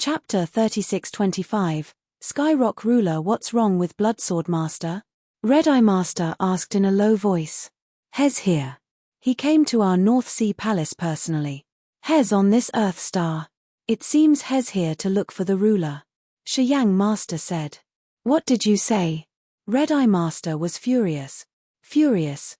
Chapter 36-25, Skyrock Ruler. What's wrong with Bloodsword Master? Red Eye Master asked in a low voice. Hez here. He came to our North Sea Palace personally. Hez on this Earth star. It seems Hez here to look for the ruler. Shiyang Master said. What did you say? Red Eye Master was furious. Furious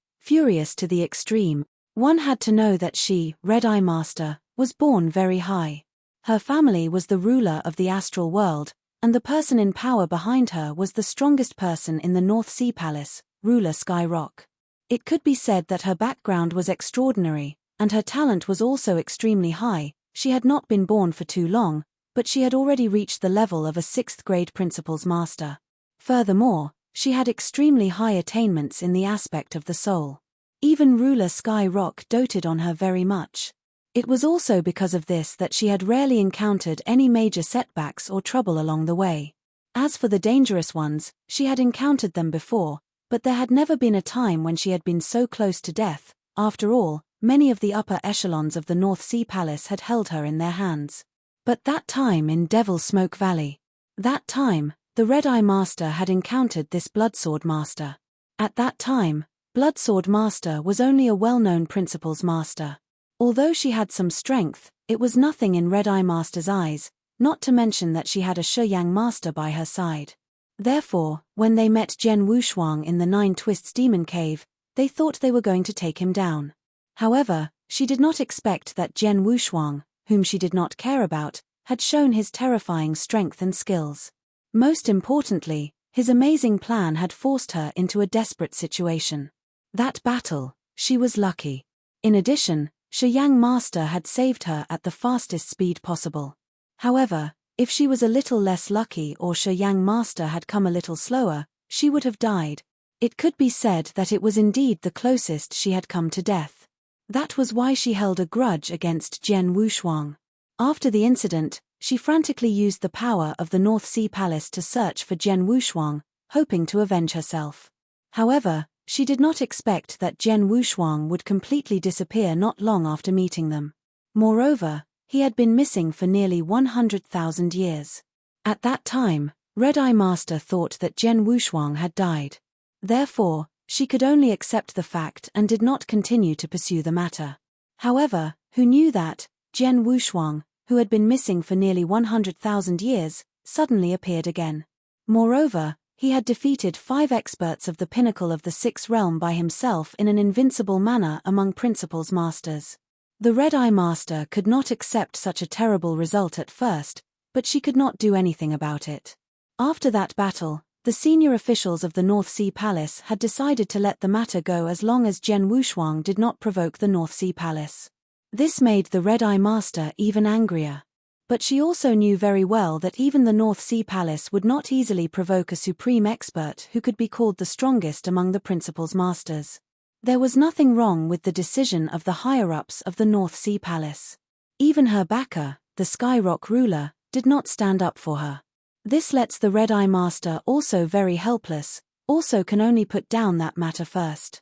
to the extreme. One had to know that she, Red Eye Master, was born very high. Her family was the ruler of the astral world, and the person in power behind her was the strongest person in the North Sea Palace, ruler Skyrock. It could be said that her background was extraordinary, and her talent was also extremely high. She had not been born for too long, but she had already reached the level of a 6th grade principal's master. Furthermore, she had extremely high attainments in the aspect of the soul. Even ruler Skyrock doted on her very much. It was also because of this that she had rarely encountered any major setbacks or trouble along the way. As for the dangerous ones, she had encountered them before, but there had never been a time when she had been so close to death. After all, many of the upper echelons of the North Sea Palace had held her in their hands. But that time in Devil Smoke Valley. That time, the Red Eye Master had encountered this Bloodsword Master. At that time, Bloodsword Master was only a well-known principal's master. Although she had some strength, it was nothing in Red Eye Master's eyes, not to mention that she had a Shiyang Master by her side. Therefore, when they met Jen Wushuang in the Nine Twists Demon Cave, they thought they were going to take him down. However, she did not expect that Jen Wushuang, whom she did not care about, had shown his terrifying strength and skills. Most importantly, his amazing plan had forced her into a desperate situation. That battle, she was lucky. In addition, Shiyang Master had saved her at the fastest speed possible. However, if she was a little less lucky or Shiyang Master had come a little slower, she would have died. It could be said that it was indeed the closest she had come to death. That was why she held a grudge against Jen Wushuang. After the incident, she frantically used the power of the North Sea Palace to search for Jen Wushuang, hoping to avenge herself. However, she did not expect that Jen Wushuang would completely disappear not long after meeting them. Moreover, he had been missing for nearly 100,000 years. At that time, Red Eye Master thought that Jen Wushuang had died. Therefore, she could only accept the fact and did not continue to pursue the matter. However, who knew that Jen Wushuang, who had been missing for nearly 100,000 years, suddenly appeared again. Moreover, he had defeated 5 experts of the pinnacle of the 6th realm by himself in an invincible manner among principal's masters. The Red Eye Master could not accept such a terrible result at first, but she could not do anything about it. After that battle, the senior officials of the North Sea Palace had decided to let the matter go as long as Jen Wushuang did not provoke the North Sea Palace. This made the Red Eye Master even angrier. But she also knew very well that even the North Sea Palace would not easily provoke a supreme expert who could be called the strongest among the principal's masters. There was nothing wrong with the decision of the higher-ups of the North Sea Palace. Even her backer, the Skyrock ruler, did not stand up for her. This lets the Red Eye Master also very helpless, also can only put down that matter first.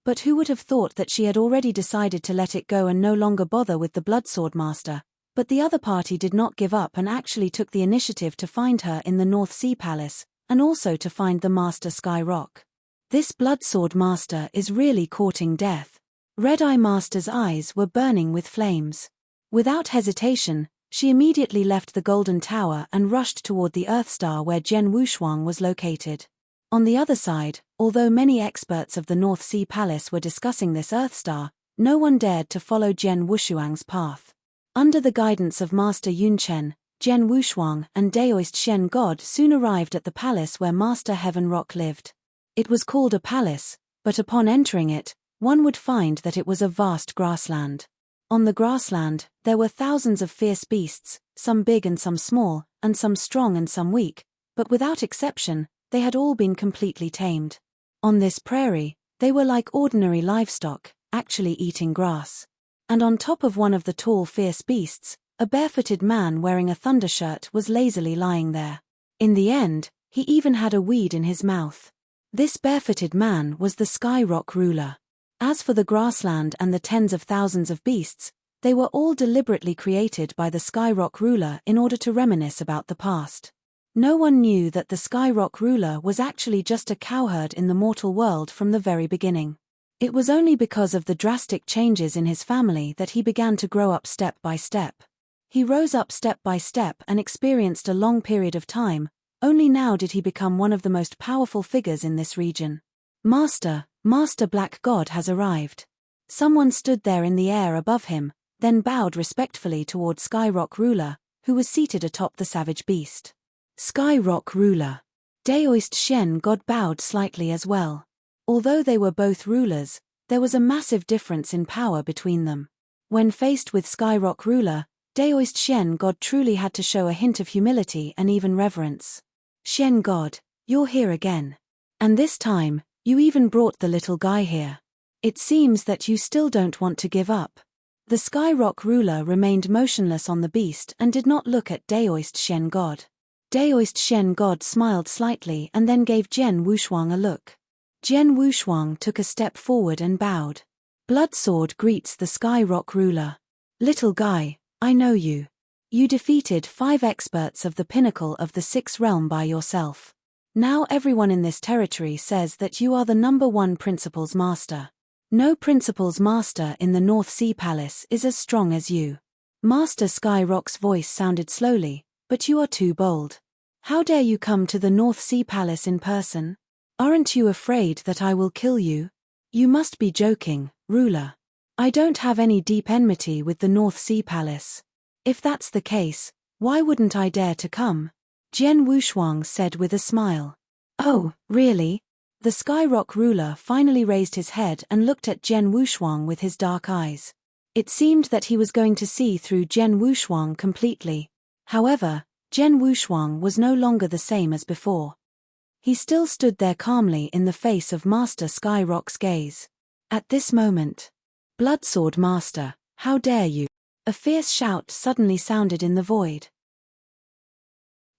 But who would have thought that she had already decided to let it go and no longer bother with the Bloodsword Master? But the other party did not give up and actually took the initiative to find her in the North Sea Palace, and also to find the Master Skyrock. This Bloodsword Master is really courting death. Red Eye Master's eyes were burning with flames. Without hesitation, she immediately left the Golden Tower and rushed toward the Earth Star where Jen Wushuang was located. On the other side, although many experts of the North Sea Palace were discussing this Earth Star, no one dared to follow Jen Wushuang's path. Under the guidance of Master Yunchen, Jen Wushuang and Daoist Shen God soon arrived at the palace where Master Heaven Rock lived. It was called a palace, but upon entering it, one would find that it was a vast grassland. On the grassland, there were thousands of fierce beasts, some big and some small, and some strong and some weak, but without exception, they had all been completely tamed. On this prairie, they were like ordinary livestock, actually eating grass. And on top of one of the tall fierce beasts, a barefooted man wearing a thunder shirt was lazily lying there. In the end, he even had a weed in his mouth. This barefooted man was the Skyrock ruler. As for the grassland and the tens of thousands of beasts, They were all deliberately created by the Skyrock ruler in order to reminisce about the past. No one knew that the Skyrock ruler was actually just a cowherd in the mortal world from the very beginning. It was only because of the drastic changes in his family that he began to grow up step by step. He rose up step by step and experienced a long period of time. Only now did he become one of the most powerful figures in this region. Master Black God has arrived. Someone stood there in the air above him, then bowed respectfully toward Skyrock ruler, who was seated atop the savage beast. Skyrock ruler. Daoist Shen God bowed slightly as well. Although they were both rulers, there was a massive difference in power between them. When faced with Skyrock ruler, Daoist Shen God truly had to show a hint of humility and even reverence. Shen God, you're here again. And this time, you even brought the little guy here. It seems that you still don't want to give up. The Skyrock ruler remained motionless on the beast and did not look at Daoist Shen God. Daoist Shen God smiled slightly and then gave Jian Wushuang a look. Jian Wushuang took a step forward and bowed. Bloodsword greets the Skyrock ruler. Little guy, I know you. You defeated 5 experts of the pinnacle of the 6th realm by yourself. Now everyone in this territory says that you are the #1 Principal's Master. No Principal's Master in the North Sea Palace is as strong as you. Master Skyrock's voice sounded slowly, but you are too bold. How dare you come to the North Sea Palace in person? Aren't you afraid that I will kill you? You must be joking, ruler. I don't have any deep enmity with the North Sea Palace. If that's the case, why wouldn't I dare to come? Jian Wushuang said with a smile. Oh, really? The Skyrock ruler finally raised his head and looked at Jian Wushuang with his dark eyes. It seemed that he was going to see through Jian Wushuang completely. However, Jian Wushuang was no longer the same as before. He still stood there calmly in the face of Master Skyrock's gaze. At this moment, Bloodsword Master, how dare you? A fierce shout suddenly sounded in the void.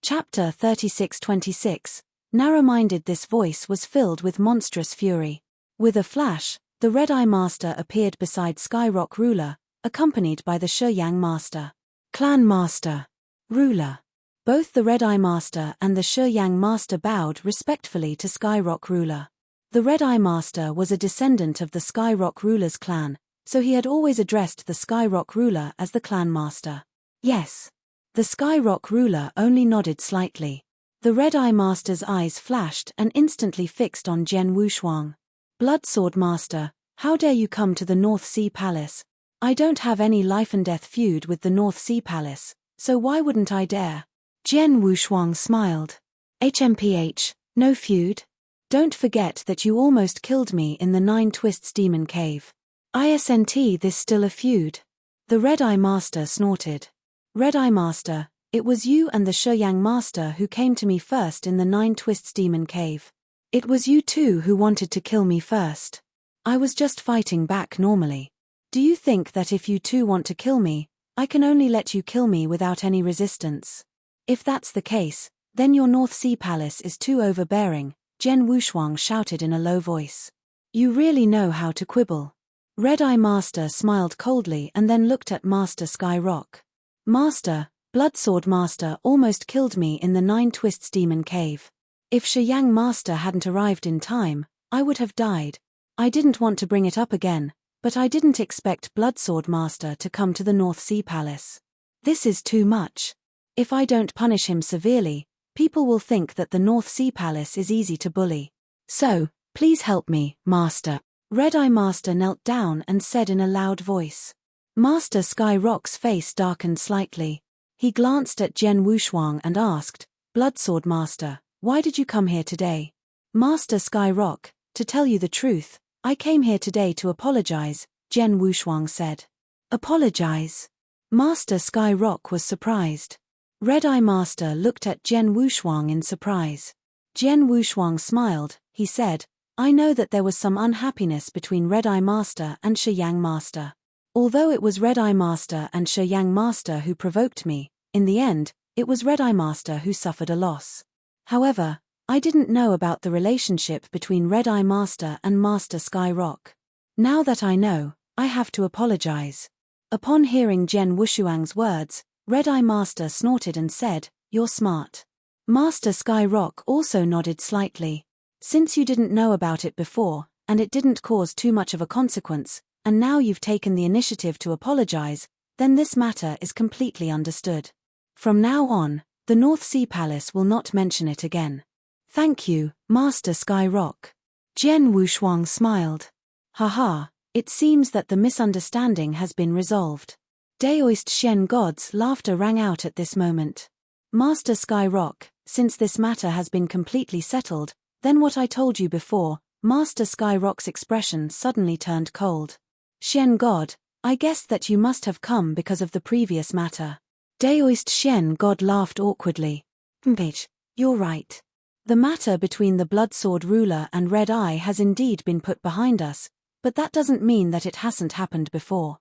Chapter 36:26. Narrow-minded. This voice was filled with monstrous fury. With a flash, the Red-Eye Master appeared beside Skyrock ruler, accompanied by the Sheyang Master. Clan Master. Ruler. Both the Red-Eye Master and the Sheyang Master bowed respectfully to Skyrock ruler. The Red-Eye Master was a descendant of the Skyrock ruler's clan, so he had always addressed the Skyrock ruler as the clan master. Yes. The Skyrock ruler only nodded slightly. The Red-Eye Master's eyes flashed and instantly fixed on Jian Wushuang. Bloodsword Master, how dare you come to the North Sea Palace? I don't have any life-and-death feud with the North Sea Palace, so why wouldn't I dare? Jian Wushuang smiled. HMPH, no feud? Don't forget that you almost killed me in the 9 Twists Demon Cave. Isn't this still a feud? The Red-Eye Master snorted. Red-Eye Master, it was you and the Sheyang Master who came to me first in the 9 Twists Demon Cave. It was you two who wanted to kill me first. I was just fighting back normally. Do you think that if you two want to kill me, I can only let you kill me without any resistance? If that's the case, then your North Sea Palace is too overbearing, Jian Wushuang shouted in a low voice. You really know how to quibble. Red-Eye Master smiled coldly and then looked at Master Skyrock. Master, Bloodsword Master almost killed me in the 9 Twists Demon Cave. If Sheyang Master hadn't arrived in time, I would have died. I didn't want to bring it up again, but I didn't expect Bloodsword Master to come to the North Sea Palace. This is too much. If I don't punish him severely, people will think that the North Sea Palace is easy to bully. So, please help me, Master. Red-Eye Master knelt down and said in a loud voice. Master Skyrock's face darkened slightly. He glanced at Jian Wushuang and asked, Bloodsword Master, why did you come here today? Master Skyrock, to tell you the truth, I came here today to apologize, Jian Wushuang said. Apologize? Master Skyrock was surprised. Red-Eye Master looked at Jian Wushuang in surprise. Jian Wushuang smiled. He said, I know that there was some unhappiness between Red-Eye Master and Sheyang Master. Although it was Red-Eye Master and Sheyang Master who provoked me, in the end, it was Red-Eye Master who suffered a loss. However, I didn't know about the relationship between Red-Eye Master and Master Skyrock. Now that I know, I have to apologize. Upon hearing Jian Wushuang's words, Red-Eye Master snorted and said, "You're smart." Master Skyrock also nodded slightly. "Since you didn't know about it before, and it didn't cause too much of a consequence, and now you've taken the initiative to apologize, then this matter is completely understood. From now on, the North Sea Palace will not mention it again." "Thank you, Master Skyrock." Jian Wushuang smiled. "Haha, it seems that the misunderstanding has been resolved." Daoist Shen God's laughter rang out at this moment. "Master Skyrock, since this matter has been completely settled, then what I told you before." Master Skyrock's expression suddenly turned cold. "Shen God, I guessed that you must have come because of the previous matter." Daoist Shen God laughed awkwardly. "Bitch, you're right. The matter between the Bloodsword ruler and Red Eye has indeed been put behind us, but that doesn't mean that it hasn't happened before.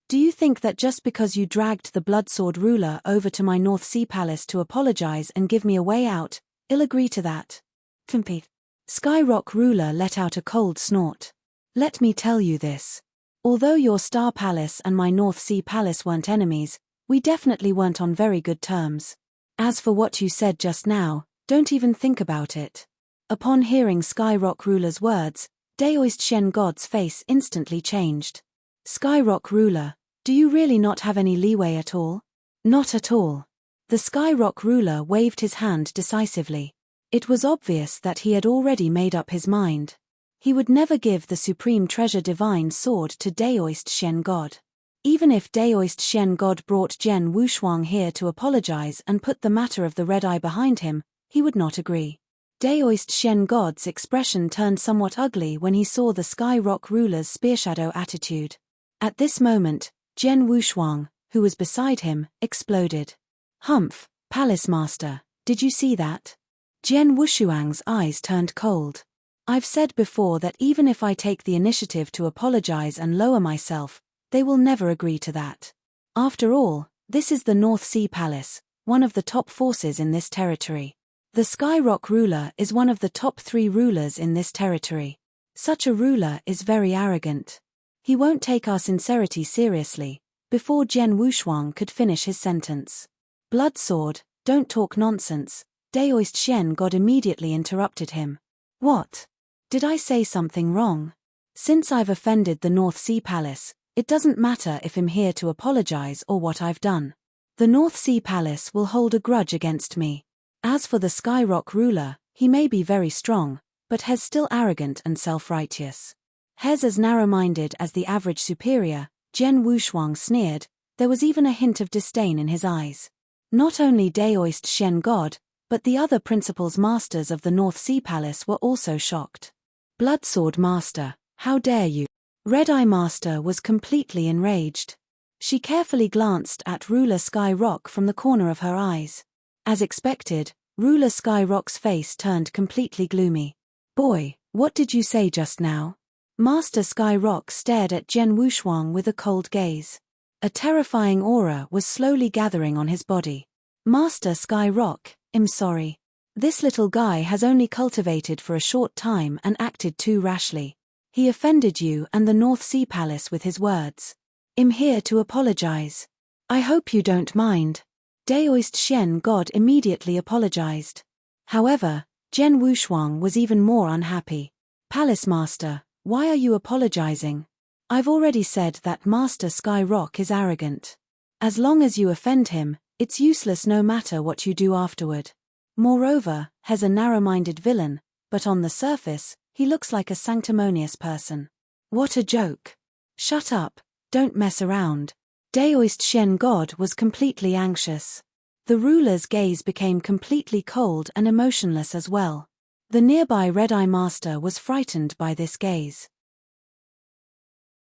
Do you think that just because you dragged the Bloodsword ruler over to my North Sea Palace to apologize and give me a way out, I'll agree to that?" Compete. Skyrock ruler let out a cold snort. "Let me tell you this. Although your Star Palace and my North Sea Palace weren't enemies, we definitely weren't on very good terms. As for what you said just now, don't even think about it." Upon hearing Skyrock ruler's words, Daoist Shen God's face instantly changed. "Skyrock ruler, do you really not have any leeway at all?" "Not at all." The Skyrock ruler waved his hand decisively. It was obvious that he had already made up his mind. He would never give the Supreme Treasure Divine Sword to Daoist Shen God. Even if Daoist Shen God brought Jian Wushuang here to apologize and put the matter of the Red Eye behind him, he would not agree. Daoist Shen God's expression turned somewhat ugly when he saw the Skyrock ruler's spearshadow attitude. At this moment, Jian Wushuang, who was beside him, exploded. "Humph, Palace Master, did you see that?" Jian Wushuang's eyes turned cold. "I've said before that even if I take the initiative to apologize and lower myself, they will never agree to that. After all, this is the North Sea Palace, one of the top forces in this territory. The Skyrock ruler is one of the top 3 rulers in this territory. Such a ruler is very arrogant. He won't take our sincerity seriously." Before Jian Wushuang could finish his sentence, "Bloodsword, don't talk nonsense." Daoist Shen God immediately interrupted him. "What? Did I say something wrong? Since I've offended the North Sea Palace, it doesn't matter if I'm here to apologize or what I've done. The North Sea Palace will hold a grudge against me. As for the Skyrock ruler, he may be very strong, but he's still arrogant and self-righteous. He's as narrow-minded as the average superior." Jian Wushuang sneered. There was even a hint of disdain in his eyes. Not only Daoist Shen God, but the other principals masters of the North Sea Palace were also shocked. "Bloodsword Master, how dare you?" Red-Eye Master was completely enraged. She carefully glanced at Ruler Skyrock from the corner of her eyes. As expected, Ruler Skyrock's face turned completely gloomy. "Boy, what did you say just now?" Master Skyrock stared at Jian Wushuang with a cold gaze. A terrifying aura was slowly gathering on his body. "Master Skyrock, I'm sorry. This little guy has only cultivated for a short time and acted too rashly. He offended you and the North Sea Palace with his words. I'm here to apologize. I hope you don't mind." Daoist Shen God immediately apologized. However, Jian Wushuang was even more unhappy. "Palace Master, why are you apologizing? I've already said that Master Skyrock is arrogant. As long as you offend him, it's useless no matter what you do afterward. Moreover, he's a narrow-minded villain, but on the surface, he looks like a sanctimonious person." "What a joke. Shut up, don't mess around." Daoist Shen God was completely anxious. The ruler's gaze became completely cold and emotionless as well. The nearby Red-Eye Master was frightened by this gaze.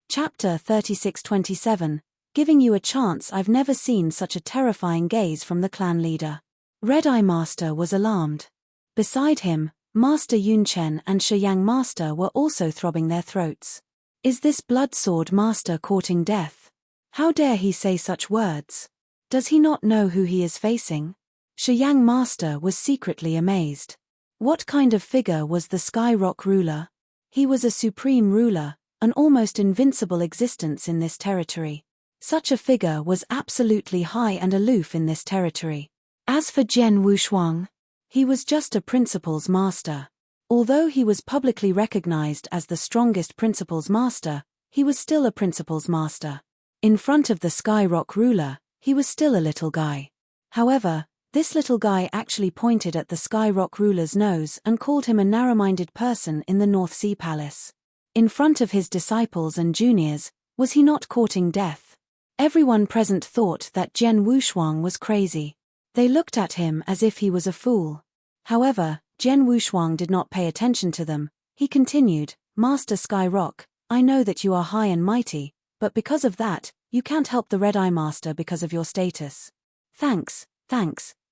Chapter 3627, giving you a chance. I've never seen such a terrifying gaze from the clan leader. Red-Eye Master was alarmed. Beside him, Master Yunchen and Shiyang Master were also throbbing their throats. Is this Bloodsword Master courting death? How dare he say such words? Does he not know who he is facing? Shiyang Master was secretly amazed. What kind of figure was the Skyrock ruler? He was a supreme ruler, an almost invincible existence in this territory. Such a figure was absolutely high and aloof in this territory. As for Jian Wushuang, he was just a principal's master. Although he was publicly recognized as the strongest principal's master, he was still a principal's master. In front of the Sky Rock ruler, he was still a little guy. However, this little guy actually pointed at the Sky Rock ruler's nose and called him a narrow-minded person in the North Sea Palace. In front of his disciples and juniors, was he not courting death? Everyone present thought that Jian Wushuang was crazy. They looked at him as if he was a fool. However, Jian Wushuang did not pay attention to them. He continued, "Master Sky Rock, I know that you are high and mighty, but because of that, you can't help the Red Eye Master because of your status. Thanks,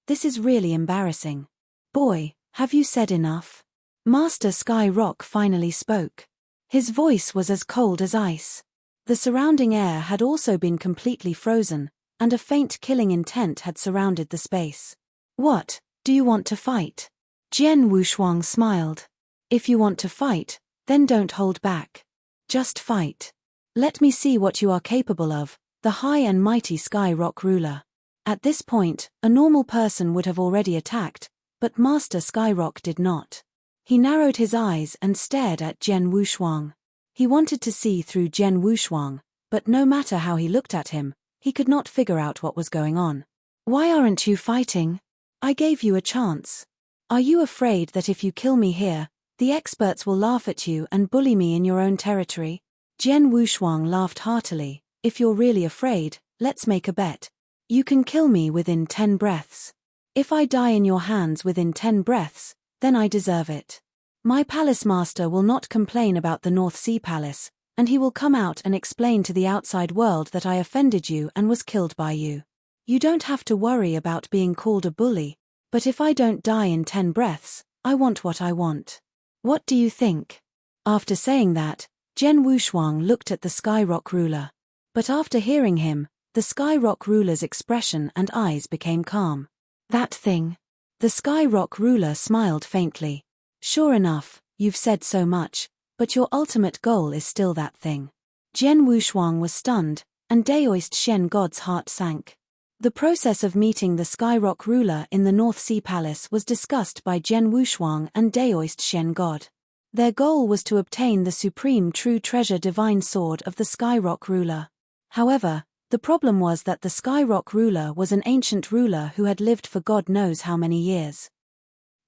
this is really embarrassing. Boy, have you said enough?" Master Sky Rock finally spoke. His voice was as cold as ice. The surrounding air had also been completely frozen, and a faint killing intent had surrounded the space. "What, do you want to fight?" Jian Wushuang smiled. "If you want to fight, then don't hold back. Just fight. Let me see what you are capable of, the high and mighty Sky Rock ruler." At this point, a normal person would have already attacked, but Master Sky Rock did not. He narrowed his eyes and stared at Jian Wushuang. He wanted to see through Jian Wushuang, but no matter how he looked at him, he could not figure out what was going on. "Why aren't you fighting? I gave you a chance. Are you afraid that if you kill me here, the experts will laugh at you and bully me in your own territory?" Jian Wushuang laughed heartily. "If you're really afraid, let's make a bet. You can kill me within 10 breaths. If I die in your hands within 10 breaths, then I deserve it. My palace master will not complain about the North Sea Palace, and he will come out and explain to the outside world that I offended you and was killed by you. You don't have to worry about being called a bully, but if I don't die in 10 breaths, I want what I want. What do you think?" After saying that, Jian Wushuang looked at the Sky Rock ruler. But after hearing him, the Sky Rock ruler's expression and eyes became calm. "That thing?" The Sky Rock ruler smiled faintly. "Sure enough, you've said so much, but your ultimate goal is still that thing." Jian Wushuang was stunned, and Daoist Shen God's heart sank. The process of meeting the Sky Rock ruler in the North Sea Palace was discussed by Jian Wushuang and Daoist Shen God. Their goal was to obtain the supreme true treasure divine sword of the Sky Rock ruler. However, the problem was that the Sky Rock ruler was an ancient ruler who had lived for God knows how many years.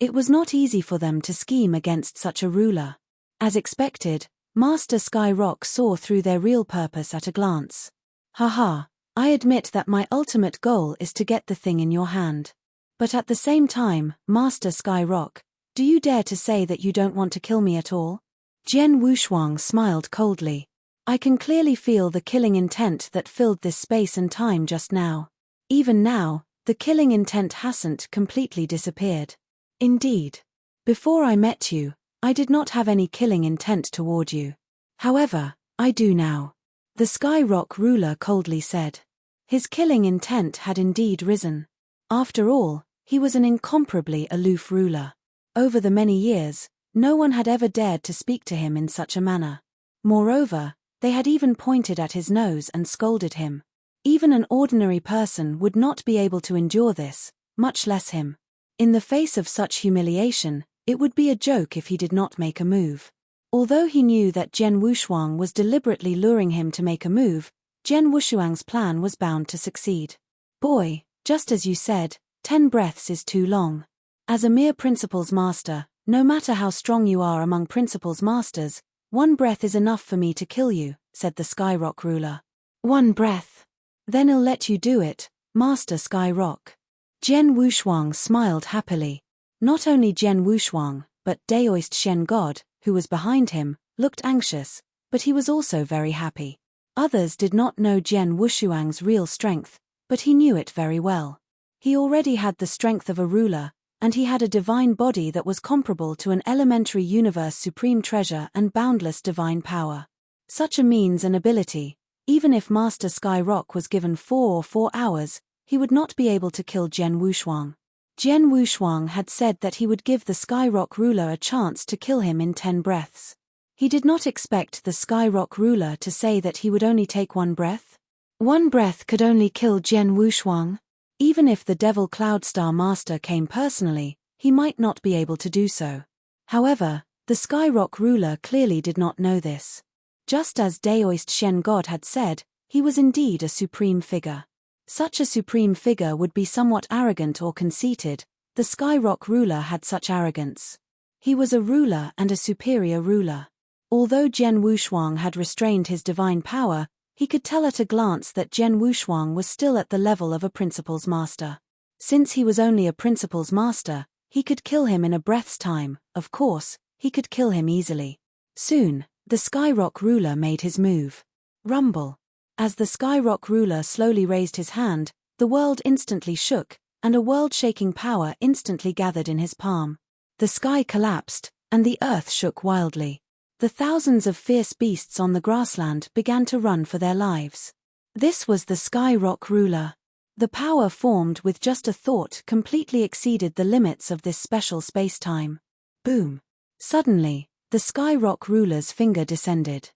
It was not easy for them to scheme against such a ruler. As expected, Master Sky Rock saw through their real purpose at a glance. "Haha, I admit that my ultimate goal is to get the thing in your hand. But at the same time, Master Sky Rock, do you dare to say that you don't want to kill me at all?" Jian Wushuang smiled coldly. "I can clearly feel the killing intent that filled this space and time just now. Even now, the killing intent hasn't completely disappeared. Indeed. Before I met you, I did not have any killing intent toward you. However, I do now," the Sky Rock ruler coldly said. His killing intent had indeed risen. After all, he was an incomparably aloof ruler. Over the many years, no one had ever dared to speak to him in such a manner. Moreover, they had even pointed at his nose and scolded him. Even an ordinary person would not be able to endure this, much less him. In the face of such humiliation, it would be a joke if he did not make a move. Although he knew that Jian Wushuang was deliberately luring him to make a move, Jian Wushuang's plan was bound to succeed. "Boy, just as you said, 10 breaths is too long. As a mere principal's master, no matter how strong you are among principal's masters, 1 breath is enough for me to kill you," said the Sky Rock ruler. "1 breath? Then I'll let you do it, Master Sky Rock." Jian Wushuang smiled happily. Not only Jian Wushuang, but Daoist Shen God, who was behind him, looked anxious, but he was also very happy. Others did not know Jian Wushuang's real strength, but he knew it very well. He already had the strength of a ruler, and he had a divine body that was comparable to an elementary universe supreme treasure and boundless divine power. Such a means and ability, even if Master Sky Rock was given 4 hours, he would not be able to kill Jian Wushuang. Jian Wushuang had said that he would give the Sky Rock ruler a chance to kill him in 10 breaths. He did not expect the Sky Rock ruler to say that he would only take 1 breath. One breath could only kill Jian Wushuang. Even if the Devil Cloudstar Master came personally, he might not be able to do so. However, the Skyrock ruler clearly did not know this. Just as Daoist Shen God had said, he was indeed a supreme figure. Such a supreme figure would be somewhat arrogant or conceited. The Skyrock ruler had such arrogance. He was a ruler and a superior ruler. Although Jian Wushuang had restrained his divine power, he could tell at a glance that Jian Wushuang was still at the level of a principal's master. Since he was only a principal's master, he could kill him in a breath's time. Of course, he could kill him easily. Soon, the Skyrock ruler made his move. Rumble. As the Skyrock ruler slowly raised his hand, the world instantly shook, and a world-shaking power instantly gathered in his palm. The sky collapsed, and the earth shook wildly. The thousands of fierce beasts on the grassland began to run for their lives. This was the Skyrock ruler. The power formed with just a thought completely exceeded the limits of this special space-time. Boom. Suddenly, the Skyrock ruler's finger descended.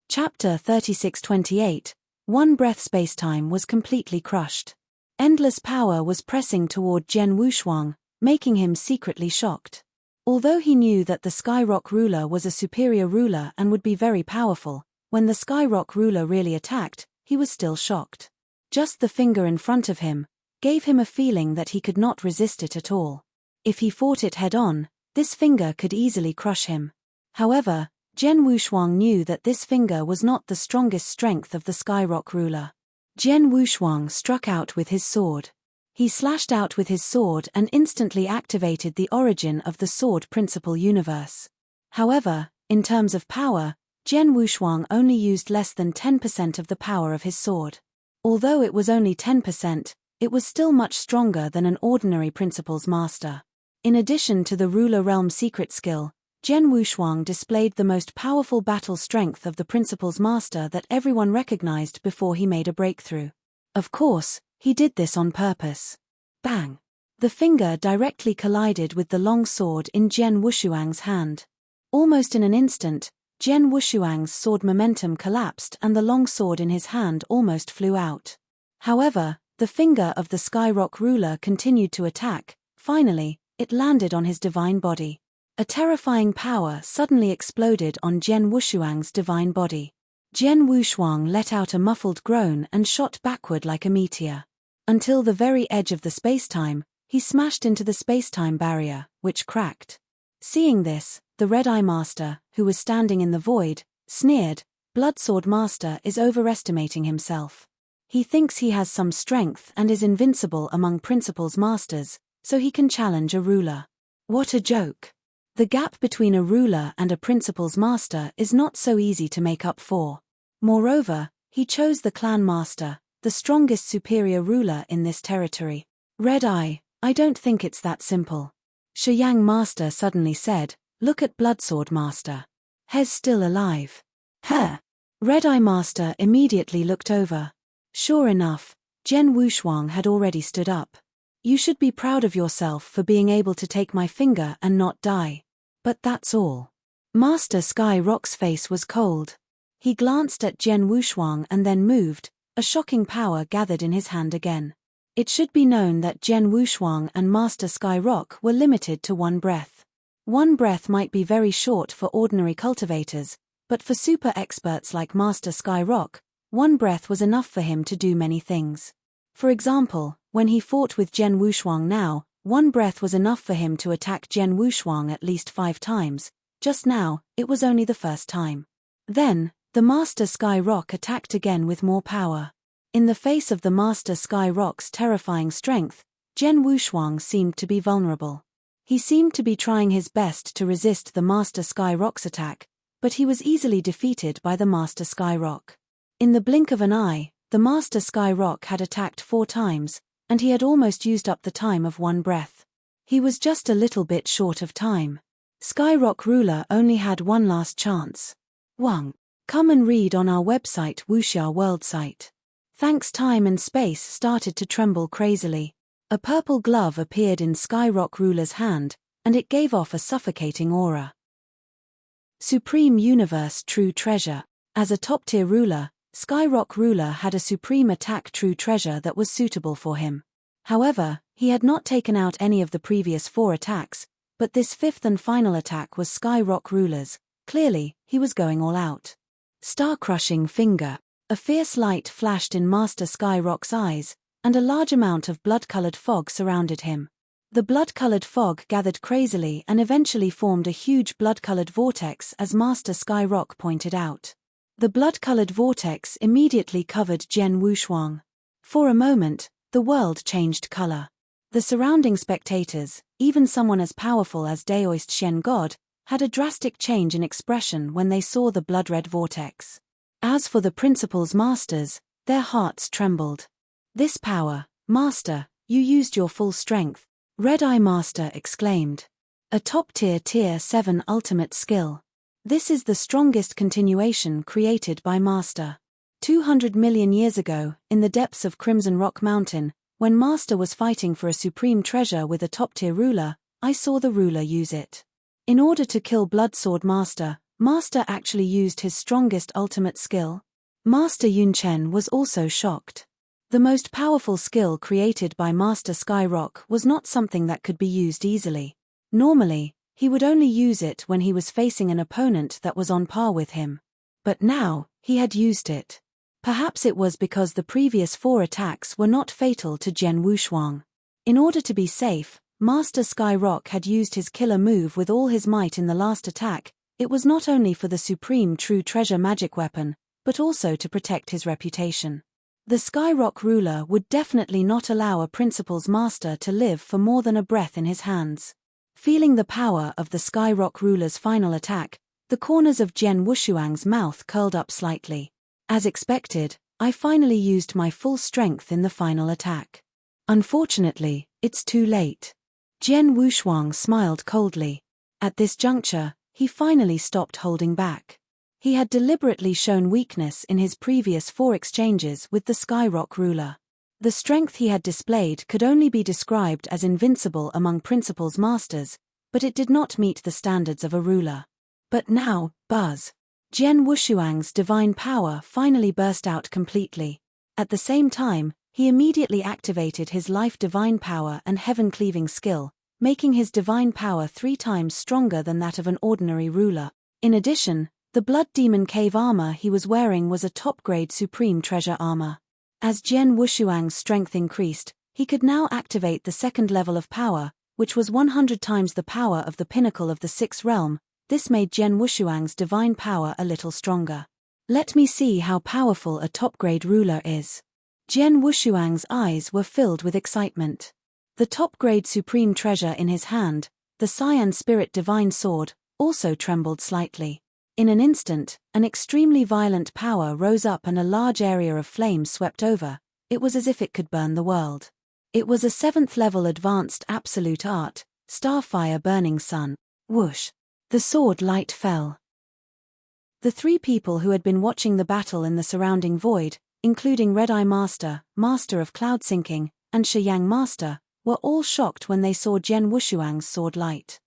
Chapter 3628. One breath spacetime was completely crushed. Endless power was pressing toward Jian Wushuang, making him secretly shocked. Although he knew that the Skyrock ruler was a superior ruler and would be very powerful, when the Skyrock ruler really attacked, he was still shocked. Just the finger in front of him gave him a feeling that he could not resist it at all. If he fought it head-on, this finger could easily crush him. However, Jian Wushuang knew that this finger was not the strongest strength of the Skyrock ruler. Jian Wushuang struck out with his sword. He slashed out with his sword and instantly activated the origin of the sword principal universe. However, in terms of power, Jian Wushuang only used less than 10% of the power of his sword. Although it was only 10%, it was still much stronger than an ordinary principal's master. In addition to the ruler realm secret skill, Jian Wushuang displayed the most powerful battle strength of the principal's master that everyone recognized before he made a breakthrough. Of course, he did this on purpose. Bang! The finger directly collided with the long sword in Jian Wushuang's hand. Almost in an instant, Jian Wushuang's sword momentum collapsed and the long sword in his hand almost flew out. However, the finger of the Skyrock ruler continued to attack. Finally, it landed on his divine body. A terrifying power suddenly exploded on Jian Wushuang's divine body. Jian Wushuang let out a muffled groan and shot backward like a meteor. Until the very edge of the spacetime, he smashed into the spacetime barrier, which cracked. Seeing this, the Red-Eye Master, who was standing in the void, sneered, "Bloodsword Master is overestimating himself. He thinks he has some strength and is invincible among principal's masters, so he can challenge a ruler. What a joke. The gap between a ruler and a principal's master is not so easy to make up for. Moreover, he chose the clan master, the strongest superior ruler in this territory. Red-Eye, I don't think it's that simple." Shiyang Master suddenly said, "Look at Bloodsword Master. He's still alive." Huh! Red-Eye Master immediately looked over. Sure enough, Jian Wushuang had already stood up. "You should be proud of yourself for being able to take my finger and not die. But that's all." Master Sky Rock's face was cold. He glanced at Jian Wushuang and then moved. A shocking power gathered in his hand again. It should be known that Jian Wushuang and Master Sky Rock were limited to one breath. One breath might be very short for ordinary cultivators, but for super experts like Master Sky Rock, one breath was enough for him to do many things. For example, when he fought with Jian Wushuang now, one breath was enough for him to attack Jian Wushuang at least 5 times. Just now, it was only the first time. Then, the Master Sky Rock attacked again with more power. In the face of the Master Sky Rock's terrifying strength, Jian Wushuang seemed to be vulnerable. He seemed to be trying his best to resist the Master Sky Rock's attack, but he was easily defeated by the Master Sky Rock. In the blink of an eye, the Master Sky Rock had attacked 4 times, and he had almost used up the time of one breath. He was just a little bit short of time. Skyrock Ruler only had one last chance. Wang. Come and read on our website Wuxia World site. Thanks. Time and space started to tremble crazily. A purple glove appeared in Skyrock Ruler's hand, and it gave off a suffocating aura. Supreme Universe True Treasure. As a top-tier ruler, Skyrock ruler had a supreme attack true treasure that was suitable for him. However, he had not taken out any of the previous 4 attacks, but this 5th and final attack was Skyrock ruler's. Clearly, he was going all out. Star-crushing finger. A fierce light flashed in Master Skyrock's eyes, and a large amount of blood-colored fog surrounded him. The blood-colored fog gathered crazily and eventually formed a huge blood-colored vortex, as Master Skyrock pointed out. The blood-colored vortex immediately covered Jian Wushuang. For a moment, the world changed color. The surrounding spectators, even someone as powerful as Daoist Shen God, had a drastic change in expression when they saw the blood-red vortex. As for the principal's masters, their hearts trembled. "This power, Master, you used your full strength," Red-Eye Master exclaimed. "A top-tier Tier 7 ultimate skill. This is the strongest continuation created by Master." 200 million years ago, in the depths of Crimson Rock Mountain, when Master was fighting for a supreme treasure with a top-tier ruler, I saw the ruler use it. In order to kill Blood Sword Master, Master actually used his strongest ultimate skill. Master Yunchen was also shocked. The most powerful skill created by Master Skyrock was not something that could be used easily. Normally, he would only use it when he was facing an opponent that was on par with him. But now, he had used it. Perhaps it was because the previous 4 attacks were not fatal to Jian Wushuang. In order to be safe, Master Skyrock had used his killer move with all his might in the last attack. It was not only for the supreme true treasure magic weapon, but also to protect his reputation. The Skyrock ruler would definitely not allow a principal's master to live for more than a breath in his hands. Feeling the power of the Skyrock ruler's final attack, the corners of Jian Wushuang's mouth curled up slightly. As expected, I finally used my full strength in the final attack. Unfortunately, it's too late. Jian Wushuang smiled coldly. At this juncture, he finally stopped holding back. He had deliberately shown weakness in his previous 4 exchanges with the Skyrock ruler. The strength he had displayed could only be described as invincible among principal's masters, but it did not meet the standards of a ruler. But now, buzz. Jian Wushuang's divine power finally burst out completely. At the same time, he immediately activated his life divine power and heaven-cleaving skill, making his divine power 3 times stronger than that of an ordinary ruler. In addition, the Blood Demon Cave armor he was wearing was a top-grade supreme treasure armor. As Jian Wushuang's strength increased, he could now activate the 2nd level of power, which was 100 times the power of the pinnacle of the 6th realm. This made Jian Wushuang's divine power a little stronger. "Let me see how powerful a top-grade ruler is." Jian Wushuang's eyes were filled with excitement. The top-grade supreme treasure in his hand, the Cyan Spirit Divine Sword, also trembled slightly. In an instant, an extremely violent power rose up and a large area of flames swept over. It was as if it could burn the world. It was a 7th-level advanced absolute art, Starfire Burning Sun. Whoosh! The sword light fell. The 3 people who had been watching the battle in the surrounding void, including Red-Eye Master, Master of Cloud Sinking, and Shiyang Master, were all shocked when they saw Jian Wushuang's sword light.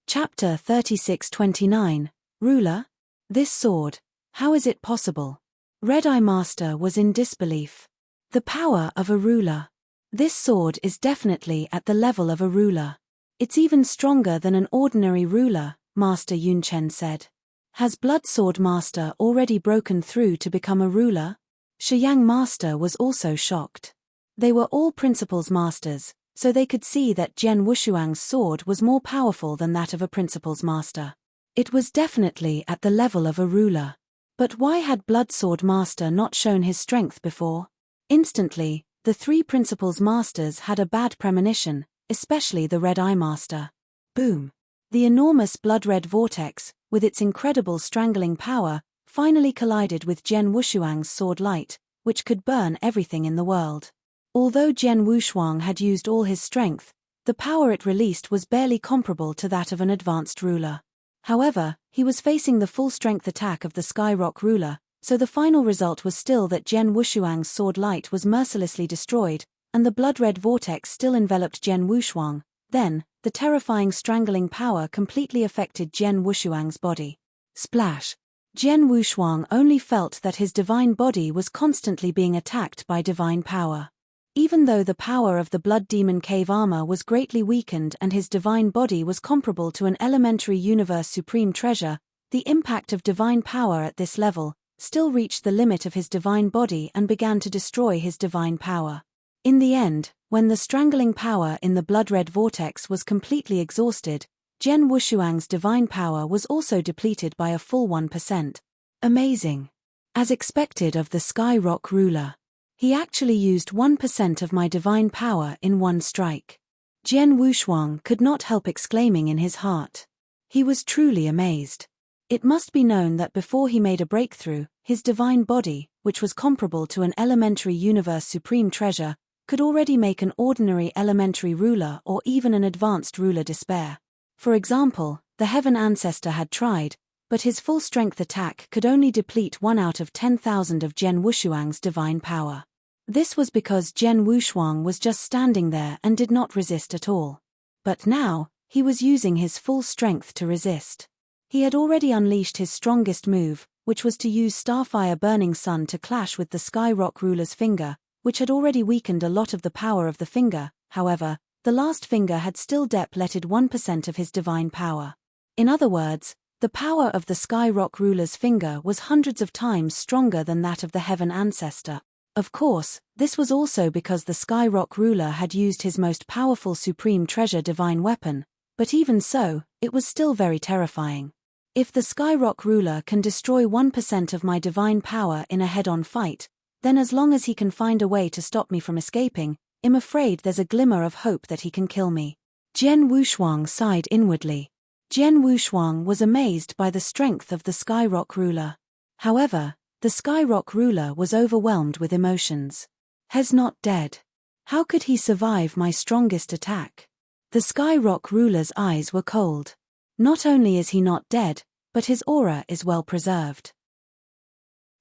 Chapter 3629, Ruler? This sword, how is it possible? Red-Eye Master was in disbelief. The power of a ruler. This sword is definitely at the level of a ruler. It's even stronger than an ordinary ruler, Master Yunchen said. Has Blood Sword Master already broken through to become a ruler? Shiyang Master was also shocked. They were all principal's masters, so they could see that Jian Wushuang's sword was more powerful than that of a principal's master. It was definitely at the level of a ruler. But why had Blood Sword Master not shown his strength before? Instantly, the 3 principal's masters had a bad premonition, especially the Red-Eye Master. Boom! The enormous blood-red vortex, with its incredible strangling power, finally collided with Jian Wushuang's sword light, which could burn everything in the world. Although Jian Wushuang had used all his strength, the power it released was barely comparable to that of an advanced ruler. However, he was facing the full-strength attack of the Skyrock ruler, so the final result was still that Jian Wushuang's sword light was mercilessly destroyed, and the blood-red vortex still enveloped Jian Wushuang. Then, the terrifying strangling power completely affected Jian Wushuang's body. Splash! Jian Wushuang only felt that his divine body was constantly being attacked by divine power. Even though the power of the Blood Demon Cave armor was greatly weakened and his divine body was comparable to an elementary universe supreme treasure, the impact of divine power at this level still reached the limit of his divine body and began to destroy his divine power. In the end, when the strangling power in the blood-red vortex was completely exhausted, Jian Wushuang's divine power was also depleted by a full 1%. Amazing. As expected of the Sky Rock ruler. He actually used 1% of my divine power in one strike. Jian Wushuang could not help exclaiming in his heart. He was truly amazed. It must be known that before he made a breakthrough, his divine body, which was comparable to an elementary universe supreme treasure, could already make an ordinary elementary ruler or even an advanced ruler despair. For example, the Heaven Ancestor had tried, but his full-strength attack could only deplete 1 out of 10,000 of Jian Wushuang's divine power. This was because Jian Wushuang was just standing there and did not resist at all. But now, he was using his full strength to resist. He had already unleashed his strongest move, which was to use Starfire Burning Sun to clash with the Sky Rock ruler's finger, which had already weakened a lot of the power of the finger. However, the last finger had still depleted 1% of his divine power. In other words, the power of the Sky Rock ruler's finger was hundreds of times stronger than that of the Heaven Ancestor. Of course, this was also because the Sky Rock ruler had used his most powerful supreme treasure divine weapon, but even so, it was still very terrifying. If the Sky Rock ruler can destroy 1% of my divine power in a head-on fight, then as long as he can find a way to stop me from escaping, I'm afraid there's a glimmer of hope that he can kill me. Jian Wushuang sighed inwardly. Jian Wushuang was amazed by the strength of the Sky Rock ruler. However, the Sky Rock ruler was overwhelmed with emotions. He's not dead. How could he survive my strongest attack? The Sky Rock ruler's eyes were cold. Not only is he not dead, but his aura is well preserved.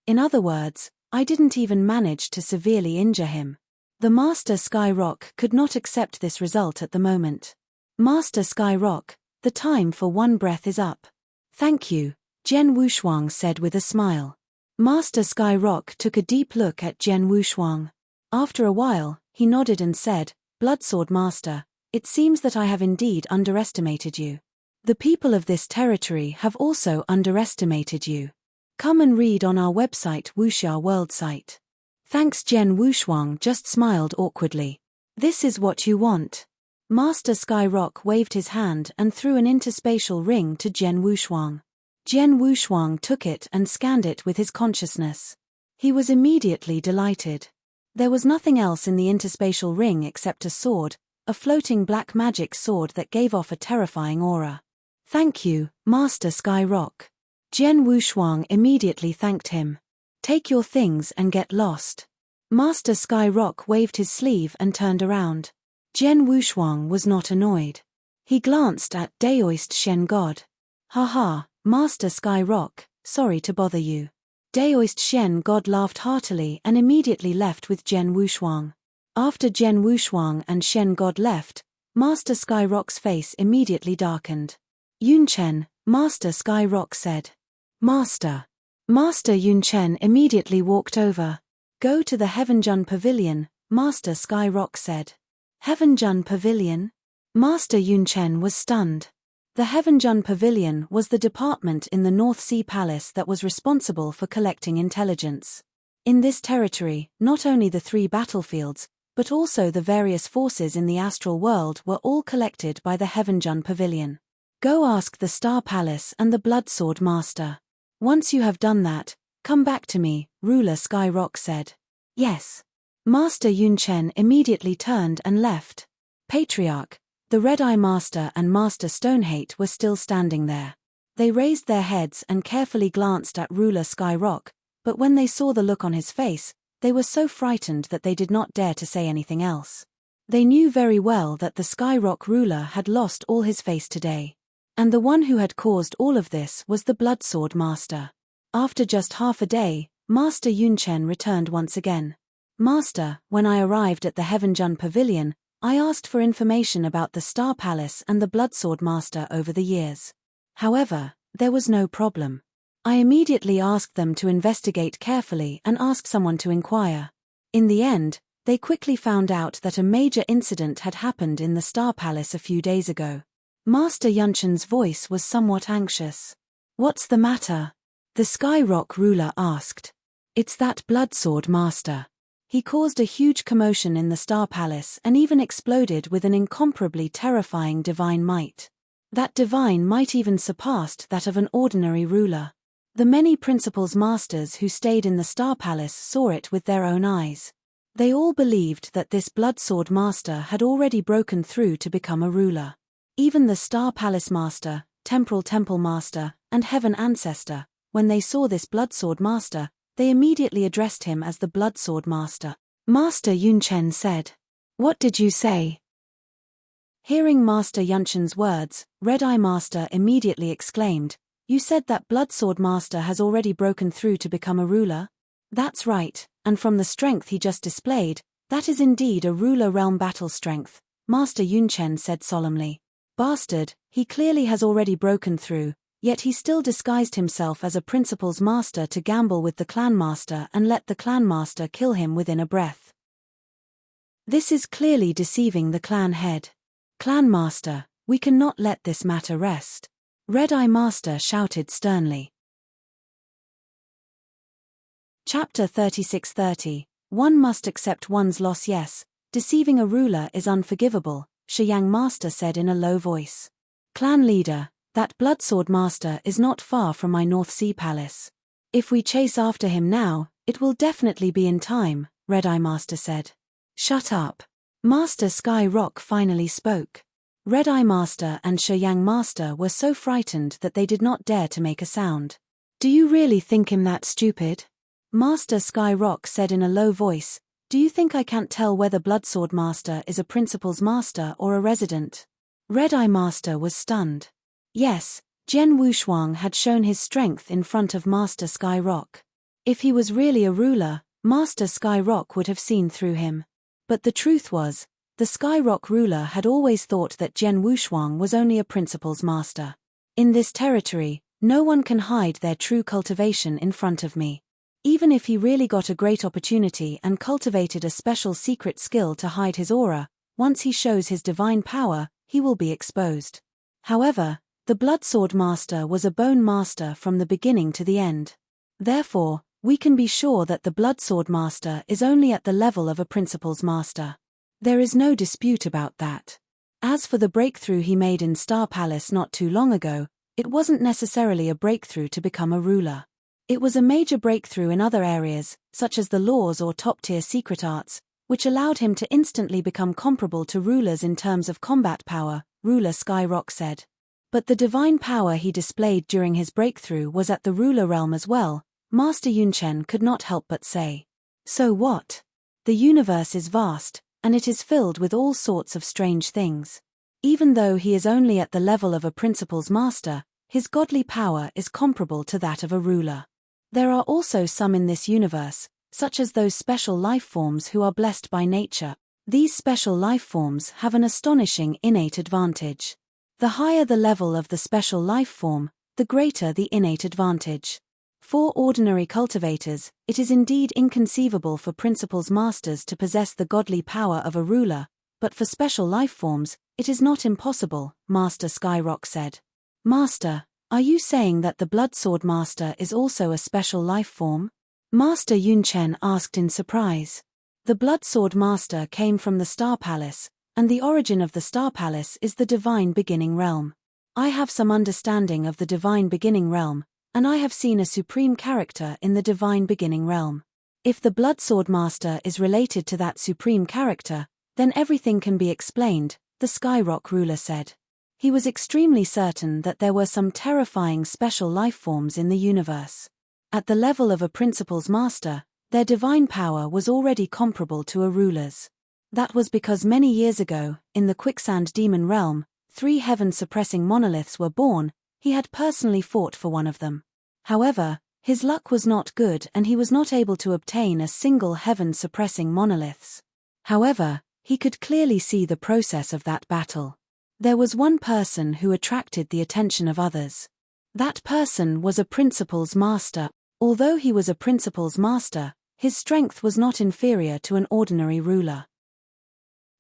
In other words, I didn't even manage to severely injure him. The Master Sky Rock could not accept this result at the moment. Master Sky Rock, the time for one breath is up. Thank you, Jian Wushuang said with a smile. Master Sky Rock took a deep look at Jian Wushuang. After a while, he nodded and said, Bloodsword Master, it seems that I have indeed underestimated you. The people of this territory have also underestimated you. Come and read on our website Wuxia World site. Thanks. Jian Wushuang just smiled awkwardly. This is what you want. Master Sky Rock waved his hand and threw an interspatial ring to Jian Wushuang. Jian Wushuang took it and scanned it with his consciousness. He was immediately delighted. There was nothing else in the interspatial ring except a sword, a floating black magic sword that gave off a terrifying aura. Thank you, Master Sky Rock. Jian Wushuang immediately thanked him. Take your things and get lost. Master Sky Rock waved his sleeve and turned around. Jian Wushuang was not annoyed. He glanced at Daoist Shen God. Haha, Master Sky Rock, sorry to bother you. Daoist Shen God laughed heartily and immediately left with Jian Wushuang. After Jian Wushuang and Shen God left, Master Sky Rock's face immediately darkened. Yunchen, Master Sky Rock said. Master. Master Yunchen immediately walked over. Go to the Heavenjun Pavilion, Master Sky Rock said. Heavenjun Pavilion? Master Yunchen was stunned. The Heavenjun Pavilion was the department in the North Sea Palace that was responsible for collecting intelligence. In this territory, not only the 3 battlefields, but also the various forces in the astral world were all collected by the Heavenjun Pavilion. Go ask the Star Palace and the Bloodsword Master. Once you have done that, come back to me, Ruler Sky Rock said. Yes. Master Yunchen immediately turned and left. Patriarch, the Red-Eye Master and Master Stonehate were still standing there. They raised their heads and carefully glanced at Ruler Sky Rock, but when they saw the look on his face, they were so frightened that they did not dare to say anything else. They knew very well that the Sky Rock ruler had lost all his face today. And the one who had caused all of this was the Bloodsword Master. After just half a day, Master Yunchen returned once again. Master, when I arrived at the Heavenjun Pavilion, I asked for information about the Star Palace and the Bloodsword Master over the years. However, there was no problem. I immediately asked them to investigate carefully and ask someone to inquire. In the end, they quickly found out that a major incident had happened in the Star Palace a few days ago. Master Yunchen's voice was somewhat anxious. What's the matter? The Sky Rock ruler asked. It's that Bloodsword Master. He caused a huge commotion in the Star Palace and even exploded with an incomparably terrifying divine might. That divine might even surpassed that of an ordinary ruler. The many principals masters who stayed in the Star Palace saw it with their own eyes. They all believed that this Bloodsword Master had already broken through to become a ruler. Even the Star Palace Master, Temporal Temple Master, and Heaven Ancestor, when they saw this Bloodsword Master, they immediately addressed him as the Bloodsword Master. Master Yunchen said, "What did you say?" Hearing Master Yunchen's words, Red Eye Master immediately exclaimed, "You said that Bloodsword Master has already broken through to become a ruler?" "That's right, and from the strength he just displayed, that is indeed a ruler realm battle strength," Master Yunchen said solemnly. "Bastard, he clearly has already broken through, yet he still disguised himself as a principal's master to gamble with the clan master and let the clan master kill him within a breath. This is clearly deceiving the clan head. Clan master, we cannot let this matter rest," Red Eye Master shouted sternly. Chapter 36:30. One must accept one's loss. Yes, deceiving a ruler is unforgivable, Shiyang Master said in a low voice. "Clan leader, that Bloodsword Master is not far from my North Sea Palace. If we chase after him now, it will definitely be in time," Red Eye Master said. "Shut up." Master Sky Rock finally spoke. Red Eye Master and Shiyang Master were so frightened that they did not dare to make a sound. "Do you really think him that stupid?" Master Sky Rock said in a low voice. "Do you think I can't tell whether Bloodsword Master is a principal's master or a resident?" Red Eye Master was stunned. Yes, Jian Wushuang had shown his strength in front of Master Sky Rock. If he was really a ruler, Master Sky Rock would have seen through him. But the truth was, the Sky Rock ruler had always thought that Jian Wushuang was only a principal's master. In this territory, no one can hide their true cultivation in front of me. Even if he really got a great opportunity and cultivated a special secret skill to hide his aura, once he shows his divine power, he will be exposed. However, the Bloodsword Master was a bone master from the beginning to the end. Therefore, we can be sure that the Bloodsword Master is only at the level of a principal's master. There is no dispute about that. As for the breakthrough he made in Star Palace not too long ago, it wasn't necessarily a breakthrough to become a ruler. It was a major breakthrough in other areas, such as the laws or top-tier secret arts, which allowed him to instantly become comparable to rulers in terms of combat power, Ruler Sky Rock said. But the divine power he displayed during his breakthrough was at the ruler realm as well, Master Yunchen could not help but say. So what? The universe is vast, and it is filled with all sorts of strange things. Even though he is only at the level of a principal's master, his godly power is comparable to that of a ruler. There are also some in this universe, such as those special life forms who are blessed by nature. These special life forms have an astonishing innate advantage. The higher the level of the special life form, the greater the innate advantage. For ordinary cultivators, it is indeed inconceivable for principal's masters to possess the godly power of a ruler, but for special life forms, it is not impossible, Master Sky Rock said. Master, are you saying that the Bloodsword Master is also a special life form? Master Yunchen asked in surprise. The Bloodsword Master came from the Star Palace, and the origin of the Star Palace is the Divine Beginning Realm. I have some understanding of the Divine Beginning Realm, and I have seen a supreme character in the Divine Beginning Realm. If the Bloodsword Master is related to that supreme character, then everything can be explained, the Skyrock ruler said. He was extremely certain that there were some terrifying special life forms in the universe. At the level of a principal's master, their divine power was already comparable to a ruler's. That was because many years ago, in the Quicksand Demon Realm, 3 heaven-suppressing monoliths were born. He had personally fought for one of them. However, his luck was not good and he was not able to obtain a single heaven-suppressing monoliths. However, he could clearly see the process of that battle. There was one person who attracted the attention of others. That person was a principal's master. Although he was a principal's master, his strength was not inferior to an ordinary ruler.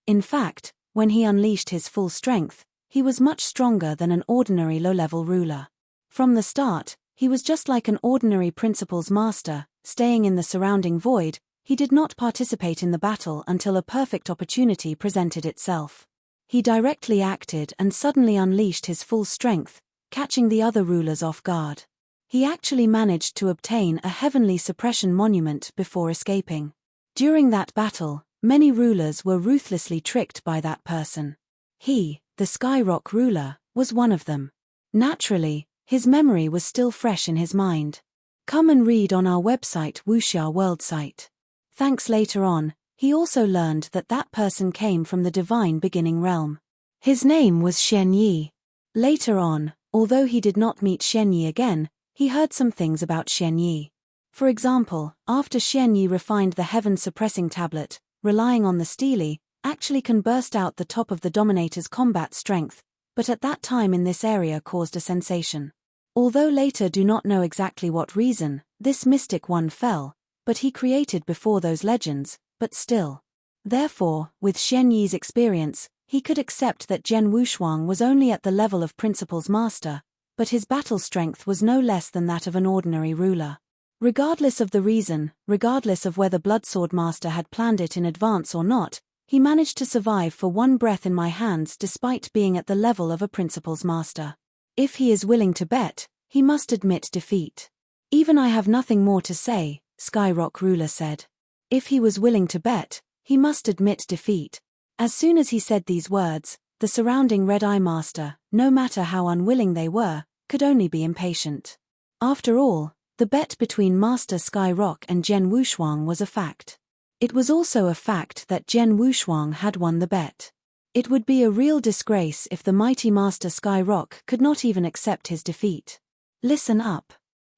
In fact, when he unleashed his full strength, he was much stronger than an ordinary low-level ruler. From the start, he was just like an ordinary principal's master, staying in the surrounding void. He did not participate in the battle until a perfect opportunity presented itself. He directly acted and suddenly unleashed his full strength, catching the other rulers off guard. He actually managed to obtain a heavenly suppression monument before escaping. During that battle, many rulers were ruthlessly tricked by that person. He, the Skyrock ruler, was one of them. Naturally, his memory was still fresh in his mind. Come and read on our website Wuxia World site. Thanks. Later on, he also learned that that person came from the divine beginning realm. His name was Shen Yi. Later on, although he did not meet Shen Yi again, he heard some things about Shen Yi. For example, after Shen Yi refined the heaven-suppressing tablet, relying on the stele, actually can burst out the top of the Dominator's combat strength, but at that time in this area caused a sensation. Although later do not know exactly what reason, this mystic one fell, but he created before those legends, but still. Therefore, with Shen Yi's experience, he could accept that Zhen Wushuang was only at the level of principal's master, but his battle strength was no less than that of an ordinary ruler. Regardless of the reason, regardless of whether Bloodsword Master had planned it in advance or not, he managed to survive for one breath in my hands despite being at the level of a principal's master. If he is willing to bet, he must admit defeat. Even I have nothing more to say, Skyrock ruler said. If he was willing to bet, he must admit defeat. As soon as he said these words, the surrounding Red Eye Master, no matter how unwilling they were, could only be impatient. After all, the bet between Master Skyrock and Zhen Wushuang was a fact. It was also a fact that Zhen Wushuang had won the bet. It would be a real disgrace if the mighty Master Skyrock could not even accept his defeat. Listen up.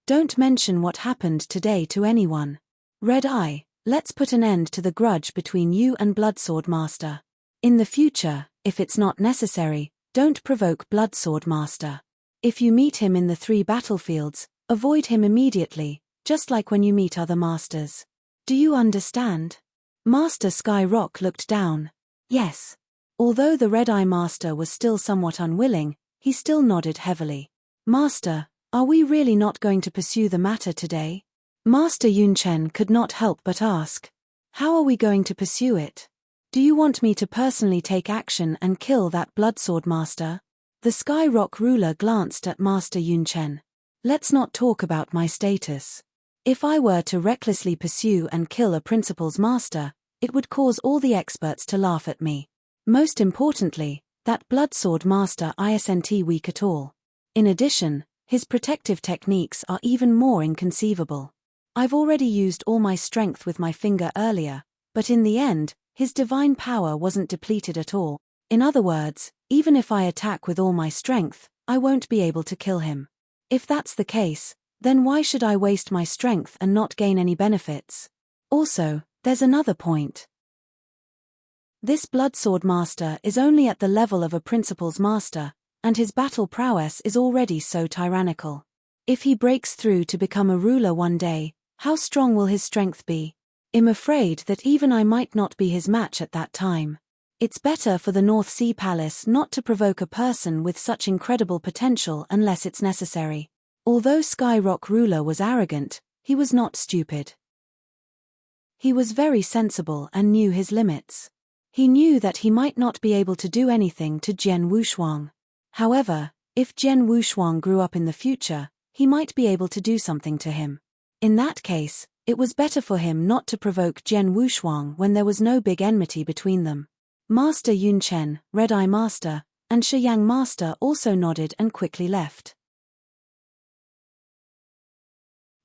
Don't mention what happened today to anyone. Red Eye, let's put an end to the grudge between you and Bloodsword Master. In the future, if it's not necessary, don't provoke Bloodsword Master. If you meet him in the 3 battlefields, avoid him immediately, just like when you meet other masters. Do you understand? Master Skyrock looked down. Yes. Although the Red Eye Master was still somewhat unwilling, he still nodded heavily. Master, are we really not going to pursue the matter today? Master Yunchen could not help but ask. How are we going to pursue it? Do you want me to personally take action and kill that Bloodsword Master? The Skyrock ruler glanced at Master Yunchen. Let's not talk about my status. If I were to recklessly pursue and kill a principal's master, it would cause all the experts to laugh at me. Most importantly, that Bloodsword Master isn't weak at all. In addition, his protective techniques are even more inconceivable. I've already used all my strength with my finger earlier, but in the end, his divine power wasn't depleted at all. In other words, even if I attack with all my strength, I won't be able to kill him. If that's the case, then why should I waste my strength and not gain any benefits? Also, there's another point. This Bloodsword Master is only at the level of a principal's master, and his battle prowess is already so tyrannical. If he breaks through to become a ruler one day, how strong will his strength be? I'm afraid that even I might not be his match at that time. It's better for the North Sea Palace not to provoke a person with such incredible potential unless it's necessary. Although Skyrock ruler was arrogant, he was not stupid. He was very sensible and knew his limits. He knew that he might not be able to do anything to Zhen Wushuang. However, if Zhen Wushuang grew up in the future, he might be able to do something to him. In that case, it was better for him not to provoke Zhen Wushuang when there was no big enmity between them. Master Yunchen, Red Eye Master, and Shiyang Master also nodded and quickly left.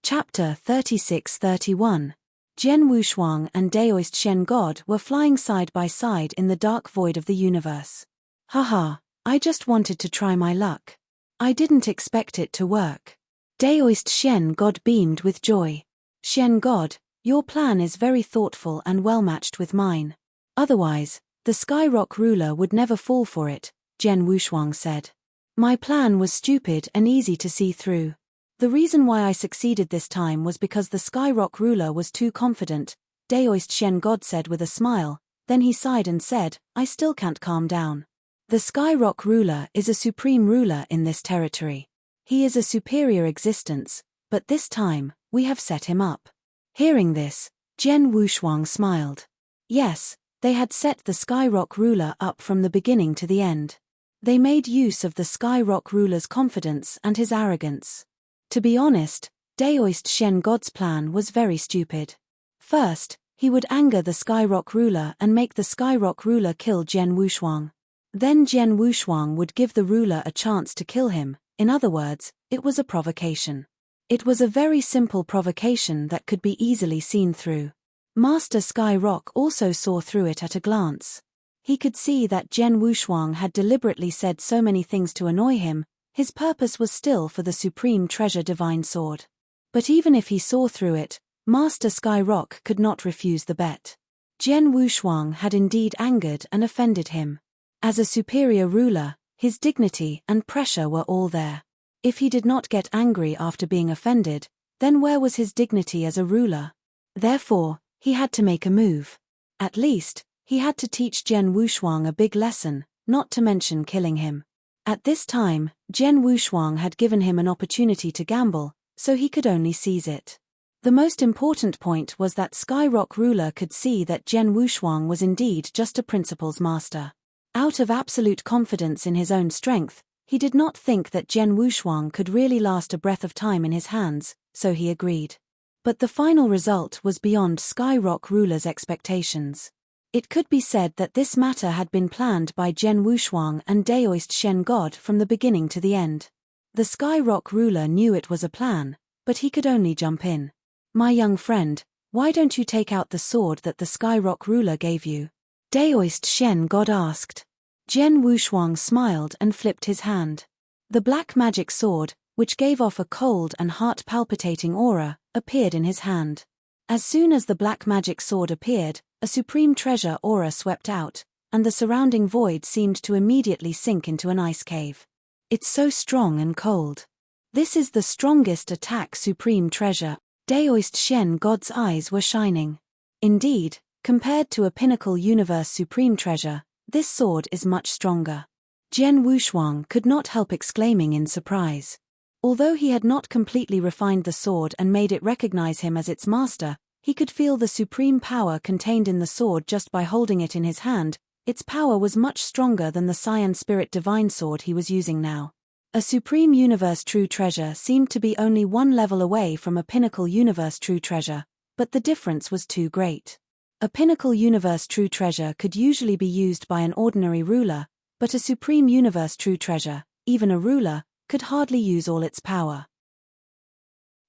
Chapter 36-31. Zhen Wushuang and Daoist Shen God were flying side by side in the dark void of the universe. Haha, I just wanted to try my luck. I didn't expect it to work. Daoist Shen God beamed with joy. Shen God, your plan is very thoughtful and well matched with mine. Otherwise, the Skyrock ruler would never fall for it, Zhen Wushuang said. My plan was stupid and easy to see through. The reason why I succeeded this time was because the Sky Rock ruler was too confident, Daoist Shen God said with a smile, then he sighed and said, I still can't calm down. The Sky Rock ruler is a supreme ruler in this territory. He is a superior existence, but this time, we have set him up. Hearing this, Jian Wushuang smiled. Yes, they had set the Sky Rock ruler up from the beginning to the end. They made use of the Sky Rock ruler's confidence and his arrogance. To be honest, Daoist Shen God's plan was very stupid. First, he would anger the Sky Rock ruler and make the Sky Rock ruler kill Jian Wushuang. Then Jian Wushuang would give the ruler a chance to kill him. In other words, it was a provocation. It was a very simple provocation that could be easily seen through. Master Sky Rock also saw through it at a glance. He could see that Jian Wushuang had deliberately said so many things to annoy him. His purpose was still for the supreme treasure divine sword. But even if he saw through it, Master Sky Rock could not refuse the bet. Jian Wushuang had indeed angered and offended him. As a superior ruler, his dignity and pressure were all there. If he did not get angry after being offended, then where was his dignity as a ruler? Therefore, he had to make a move. At least, he had to teach Jian Wushuang a big lesson, not to mention killing him. At this time, Jian Wushuang had given him an opportunity to gamble, so he could only seize it. The most important point was that Sky Rock ruler could see that Jian Wushuang was indeed just a principal's master. Out of absolute confidence in his own strength, he did not think that Jian Wushuang could really last a breath of time in his hands, so he agreed. But the final result was beyond Sky Rock ruler's expectations. It could be said that this matter had been planned by Jian Wushuang and Daoist Shen God from the beginning to the end. The Sky Rock ruler knew it was a plan, but he could only jump in. My young friend, why don't you take out the sword that the Sky Rock ruler gave you? Daoist Shen God asked. Jian Wushuang smiled and flipped his hand. The black magic sword, which gave off a cold and heart-palpitating aura, appeared in his hand. As soon as the black magic sword appeared, a supreme treasure aura swept out, and the surrounding void seemed to immediately sink into an ice cave. It's so strong and cold. This is the strongest attack supreme treasure. Daoist Shen God's eyes were shining. Indeed, compared to a pinnacle universe supreme treasure, this sword is much stronger. Jian Wushuang could not help exclaiming in surprise. Although he had not completely refined the sword and made it recognize him as its master, he could feel the supreme power contained in the sword just by holding it in his hand. Its power was much stronger than the Cyan Spirit Divine Sword he was using now. A Supreme Universe True Treasure seemed to be only one level away from a Pinnacle Universe True Treasure, but the difference was too great. A Pinnacle Universe True Treasure could usually be used by an ordinary ruler, but a Supreme Universe True Treasure, even a ruler, could hardly use all its power.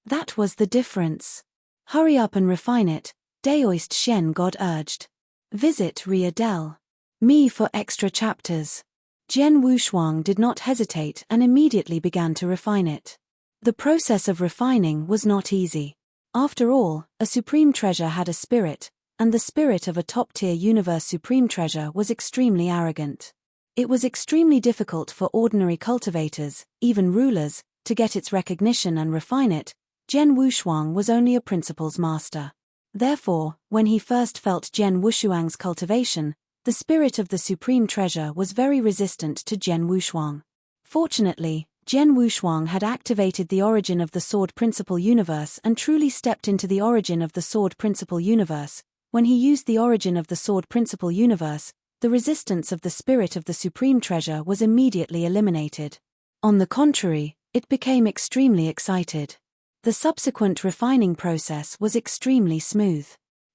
That was the difference. Hurry up and refine it, Daoist Shen God urged. Visit Ria.me for extra chapters. Jian Wushuang did not hesitate and immediately began to refine it. The process of refining was not easy. After all, a supreme treasure had a spirit, and the spirit of a top-tier universe supreme treasure was extremely arrogant. It was extremely difficult for ordinary cultivators, even rulers, to get its recognition and refine it. Jian Wushuang was only a principal's master. Therefore, when he first felt Jian Wushuang's cultivation, the spirit of the supreme treasure was very resistant to Jian Wushuang. Fortunately, Jian Wushuang had activated the origin of the sword principle universe and truly stepped into the origin of the sword principle universe. When he used the origin of the sword principle universe, the resistance of the spirit of the supreme treasure was immediately eliminated. On the contrary, it became extremely excited. The subsequent refining process was extremely smooth.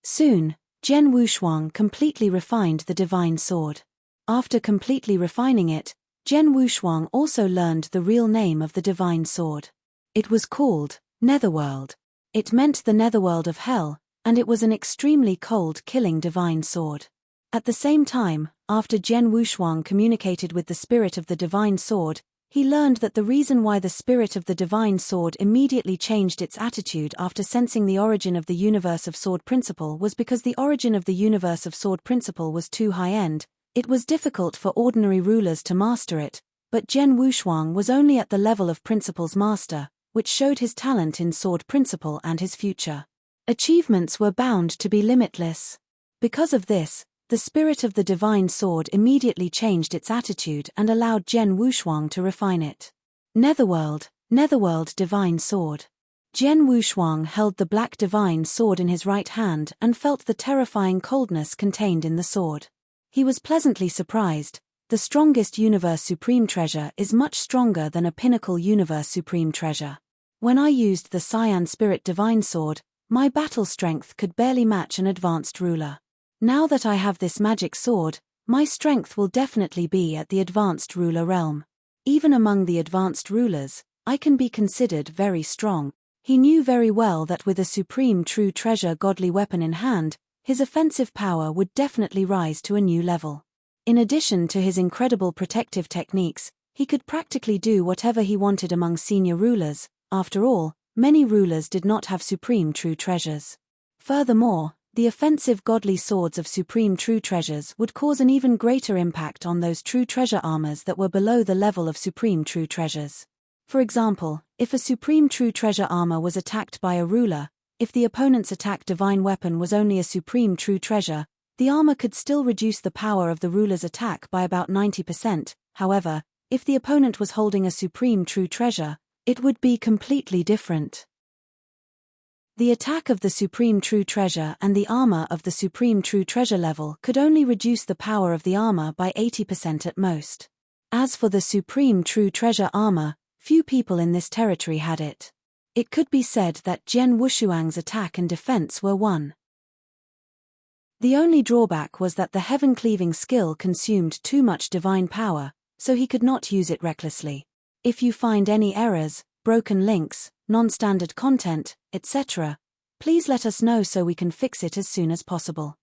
Soon, Jian Wushuang completely refined the divine sword. After completely refining it, Jian Wushuang also learned the real name of the divine sword. It was called Netherworld. It meant the netherworld of hell, and it was an extremely cold killing divine sword. At the same time, after Jian Wushuang communicated with the spirit of the divine sword, he learned that the reason why the spirit of the divine sword immediately changed its attitude after sensing the origin of the universe of sword principle was because the origin of the universe of sword principle was too high-end. It was difficult for ordinary rulers to master it, But Zhen Wushuang was only at the level of Principal's master, which showed his talent in Sword Principal and his future achievements were bound to be limitless. Because of this, the spirit of the divine sword immediately changed its attitude and allowed Zhen Wushuang to refine it. Netherworld divine sword. Zhen Wushuang held the black divine sword in his right hand and felt the terrifying coldness contained in the sword. He was pleasantly surprised. The strongest universe supreme treasure is much stronger than a pinnacle universe supreme treasure. When I used the Cyan Spirit divine sword, my battle strength could barely match an advanced ruler. Now that I have this magic sword, my strength will definitely be at the advanced ruler realm. Even among the advanced rulers, I can be considered very strong. He knew very well that with a supreme true treasure godly weapon in hand, his offensive power would definitely rise to a new level. In addition to his incredible protective techniques, he could practically do whatever he wanted among senior rulers. After all, many rulers did not have supreme true treasures. Furthermore, the offensive godly swords of supreme true treasures would cause an even greater impact on those true treasure armors that were below the level of supreme true treasures. For example, if a supreme true treasure armor was attacked by a ruler, if the opponent's attack divine weapon was only a supreme true treasure, the armor could still reduce the power of the ruler's attack by about 90%. However, if the opponent was holding a supreme true treasure, it would be completely different. The attack of the supreme true treasure and the armor of the supreme true treasure level could only reduce the power of the armor by 80% at most. As for the supreme true treasure armor, few people in this territory had it. It could be said that Zhen Wushuang's attack and defense were one. The only drawback was that the heaven-cleaving skill consumed too much divine power, so he could not use it recklessly. If you find any errors, broken links, non-standard content, etc., please let us know so we can fix it as soon as possible.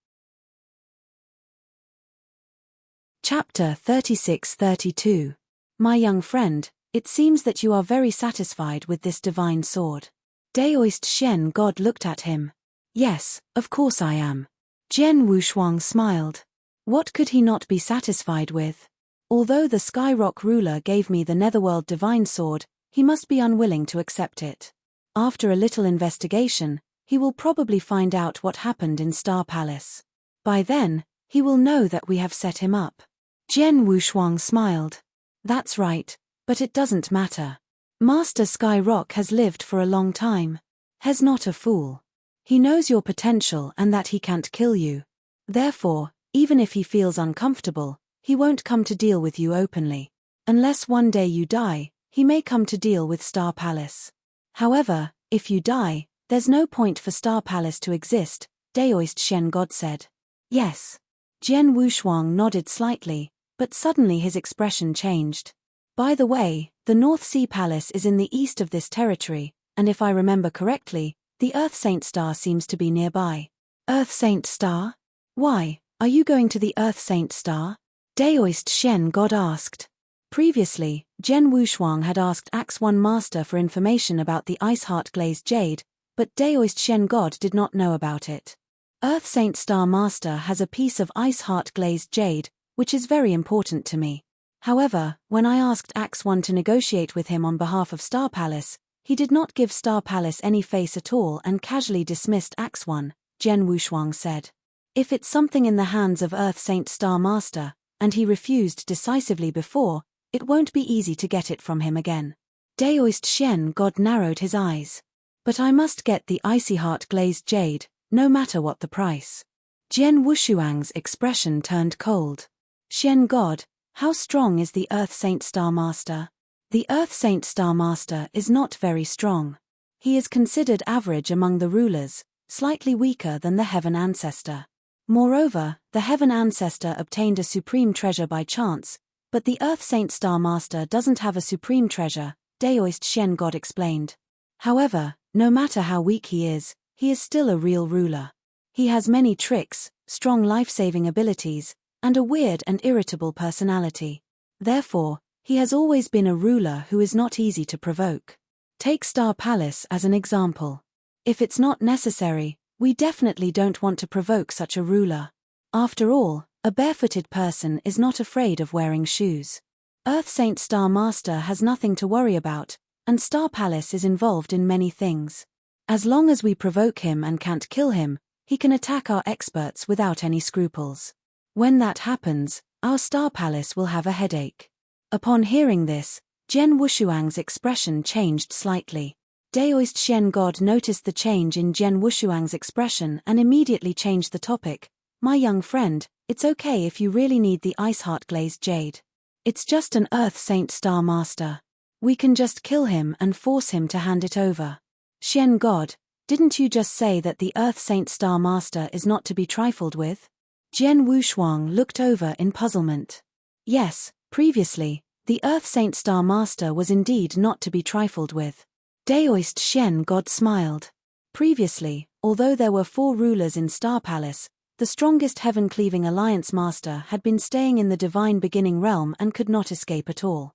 Chapter 36-32. My young friend, it seems that you are very satisfied with this divine sword. Daoist Shen God looked at him. Yes, of course I am. Zhen Wushuang smiled. What could he not be satisfied with? Although the Skyrock ruler gave me the Netherworld divine sword, he must be unwilling to accept it. After a little investigation, he will probably find out what happened in Star Palace. By then, he will know that we have set him up. Zhen Wushuang smiled. That's right, but it doesn't matter. Master Skyrock has lived for a long time. He's not a fool. He knows your potential and that he can't kill you. Therefore, even if he feels uncomfortable, he won't come to deal with you openly. Unless one day you die, he may come to deal with Star Palace. However, if you die, there's no point for Star Palace to exist, Daoist Shen God said. Yes. Zhen Wushuang nodded slightly, but suddenly his expression changed. By the way, the North Sea Palace is in the east of this territory, and if I remember correctly, the Earth Saint Star seems to be nearby. Earth Saint Star? Why, are you going to the Earth Saint Star? Daoist Shen God asked. Previously, Zhen Wushuang had asked Axe One Master for information about the Ice Heart Glazed Jade, but Daoist Shen God did not know about it. Earth Saint Star Master has a piece of Ice Heart Glazed Jade, which is very important to me. However, when I asked Axe One to negotiate with him on behalf of Star Palace, he did not give Star Palace any face at all and casually dismissed Axe One, Zhen Wushuang said. If it's something in the hands of Earth Saint Star Master, and he refused decisively before, it won't be easy to get it from him again. Daoist Shen God narrowed his eyes. But I must get the Icy Heart Glazed Jade, no matter what the price. Zhen Wushuang's expression turned cold. Shen God, how strong is the Earth Saint Star Master? The Earth Saint Star Master is not very strong. He is considered average among the rulers, slightly weaker than the Heaven Ancestor. Moreover, the Heaven Ancestor obtained a supreme treasure by chance, but the Earth Saint Star Master doesn't have a supreme treasure, Daoist Shen God explained. However, no matter how weak he is still a real ruler. He has many tricks, strong life-saving abilities, and a weird and irritable personality. Therefore, he has always been a ruler who is not easy to provoke. Take Star Palace as an example. If it's not necessary, we definitely don't want to provoke such a ruler. After all, a barefooted person is not afraid of wearing shoes. Earth Saint Star Master has nothing to worry about, and Star Palace is involved in many things. As long as we provoke him and can't kill him, he can attack our experts without any scruples. When that happens, our Star Palace will have a headache. Upon hearing this, Jian Wushuang's expression changed slightly. Daoist Shen God noticed the change in Jian Wushuang's expression and immediately changed the topic. My young friend, it's okay if you really need the Ice Heart Glazed Jade. It's just an Earth Saint Star Master. We can just kill him and force him to hand it over. Shen God, didn't you just say that the Earth Saint Star Master is not to be trifled with? Jian Wushuang looked over in puzzlement. Yes, previously, the Earth Saint Star Master was indeed not to be trifled with. Daoist Shen God smiled. Previously, although there were 4 rulers in Star Palace, the strongest heaven-cleaving Alliance Master had been staying in the Divine Beginning realm and could not escape at all.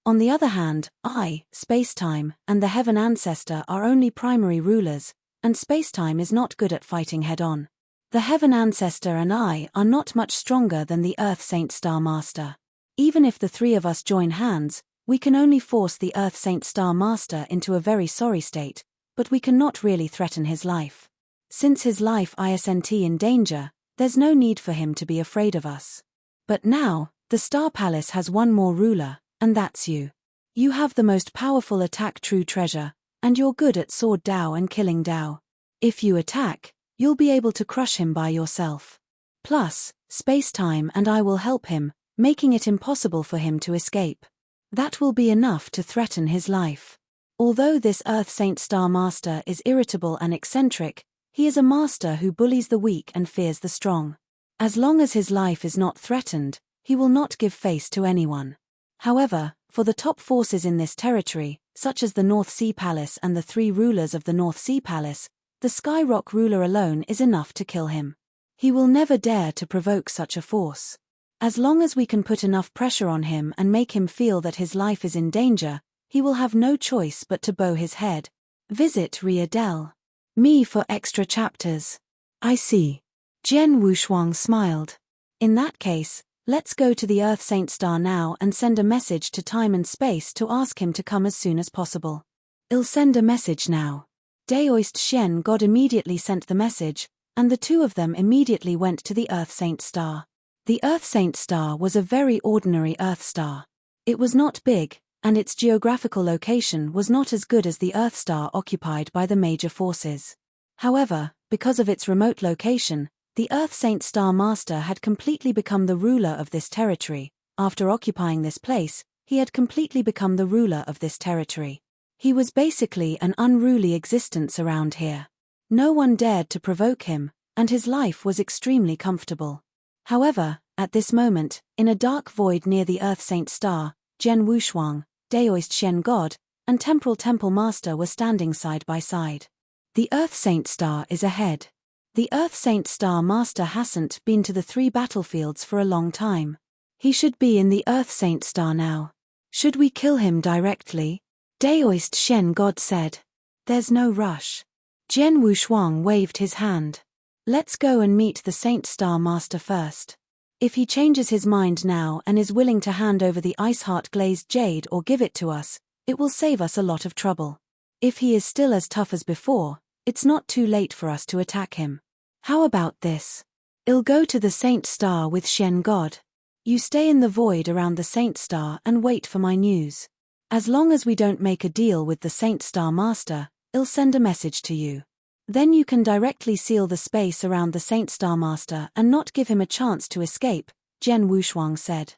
On the other hand, I, Spacetime, and the Heaven Ancestor are only primary rulers, and Spacetime is not good at fighting head-on. The Heaven Ancestor and I are not much stronger than the Earth Saint Star Master. Even if the 3 of us join hands, we can only force the Earth Saint Star Master into a very sorry state, but we cannot really threaten his life. Since his life isn't in danger, there's no need for him to be afraid of us. But now, the Star Palace has one more ruler, and that's you. You have the most powerful attack true treasure, and you're good at sword Dao and killing Dao. If you attack, you'll be able to crush him by yourself. Plus, Spacetime and I will help him, making it impossible for him to escape. That will be enough to threaten his life. Although this Earth Saint Star Master is irritable and eccentric, he is a master who bullies the weak and fears the strong. As long as his life is not threatened, he will not give face to anyone. However, for the top forces in this territory, such as the North Sea Palace and the 3 rulers of the North Sea Palace, the Sky Rock ruler alone is enough to kill him. He will never dare to provoke such a force. As long as we can put enough pressure on him and make him feel that his life is in danger, he will have no choice but to bow his head. Visit Riadel. Me for extra chapters. I see. Jian Wushuang smiled. In that case, let's go to the Earth Saint Star now and send a message to time and space to ask him to come as soon as possible. I'll send a message now. Daoist Shen God immediately sent the message, and the 2 of them immediately went to the Earth Saint Star. The Earth Saint Star was a very ordinary Earth star. It was not big, and its geographical location was not as good as the Earth star occupied by the major forces. However, because of its remote location, the Earth Saint Star Master had completely become the ruler of this territory. After occupying this place, he had completely become the ruler of this territory. He was basically an unruly existence around here. No one dared to provoke him, and his life was extremely comfortable. However, at this moment, in a dark void near the Earth Saint Star, Jian Wushuang, Daoist Shen God, and Temporal Temple Master were standing side by side. The Earth Saint Star is ahead. The Earth Saint Star Master hasn't been to the 3 battlefields for a long time. He should be in the Earth Saint Star now. Should we kill him directly? Daoist Shen God said. There's no rush. Jian Wushuang waved his hand. Let's go and meet the Saint Star Master first. If he changes his mind now and is willing to hand over the Ice Heart Glazed Jade or give it to us, it will save us a lot of trouble. If he is still as tough as before, it's not too late for us to attack him. How about this? I'll go to the Saint Star with Shen God. You stay in the void around the Saint Star and wait for my news. As long as we don't make a deal with the Saint Star Master, I'll send a message to you. Then you can directly seal the space around the Saint Star Master and not give him a chance to escape, Jian Wushuang said.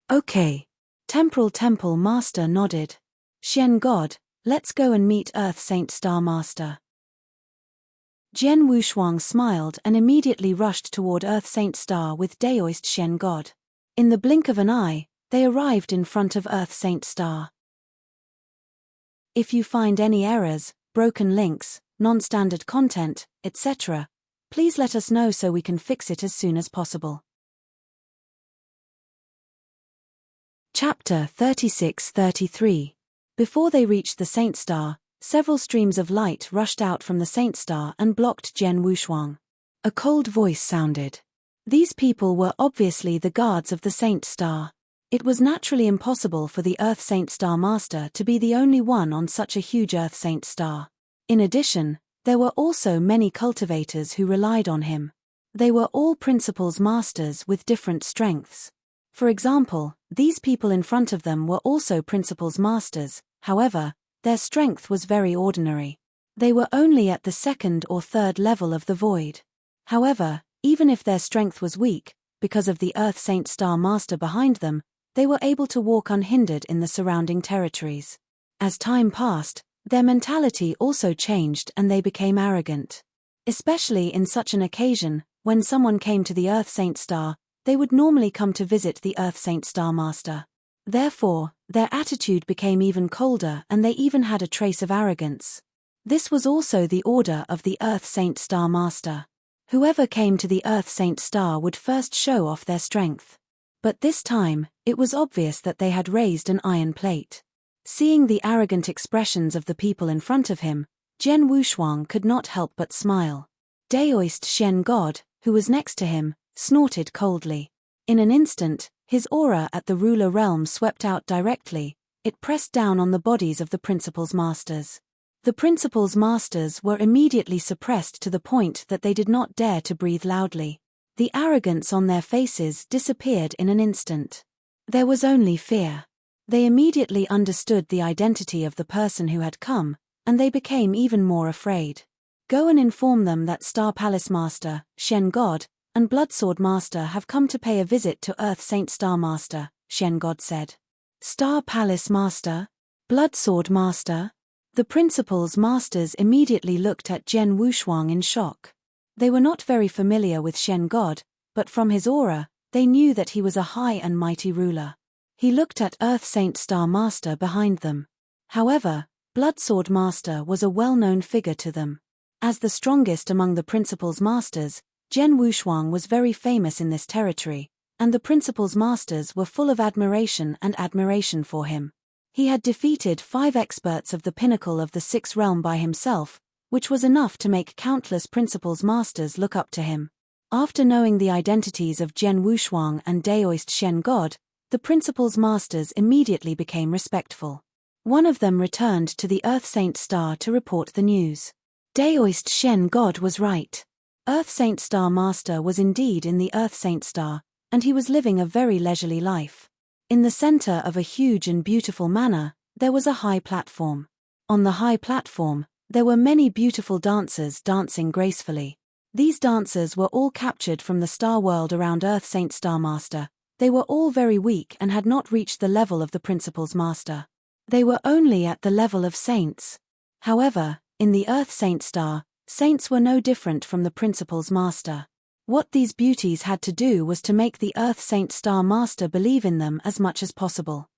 Okay. Temporal Temple Master nodded. Shen God, let's go and meet Earth Saint Star Master. Jian Wushuang smiled and immediately rushed toward Earth Saint Star with Daoist Shen God. In the blink of an eye, they arrived in front of Earth Saint Star. If you find any errors, broken links, non-standard content, etc., please let us know so we can fix it as soon as possible. Chapter 36-33. Before they reached the Saint Star, several streams of light rushed out from the Saint Star and blocked Jian Wushuang. A cold voice sounded. These people were obviously the guards of the Saint Star. It was naturally impossible for the Earth Saint Star Master to be the only one on such a huge Earth Saint Star. In addition, there were also many cultivators who relied on him. They were all Principles Masters with different strengths. For example, these people in front of them were also Principles Masters, however, their strength was very ordinary. They were only at the second or third level of the void. However, even if their strength was weak, because of the Earth Saint Star Master behind them, they were able to walk unhindered in the surrounding territories. As time passed, their mentality also changed and they became arrogant. Especially in such an occasion, when someone came to the Earth Saint Star, they would normally come to visit the Earth Saint Star Master. Therefore, their attitude became even colder and they even had a trace of arrogance. This was also the order of the Earth Saint Star Master. Whoever came to the Earth Saint Star would first show off their strength. But this time, it was obvious that they had raised an iron plate. Seeing the arrogant expressions of the people in front of him, Jian Wushuang could not help but smile. Daoist Shen God, who was next to him, snorted coldly. In an instant, his aura at the ruler realm swept out directly. It pressed down on the bodies of the Principles Masters. The Principles Masters were immediately suppressed to the point that they did not dare to breathe loudly. The arrogance on their faces disappeared in an instant. There was only fear. They immediately understood the identity of the person who had come, and they became even more afraid. Go and inform them that Star Palace Master, Shen God, and Bloodsword Master have come to pay a visit to Earth Saint Star Master, Shen God said. Star Palace Master? Bloodsword Master? The Principles Masters immediately looked at Jian Wushuang in shock. They were not very familiar with Shen God, but from his aura, they knew that he was a high and mighty ruler. He looked at Earth Saint Star Master behind them. However, Bloodsword Master was a well-known figure to them. As the strongest among the Principles Masters, Jian Wushuang was very famous in this territory, and the Principles Masters were full of admiration for him. He had defeated 5 experts of the pinnacle of the 6th realm by himself, which was enough to make countless Principles Masters look up to him. After knowing the identities of Jian Wushuang and Daoist Shen God, the Principles Masters immediately became respectful. One of them returned to the Earth Saint Star to report the news. Daoist Shen God was right. Earth Saint Star Master was indeed in the Earth Saint Star, and he was living a very leisurely life. In the center of a huge and beautiful manor, there was a high platform. On the high platform, there were many beautiful dancers dancing gracefully. These dancers were all captured from the star world around Earth Saint Star Master. They were all very weak and had not reached the level of the Principles Master. They were only at the level of saints. However, in the Earth Saint Star, saints were no different from the Principles Master. What these beauties had to do was to make the Earth Saint Star Master believe in them as much as possible.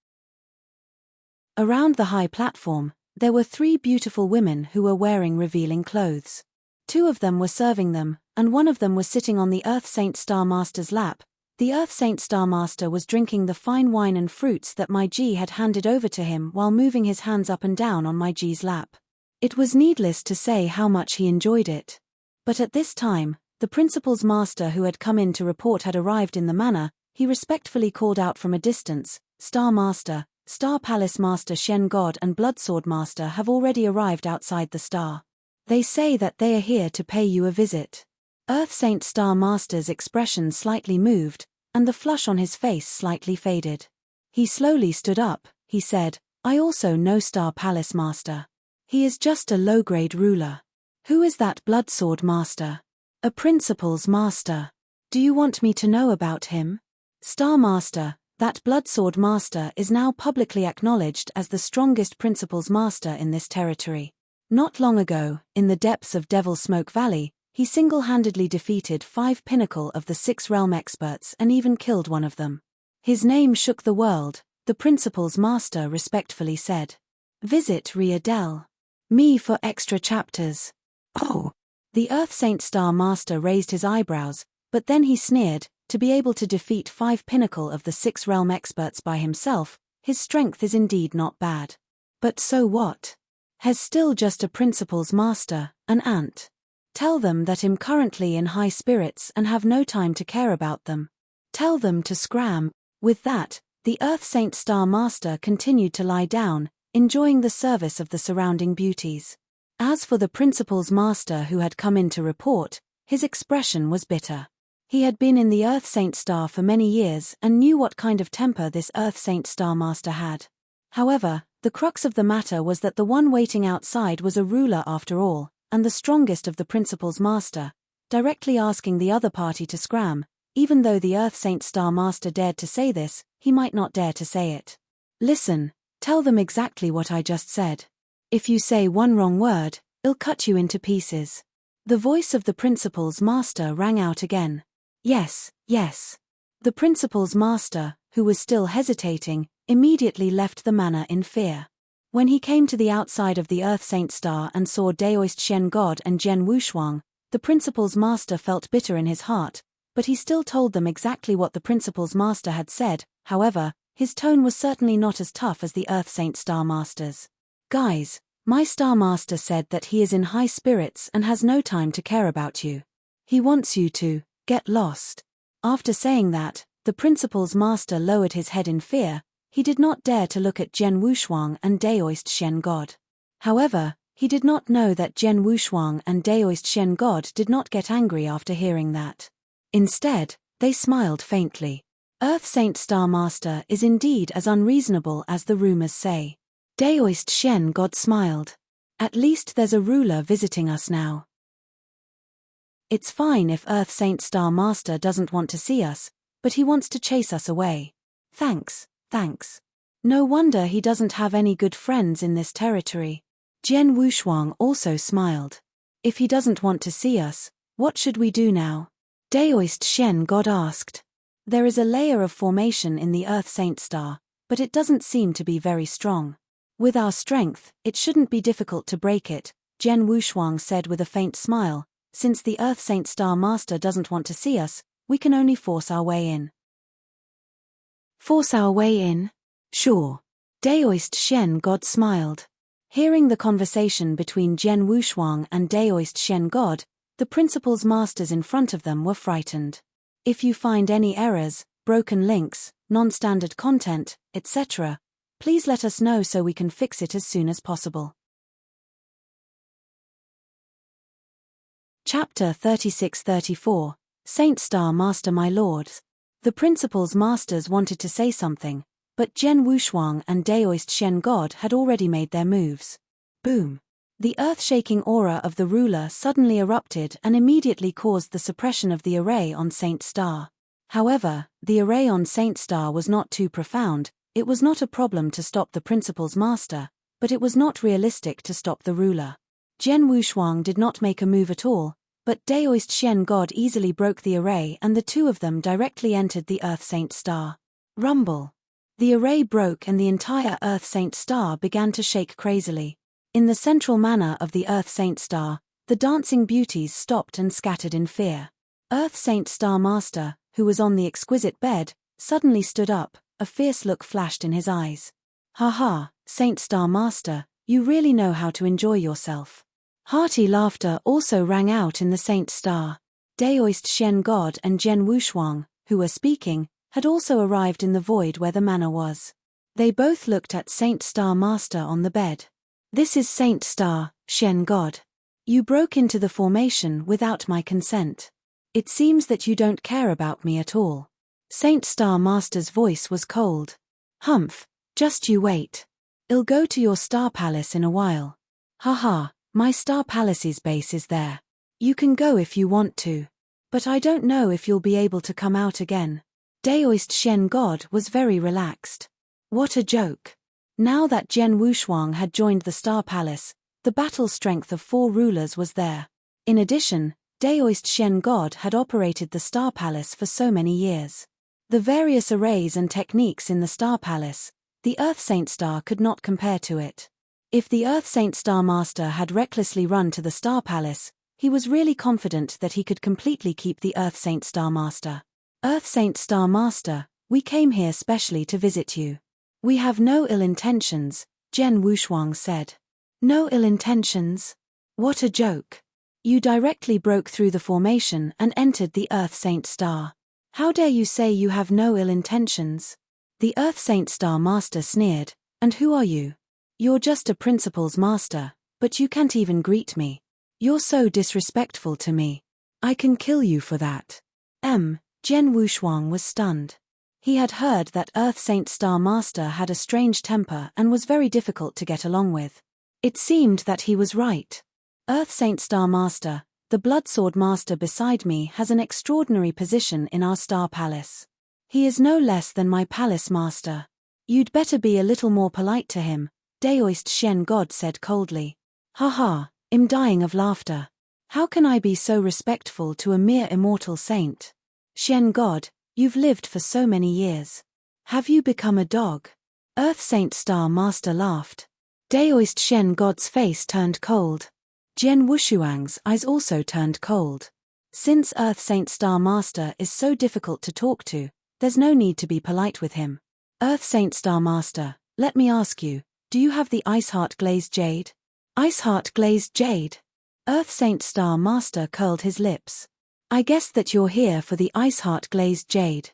Around the high platform, there were 3 beautiful women who were wearing revealing clothes. 2 of them were serving them, and one of them was sitting on the Earth Saint Star Master's lap. The Earth Saint Star Master was drinking the fine wine and fruits that Mai Ji had handed over to him while moving his hands up and down on Mai Ji's lap. It was needless to say how much he enjoyed it. But at this time, the Principles Master who had come in to report had arrived in the manor. He respectfully called out from a distance, "Star Master, Star Palace Master Shen God and Bloodsword Master have already arrived outside the star. They say that they are here to pay you a visit." Earth Saint Star Master's expression slightly moved, and the flush on his face slightly faded. He slowly stood up. He said, "I also know Star Palace Master. He is just a low-grade ruler." "Who is that Bloodsword Master?" "A Principles Master." "Do you want me to know about him?" "Star Master, that Bloodsword Master is now publicly acknowledged as the strongest Principles Master in this territory. Not long ago, in the depths of Devil Smoke Valley, he single-handedly defeated 5 pinnacle of the 6 realm experts and even killed one of them. His name shook the world," the Principles Master respectfully said. Visit Ria Del. Me for extra chapters. Oh! The Earth Saint Star Master raised his eyebrows, but then he sneered. To be able to defeat 5 pinnacle of the 6 realm experts by himself, his strength is indeed not bad. But so what? Has still just a Principles Master, an ant. Tell them that I'm currently in high spirits and have no time to care about them. Tell them to scram. With that, The Earth Saint Star Master continued to lie down, enjoying the service of the surrounding beauties. As for the Principal's Master who had come in to report, his expression was bitter. He had been in the Earth Saint Star for many years and knew what kind of temper this Earth Saint Star Master had. However, the crux of the matter was that the one waiting outside was a ruler after all, and the strongest of the Principal's Master, directly asking the other party to scram. Even though the Earth Saint Star Master dared to say this, he might not dare to say it. Listen, tell them exactly what I just said. If you say one wrong word, I'll cut you into pieces. The voice of the Principal's Master rang out again. Yes, yes. The Principal's Master, who was still hesitating, immediately left the manor in fear. When he came to the outside of the Earth Saint Star and saw Daoist Shen God and Jian Wushuang, the Principal's Master felt bitter in his heart, but he still told them exactly what the Principal's Master had said. However, his tone was certainly not as tough as the Earth Saint Star Master's. Guys, my Star Master said that he is in high spirits and has no time to care about you. He wants you to get lost. After saying that, the Principal's Master lowered his head in fear. He did not dare to look at Jian Wushuang and Daoist Shen God. However, he did not know that Jian Wushuang and Daoist Shen God did not get angry after hearing that. Instead, they smiled faintly. Earth Saint Star Master is indeed as unreasonable as the rumors say. Daoist Shen God smiled. At least there's a ruler visiting us now. It's fine if Earth Saint Star Master doesn't want to see us, but he wants to chase us away. Thanks, thanks. No wonder he doesn't have any good friends in this territory. Jian Wushuang also smiled. If he doesn't want to see us, what should we do now? Daoist Shen God asked. There is a layer of formation in the Earth Saint Star, but it doesn't seem to be very strong. With our strength, it shouldn't be difficult to break it, Jian Wushuang said with a faint smile. Since the Earth Saint Star Master doesn't want to see us, we can only force our way in. Force our way in? Sure. Daoist Shen God smiled. Hearing the conversation between Jian Wushuang and Daoist Shen God, the Principal's Masters in front of them were frightened. If you find any errors, broken links, non-standard content, etc., please let us know so we can fix it as soon as possible. Chapter 36-34, Saint Star Master My Lords. The Principal's Masters wanted to say something, but Jian Wushuang and Daoist Shen God had already made their moves. Boom! The earth-shaking aura of the ruler suddenly erupted and immediately caused the suppression of the array on Saint Star. However, the array on Saint Star was not too profound. It was not a problem to stop the Principal's Master, but it was not realistic to stop the ruler. Jian Wushuang did not make a move at all, but Daoist Shen God easily broke the array and the two of them directly entered the Earth Saint Star. Rumble! The array broke and the entire Earth Saint Star began to shake crazily. In the central manor of the Earth Saint Star, the dancing beauties stopped and scattered in fear. Earth Saint Star Master, who was on the exquisite bed, suddenly stood up, a fierce look flashed in his eyes. Ha ha, Saint Star Master, you really know how to enjoy yourself. Hearty laughter also rang out in the Saint Star. Daoist Shen God and Jian Wushuang, who were speaking, had also arrived in the void where the manor was. They both looked at Saint Star Master on the bed. This is Saint Star, Shen God. You broke into the formation without my consent. It seems that you don't care about me at all. Saint Star Master's voice was cold. Humph, just you wait. I'll go to your star palace in a while. Haha, my star palace's base is there. You can go if you want to. But I don't know if you'll be able to come out again. Daoist Shen God was very relaxed. What a joke. Now that Jian Wushuang had joined the Star Palace, the battle strength of 4 rulers was there. In addition, Daoist Shen God had operated the Star Palace for so many years. The various arrays and techniques in the Star Palace, the Earth Saint Star could not compare to it. If the Earth Saint Star Master had recklessly run to the Star Palace, he was really confident that he could completely keep the Earth Saint Star Master. Earth Saint Star Master, we came here specially to visit you. We have no ill intentions, Jian Wushuang said. No ill intentions? What a joke. You directly broke through the formation and entered the Earth Saint Star. How dare you say you have no ill intentions? The Earth Saint Star Master sneered. And who are you? You're just a principal's master, but you can't even greet me. You're so disrespectful to me. I can kill you for that. Jen Wushuang was stunned. He had heard that Earth Saint Star Master had a strange temper and was very difficult to get along with. It seemed that he was right. Earth Saint Star Master, the Blood Sword Master beside me has an extraordinary position in our Star Palace. He is no less than my Palace Master. You'd better be a little more polite to him, Daoist Shen God said coldly. Haha, I'm dying of laughter. How can I be so respectful to a mere immortal saint? Shen God, you've lived for so many years. Have you become a dog? Earth Saint Star Master laughed. Daoist Shen God's face turned cold. Jen Wushuang's eyes also turned cold. Since Earth Saint Star Master is so difficult to talk to, there's no need to be polite with him. Earth Saint Star Master, let me ask you, do you have the Ice Heart Glazed Jade? Ice Heart Glazed Jade? Earth Saint Star Master curled his lips. I guess that you're here for the Ice Heart Glazed Jade.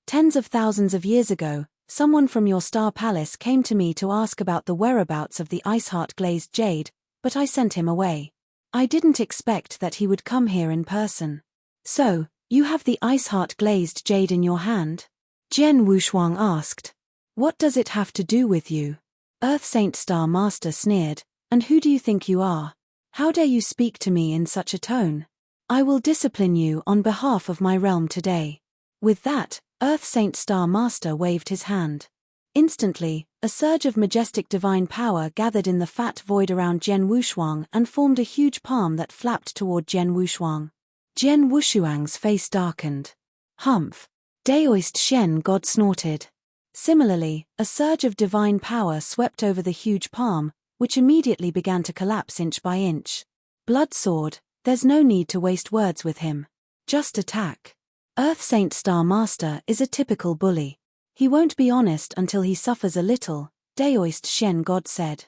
Tens of thousands of years ago, someone from your Star Palace came to me to ask about the whereabouts of the Ice Heart Glazed Jade, but I sent him away. I didn't expect that he would come here in person. So, you have the Ice Heart Glazed Jade in your hand? Jen Wushuang asked. What does it have to do with you? Earth Saint Star Master sneered. And who do you think you are? How dare you speak to me in such a tone? I will discipline you on behalf of my realm today. With that, Earth Saint Star Master waved his hand. Instantly, a surge of majestic divine power gathered in the fat void around Jen Wushuang and formed a huge palm that flapped toward Jen Wushuang. Jen Wushuang's face darkened. Humph! Daoist Shen God snorted. Similarly, a surge of divine power swept over the huge palm, which immediately began to collapse inch by inch. Blood Sword, there's no need to waste words with him. Just attack. Earth Saint Star Master is a typical bully. He won't be honest until he suffers a little, Daoist Shen God said.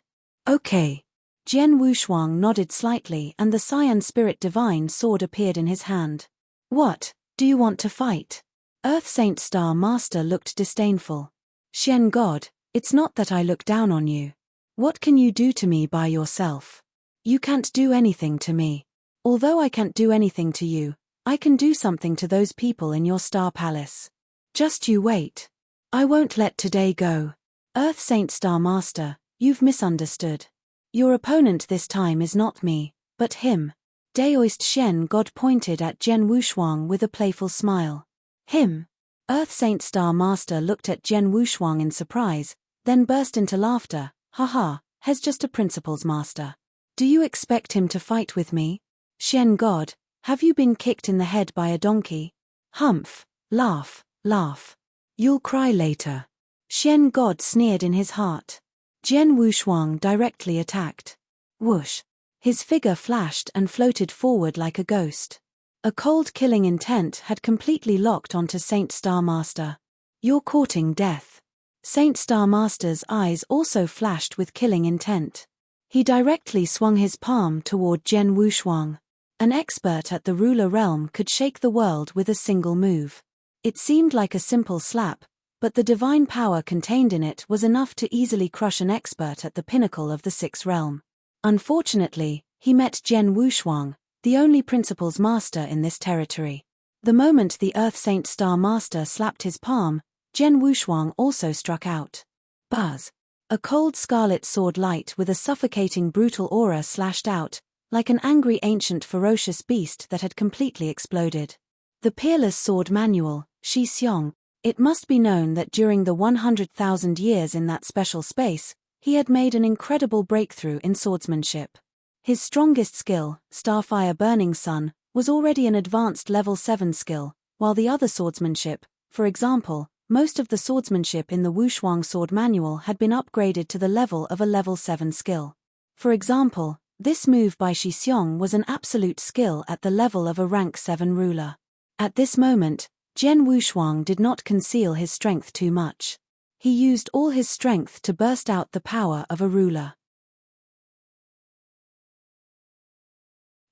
Okay. Jen Wushuang nodded slightly and the Cyan Spirit Divine Sword appeared in his hand. What, do you want to fight? Earth Saint Star Master looked disdainful. Shen God, it's not that I look down on you. What can you do to me by yourself? You can't do anything to me. Although I can't do anything to you, I can do something to those people in your Star Palace. Just you wait. I won't let today go. Earth Saint Star Master, you've misunderstood. Your opponent this time is not me, but him. Daoist Shen God pointed at Jen Wushuang with a playful smile. Him? Earth Saint Star Master looked at Jen Wushuang in surprise, then burst into laughter. Haha, he's just a principal's master. Do you expect him to fight with me? Shen God, have you been kicked in the head by a donkey? Humph, laugh, laugh. You'll cry later. Shen God sneered in his heart. Jen Wushuang directly attacked. Whoosh. His figure flashed and floated forward like a ghost. A cold killing intent had completely locked onto Saint Star Master. You're courting death. Saint Star Master's eyes also flashed with killing intent. He directly swung his palm toward Jen Wushuang. An expert at the ruler realm could shake the world with a single move. It seemed like a simple slap, but the divine power contained in it was enough to easily crush an expert at the pinnacle of the sixth realm. Unfortunately, he met Jen Wushuang, the only principal's master in this territory. The moment the Earth Saint Star Master slapped his palm, Jen Wushuang also struck out. Buzz! A cold scarlet sword light with a suffocating brutal aura slashed out, like an angry ancient ferocious beast that had completely exploded. The Peerless Sword Manual, Shi Xiong. It must be known that during the 100,000 years in that special space, he had made an incredible breakthrough in swordsmanship. His strongest skill, Starfire Burning Sun, was already an advanced level 7 skill, while the other swordsmanship, for example, most of the swordsmanship in the Wushuang Sword Manual had been upgraded to the level of a level 7 skill. For example, this move by Shi Xiong was an absolute skill at the level of a rank 7 ruler. At this moment, Jen Wushuang did not conceal his strength too much. He used all his strength to burst out the power of a ruler.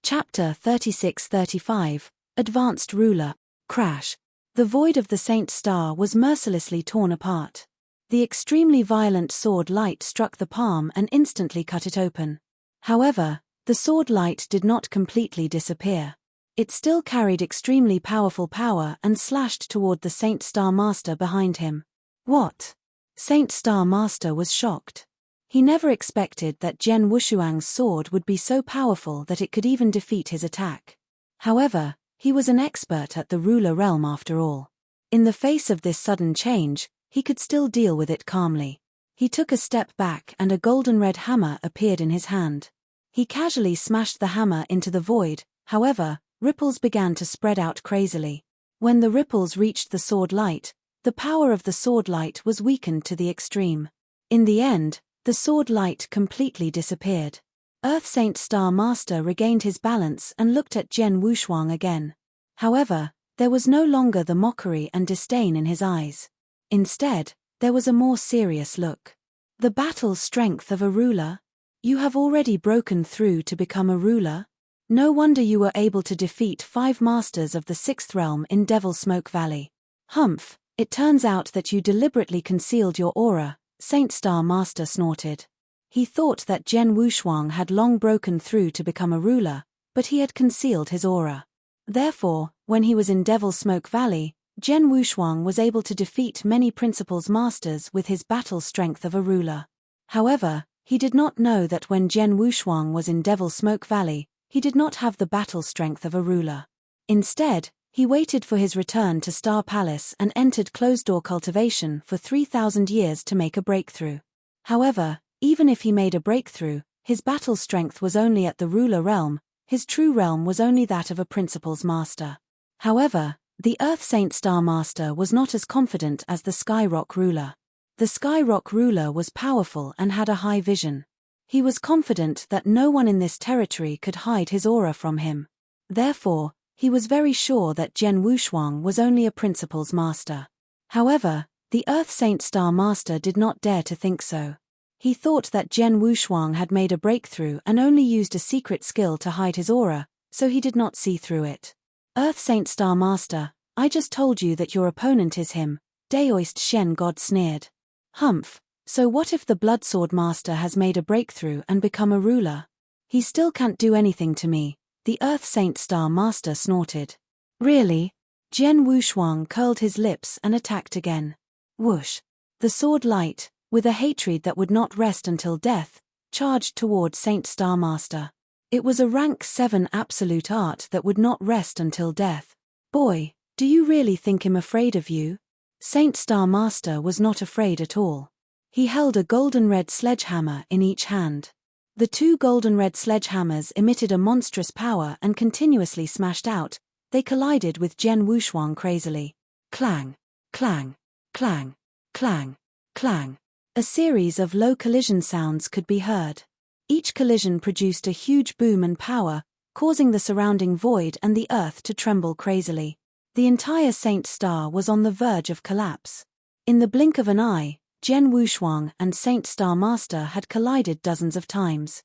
Chapter 36-35, Advanced Ruler, Crash. The void of the Saint Star was mercilessly torn apart. The extremely violent sword light struck the palm and instantly cut it open. However, the sword light did not completely disappear. It still carried extremely powerful power and slashed toward the Saint Star Master behind him. What? Saint Star Master was shocked. He never expected that Zhen Wushuang's sword would be so powerful that it could even defeat his attack. However, he was an expert at the ruler realm after all. In the face of this sudden change, he could still deal with it calmly. He took a step back and a golden red hammer appeared in his hand. He casually smashed the hammer into the void, however, ripples began to spread out crazily. When the ripples reached the sword light, the power of the sword light was weakened to the extreme. In the end, the sword light completely disappeared. Earth Saint Star Master regained his balance and looked at Zhen Wushuang again. However, there was no longer the mockery and disdain in his eyes. Instead, there was a more serious look. The battle strength of a ruler? You have already broken through to become a ruler? No wonder you were able to defeat 5 masters of the 6th realm in Devil Smoke Valley. Humph, it turns out that you deliberately concealed your aura, Saint Star Master snorted. He thought that Zhen Wushuang had long broken through to become a ruler, but he had concealed his aura. Therefore, when he was in Devil Smoke Valley, Zhen Wushuang was able to defeat many principal's masters with his battle strength of a ruler. However, he did not know that when Zhen Wushuang was in Devil Smoke Valley, he did not have the battle strength of a ruler. Instead, he waited for his return to Star Palace and entered closed-door cultivation for 3,000 years to make a breakthrough. However, even if he made a breakthrough, his battle strength was only at the ruler realm, his true realm was only that of a principal's master. However, the Earth Saint Star Master was not as confident as the Sky Rock ruler. The Sky Rock ruler was powerful and had a high vision. He was confident that no one in this territory could hide his aura from him. Therefore, he was very sure that Zhen Wushuang was only a principal's master. However, the Earth Saint Star Master did not dare to think so. He thought that Zhen Wushuang had made a breakthrough and only used a secret skill to hide his aura, so he did not see through it. Earth Saint Star Master, I just told you that your opponent is him, Daoist Shen God sneered. Humph, so what if the Bloodsword Master has made a breakthrough and become a ruler? He still can't do anything to me, the Earth Saint Star Master snorted. Really? Zhen Wushuang curled his lips and attacked again. Whoosh! The sword light, with a hatred that would not rest until death, charged toward Saint Star Master. It was a rank 7 absolute art that would not rest until death. Boy, do you really think I'm afraid of you? Saint Star Master was not afraid at all. He held a golden red sledgehammer in each hand. The 2 golden red sledgehammers emitted a monstrous power and continuously smashed out. They collided with Zhen Wushuang crazily. Clang, clang, clang, clang, clang. A series of low collision sounds could be heard. Each collision produced a huge boom and power, causing the surrounding void and the earth to tremble crazily. The entire Saint Star was on the verge of collapse. In the blink of an eye, Zhen Wushuang and Saint Star Master had collided dozens of times.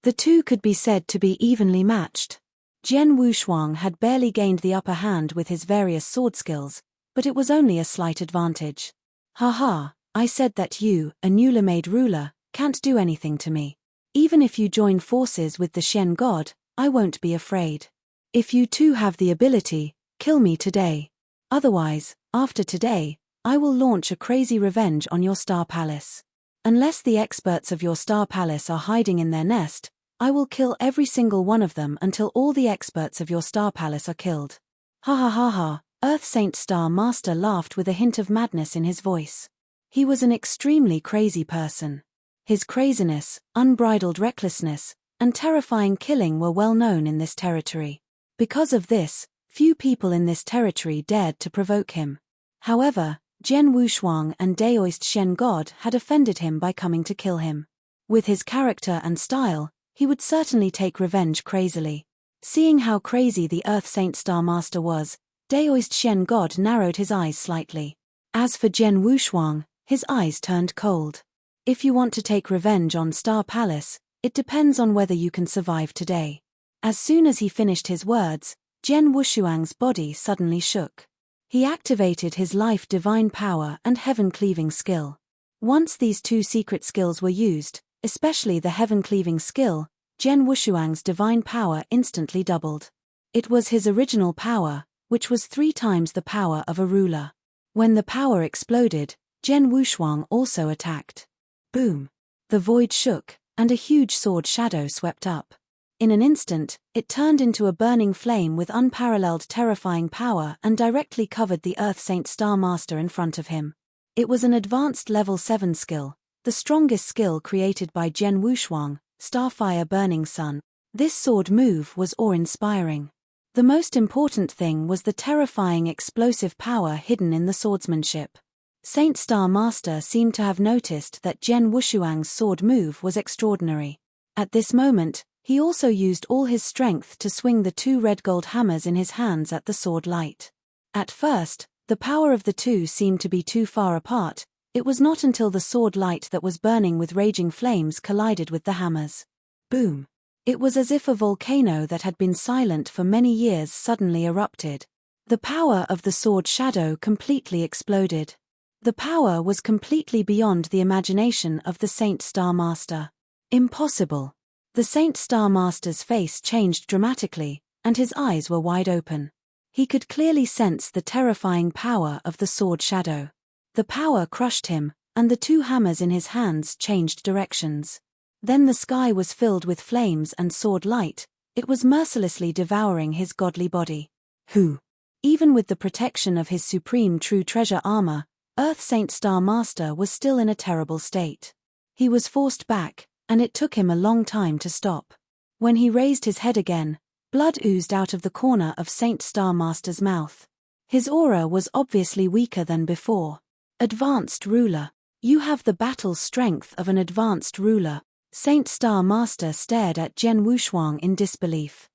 The two could be said to be evenly matched. Zhen Wushuang had barely gained the upper hand with his various sword skills, but it was only a slight advantage. Haha, I said that you, a newly made ruler, can't do anything to me. Even if you join forces with the Shen God, I won't be afraid. If you too have the ability, kill me today. Otherwise, after today, I will launch a crazy revenge on your Star Palace. Unless the experts of your Star Palace are hiding in their nest, I will kill every single one of them until all the experts of your Star Palace are killed. Ha ha ha ha, Earth Saint Star Master laughed with a hint of madness in his voice. He was an extremely crazy person. His craziness, unbridled recklessness, and terrifying killing were well known in this territory. Because of this, few people in this territory dared to provoke him. However, Zhen Wushuang and Daoist Shen God had offended him by coming to kill him. With his character and style, he would certainly take revenge crazily. Seeing how crazy the Earth Saint Star Master was, Daoist Shen God narrowed his eyes slightly. As for Zhen Wushuang, his eyes turned cold. If you want to take revenge on Star Palace, it depends on whether you can survive today. As soon as he finished his words, Jian Wushuang's body suddenly shook. He activated his life divine power and heaven-cleaving skill. Once these two secret skills were used, especially the heaven-cleaving skill, Jian Wushuang's divine power instantly doubled. It was his original power, which was 3 times the power of a ruler. When the power exploded, Jian Wushuang also attacked. Boom! The void shook, and a huge sword shadow swept up. In an instant, it turned into a burning flame with unparalleled terrifying power and directly covered the Earth Saint Star Master in front of him. It was an advanced level 7 skill, the strongest skill created by Jian Wushuang, Starfire Burning Sun. This sword move was awe-inspiring. The most important thing was the terrifying explosive power hidden in the swordsmanship. Saint Star Master seemed to have noticed that Jian Wushuang's sword move was extraordinary. At this moment, he also used all his strength to swing the 2 red gold hammers in his hands at the sword light. At first, the power of the two seemed to be too far apart. It was not until the sword light that was burning with raging flames collided with the hammers. Boom! It was as if a volcano that had been silent for many years suddenly erupted. The power of the sword shadow completely exploded. The power was completely beyond the imagination of the Saint Star Master. Impossible! The Saint Star Master's face changed dramatically, and his eyes were wide open. He could clearly sense the terrifying power of the sword shadow. The power crushed him, and the 2 hammers in his hands changed directions. Then the sky was filled with flames and sword light. It was mercilessly devouring his godly body. Who? Even with the protection of his supreme true treasure armor, Earth Saint Star Master was still in a terrible state. He was forced back, and it took him a long time to stop. When he raised his head again, blood oozed out of the corner of Saint Star Master's mouth. His aura was obviously weaker than before. Advanced ruler. You have the battle strength of an advanced ruler. Saint Star Master stared at Jian Wushuang in disbelief.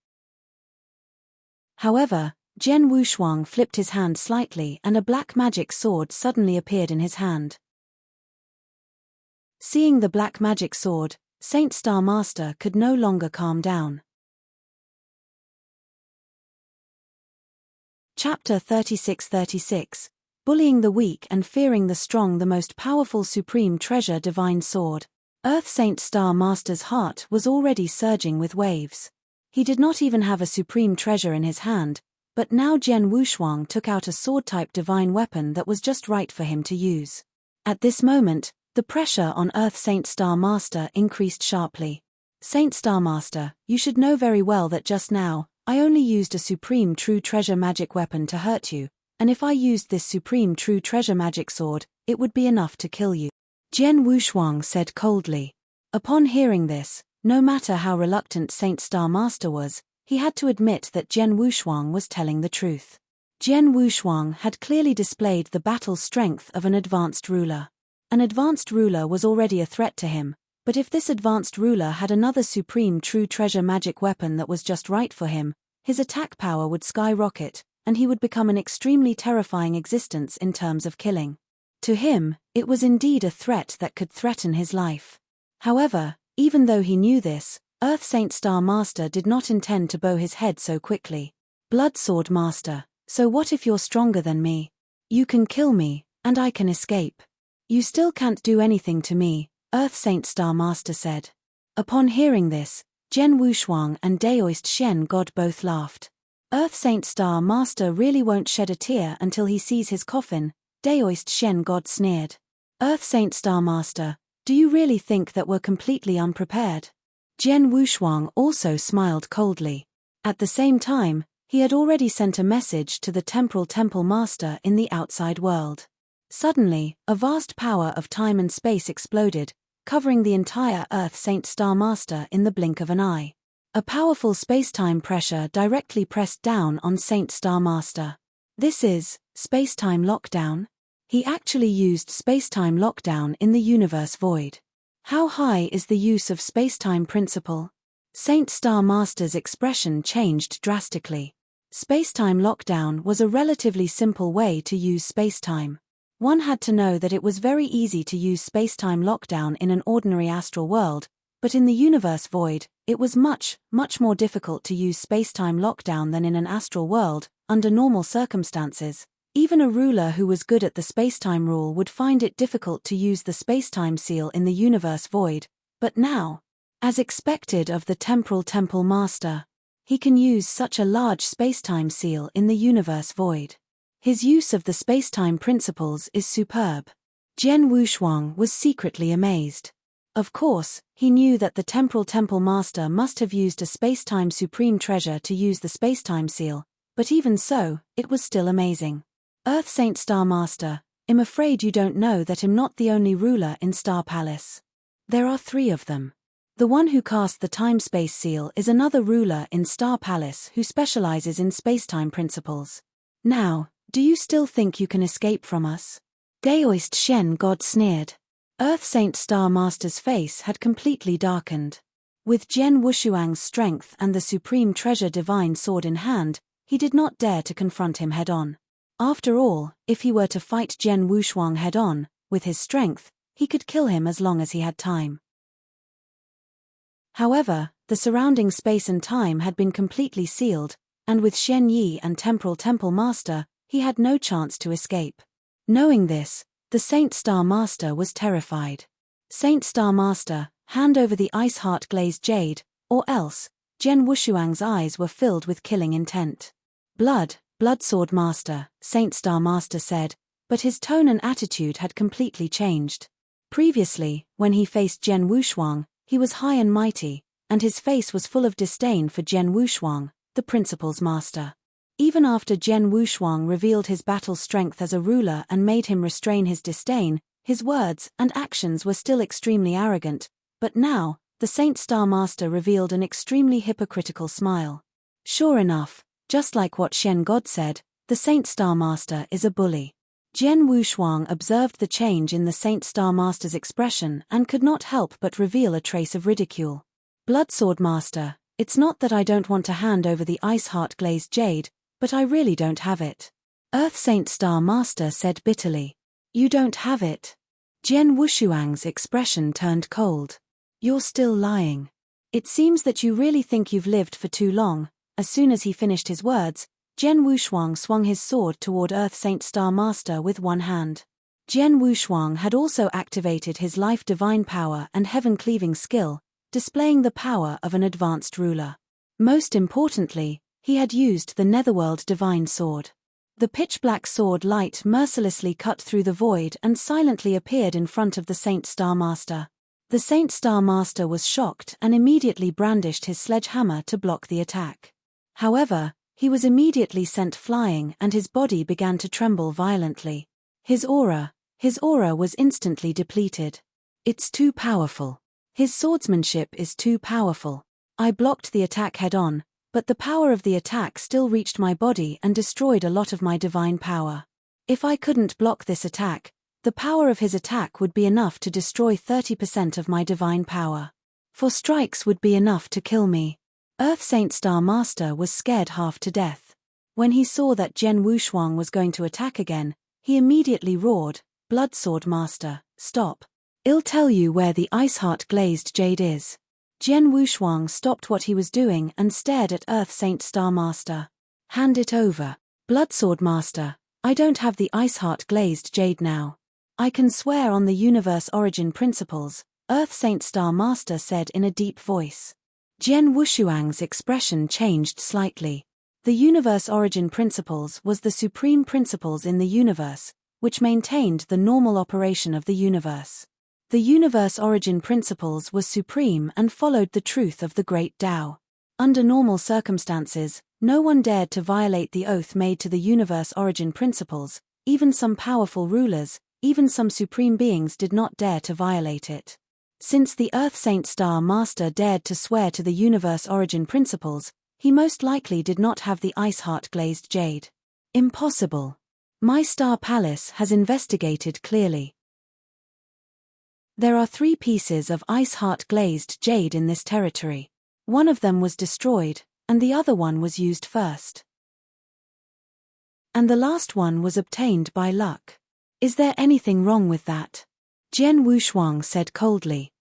However, Jian Wushuang flipped his hand slightly and a black magic sword suddenly appeared in his hand. Seeing the black magic sword, Saint Star Master could no longer calm down. Chapter 36-36, Bullying the Weak and Fearing the Strong. The most powerful supreme treasure divine sword. Earth Saint Star Master's heart was already surging with waves. He did not even have a supreme treasure in his hand, but now Jian Wushuang took out a sword-type divine weapon that was just right for him to use. At this moment, the pressure on Earth Saint Star Master increased sharply. Saint Star Master, you should know very well that just now, I only used a supreme true treasure magic weapon to hurt you, and if I used this supreme true treasure magic sword, it would be enough to kill you. Jian Wushuang said coldly. Upon hearing this, no matter how reluctant Saint Star Master was, he had to admit that Jian Wushuang was telling the truth. Jian Wushuang had clearly displayed the battle strength of an advanced ruler. An advanced ruler was already a threat to him, but if this advanced ruler had another supreme true treasure magic weapon that was just right for him, his attack power would skyrocket, and he would become an extremely terrifying existence in terms of killing. To him, it was indeed a threat that could threaten his life. However, even though he knew this, Earth Saint Star Master did not intend to bow his head so quickly. Blood Sword Master, so what if you're stronger than me? You can kill me, and I can escape. You still can't do anything to me, Earth Saint Star Master said. Upon hearing this, Jian Wushuang and Daoist Shen God both laughed. Earth Saint Star Master really won't shed a tear until he sees his coffin, Daoist Shen God sneered. Earth Saint Star Master, do you really think that we're completely unprepared? Jian Wushuang also smiled coldly. At the same time, he had already sent a message to the Temporal Temple Master in the outside world. Suddenly, a vast power of time and space exploded, covering the entire Earth Saint Star Master in the blink of an eye. A powerful space-time pressure directly pressed down on Saint Star Master. This is space-time lockdown? He actually used space-time lockdown in the universe void. How high is the use of space-time principle? Saint Star Master's expression changed drastically. Space-time lockdown was a relatively simple way to use space-time. One had to know that it was very easy to use space-time lockdown in an ordinary astral world, But in the universe void, it was much, much more difficult to use spacetime lockdown than in an astral world. Under normal circumstances, even a ruler who was good at the spacetime rule would find it difficult to use the spacetime seal in the universe void, but now, as expected of the temporal temple master, he can use such a large spacetime seal in the universe void. His use of the spacetime principles is superb. Jian Wushuang was secretly amazed. Of course, he knew that the temporal temple master must have used a spacetime supreme treasure to use the spacetime seal, but even so, it was still amazing. Earth Saint Star Master, I'm afraid you don't know that I'm not the only ruler in Star Palace. There are 3 of them. The one who cast the time-space seal is another ruler in Star Palace who specializes in spacetime principles. Now, do you still think you can escape from us? Daoist Shen God sneered. Earth Saint Star Master's face had completely darkened. With Jian Wushuang's strength and the supreme treasure divine sword in hand, he did not dare to confront him head-on. After all, if he were to fight Jian Wushuang head-on, with his strength, he could kill him as long as he had time. However, the surrounding space and time had been completely sealed, and with Shen Yi and Temporal Temple Master, he had no chance to escape. Knowing this, the Saint Star Master was terrified. Saint Star Master, hand over the ice heart glazed jade, or else, Jian Wushuang's eyes were filled with killing intent. Blood Sword Master, Saint Star Master said, but his tone and attitude had completely changed. Previously, when he faced Jian Wushuang, he was high and mighty, and his face was full of disdain for Jian Wushuang, the principal's master. Even after Jian Wushuang revealed his battle strength as a ruler and made him restrain his disdain, his words and actions were still extremely arrogant, but now, the Saint Star Master revealed an extremely hypocritical smile. Sure enough, just like what Shen God said, the Saint Star Master is a bully. Jian Wushuang observed the change in the Saint Star Master's expression and could not help but reveal a trace of ridicule. Bloodsword Master, it's not that I don't want to hand over the ice heart glazed jade, but I really don't have it. Earth Saint Star Master said bitterly. You don't have it? Jian Wushuang's expression turned cold. You're still lying. It seems that you really think you've lived for too long. As soon as he finished his words, Jian Wushuang swung his sword toward Earth Saint Star Master with one hand. Jian Wushuang had also activated his life divine power and heaven-cleaving skill, displaying the power of an advanced ruler. Most importantly, he had used the Netherworld divine sword. The pitch-black sword light mercilessly cut through the void and silently appeared in front of the Saint Star Master. The Saint Star Master was shocked and immediately brandished his sledgehammer to block the attack. However, he was immediately sent flying and his body began to tremble violently. His aura was instantly depleted. It's too powerful. His swordsmanship is too powerful. I blocked the attack head-on, but the power of the attack still reached my body and destroyed a lot of my divine power. If I couldn't block this attack, the power of his attack would be enough to destroy 30% of my divine power. 4 strikes would be enough to kill me. Earth Saint Star Master was scared half to death. When he saw that Jian Wushuang was going to attack again, he immediately roared, Bloodsword Master, stop. I'll tell you where the ice heart glazed jade is. Jian Wushuang stopped what he was doing and stared at Earth Saint Star Master. Hand it over. Bloodsword Master, I don't have the ice heart glazed jade now. I can swear on the universe origin principles, Earth Saint Star Master said in a deep voice. Jian Wushuang's expression changed slightly. The universe origin principles was the supreme principles in the universe, which maintained the normal operation of the universe. The universe origin principles was supreme and followed the truth of the great Tao. Under normal circumstances, no one dared to violate the oath made to the universe origin principles, even some powerful rulers, even some supreme beings did not dare to violate it. Since the Earth Saint Star Master dared to swear to the universe origin principles, he most likely did not have the ice heart glazed jade. Impossible. My Star Palace has investigated clearly. There are 3 pieces of ice heart glazed jade in this territory. One of them was destroyed, and the other one was used first. And the last one was obtained by luck. Is there anything wrong with that? Jian Wushuang said coldly.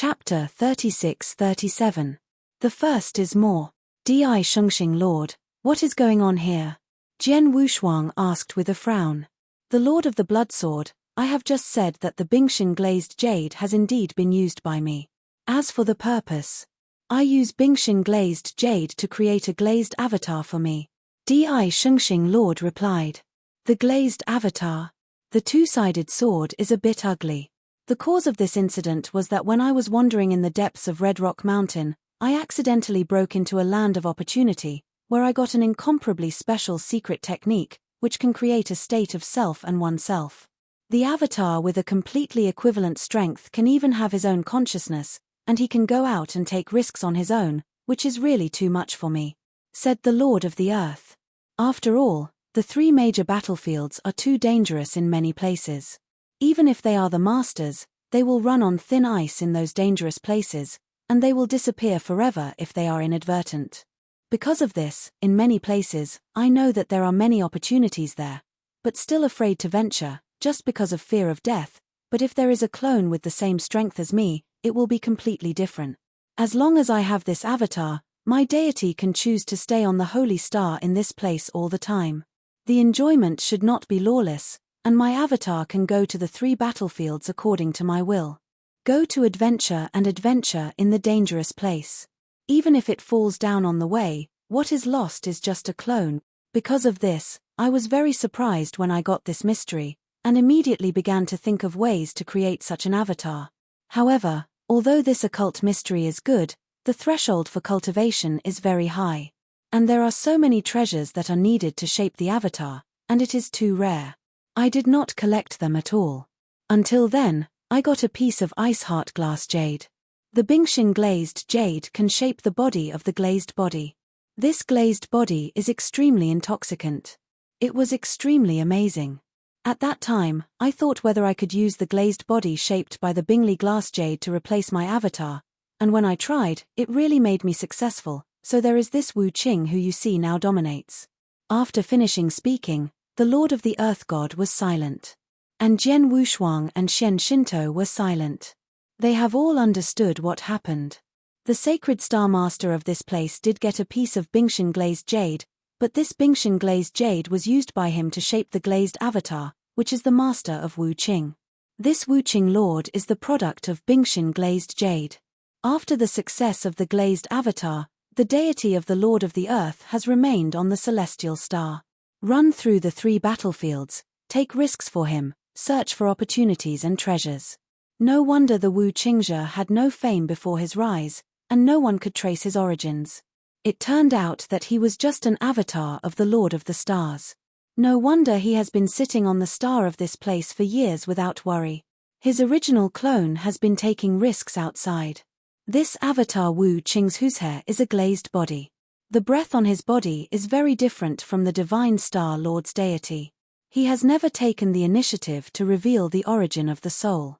Chapter 36-37. The first is more. Di Shengxing Lord, what is going on here? Jian Wushuang asked with a frown. The Lord of the Bloodsword, I have just said that the Bingxin glazed jade has indeed been used by me. As for the purpose, I use Bingxin glazed jade to create a glazed avatar for me. Di Shengxing Lord replied. The glazed avatar. The two-sided sword is a bit ugly. The cause of this incident was that when I was wandering in the depths of Red Rock Mountain, I accidentally broke into a land of opportunity, where I got an incomparably special secret technique, which can create a state of self and oneself. The avatar with a completely equivalent strength can even have his own consciousness, and he can go out and take risks on his own, which is really too much for me, said the Lord of the Earth. After all, the three major battlefields are too dangerous in many places. Even if they are the masters, they will run on thin ice in those dangerous places, and they will disappear forever if they are inadvertent. Because of this, in many places, I know that there are many opportunities there, but still afraid to venture, just because of fear of death. But if there is a clone with the same strength as me, it will be completely different. As long as I have this avatar, my deity can choose to stay on the holy star in this place all the time. The enjoyment should not be lawless, and my avatar can go to the three battlefields according to my will. Go to adventure and adventure in the dangerous place. Even if it falls down on the way, what is lost is just a clone. Because of this, I was very surprised when I got this mystery, and immediately began to think of ways to create such an avatar. However, although this occult mystery is good, the threshold for cultivation is very high. And there are so many treasures that are needed to shape the avatar, and it is too rare. I did not collect them at all. Until then, I got a piece of ice heart glass jade. The Bingxin glazed jade can shape the body of the glazed body. This glazed body is extremely intoxicant. It was extremely amazing. At that time, I thought whether I could use the glazed body shaped by the Bingli glass jade to replace my avatar, and when I tried, it really made me successful, so there is this Wu Qing who you see now dominates. After finishing speaking, the Lord of the Earth God was silent. And Jian Wushuang and Xian Shinto were silent. They have all understood what happened. The sacred star master of this place did get a piece of Bingxin glazed jade, but this Bingxin glazed jade was used by him to shape the glazed avatar, which is the master of Wu Qing. This Wu Qing Lord is the product of Bingxin glazed jade. After the success of the glazed avatar, the deity of the Lord of the Earth has remained on the celestial star. Run through the three battlefields, take risks for him, search for opportunities and treasures. No wonder the Wu Qingzhe had no fame before his rise, and no one could trace his origins. It turned out that he was just an avatar of the Lord of the Stars. No wonder he has been sitting on the star of this place for years without worry. His original clone has been taking risks outside. This avatar Wu Qing's hair is a glazed body. The breath on his body is very different from the Divine Star Lord's deity. He has never taken the initiative to reveal the origin of the soul.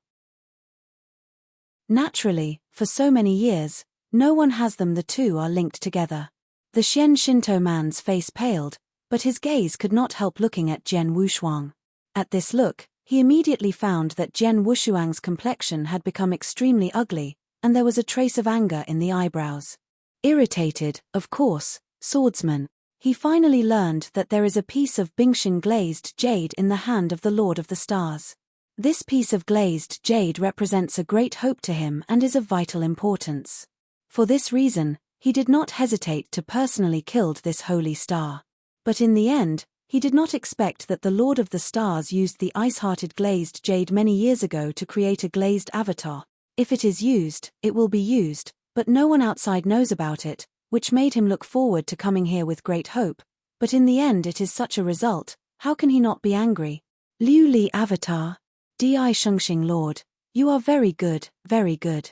Naturally, for so many years, no one has them. The two are linked together. The Xian Shinto man's face paled, but his gaze could not help looking at Jian Wushuang. At this look, he immediately found that Jian Wushuang's complexion had become extremely ugly, and there was a trace of anger in the eyebrows. Irritated, of course, swordsman, he finally learned that there is a piece of Bingxin glazed jade in the hand of the Lord of the Stars. This piece of glazed jade represents a great hope to him and is of vital importance. For this reason, he did not hesitate to personally kill this holy star. But in the end, he did not expect that the Lord of the Stars used the ice-hearted glazed jade many years ago to create a glazed avatar. If it is used, it will be used, but no one outside knows about it, which made him look forward to coming here with great hope. But in the end it is such a result, how can he not be angry? Liu Li Avatar. Di Shengxing Lord, you are very good, very good.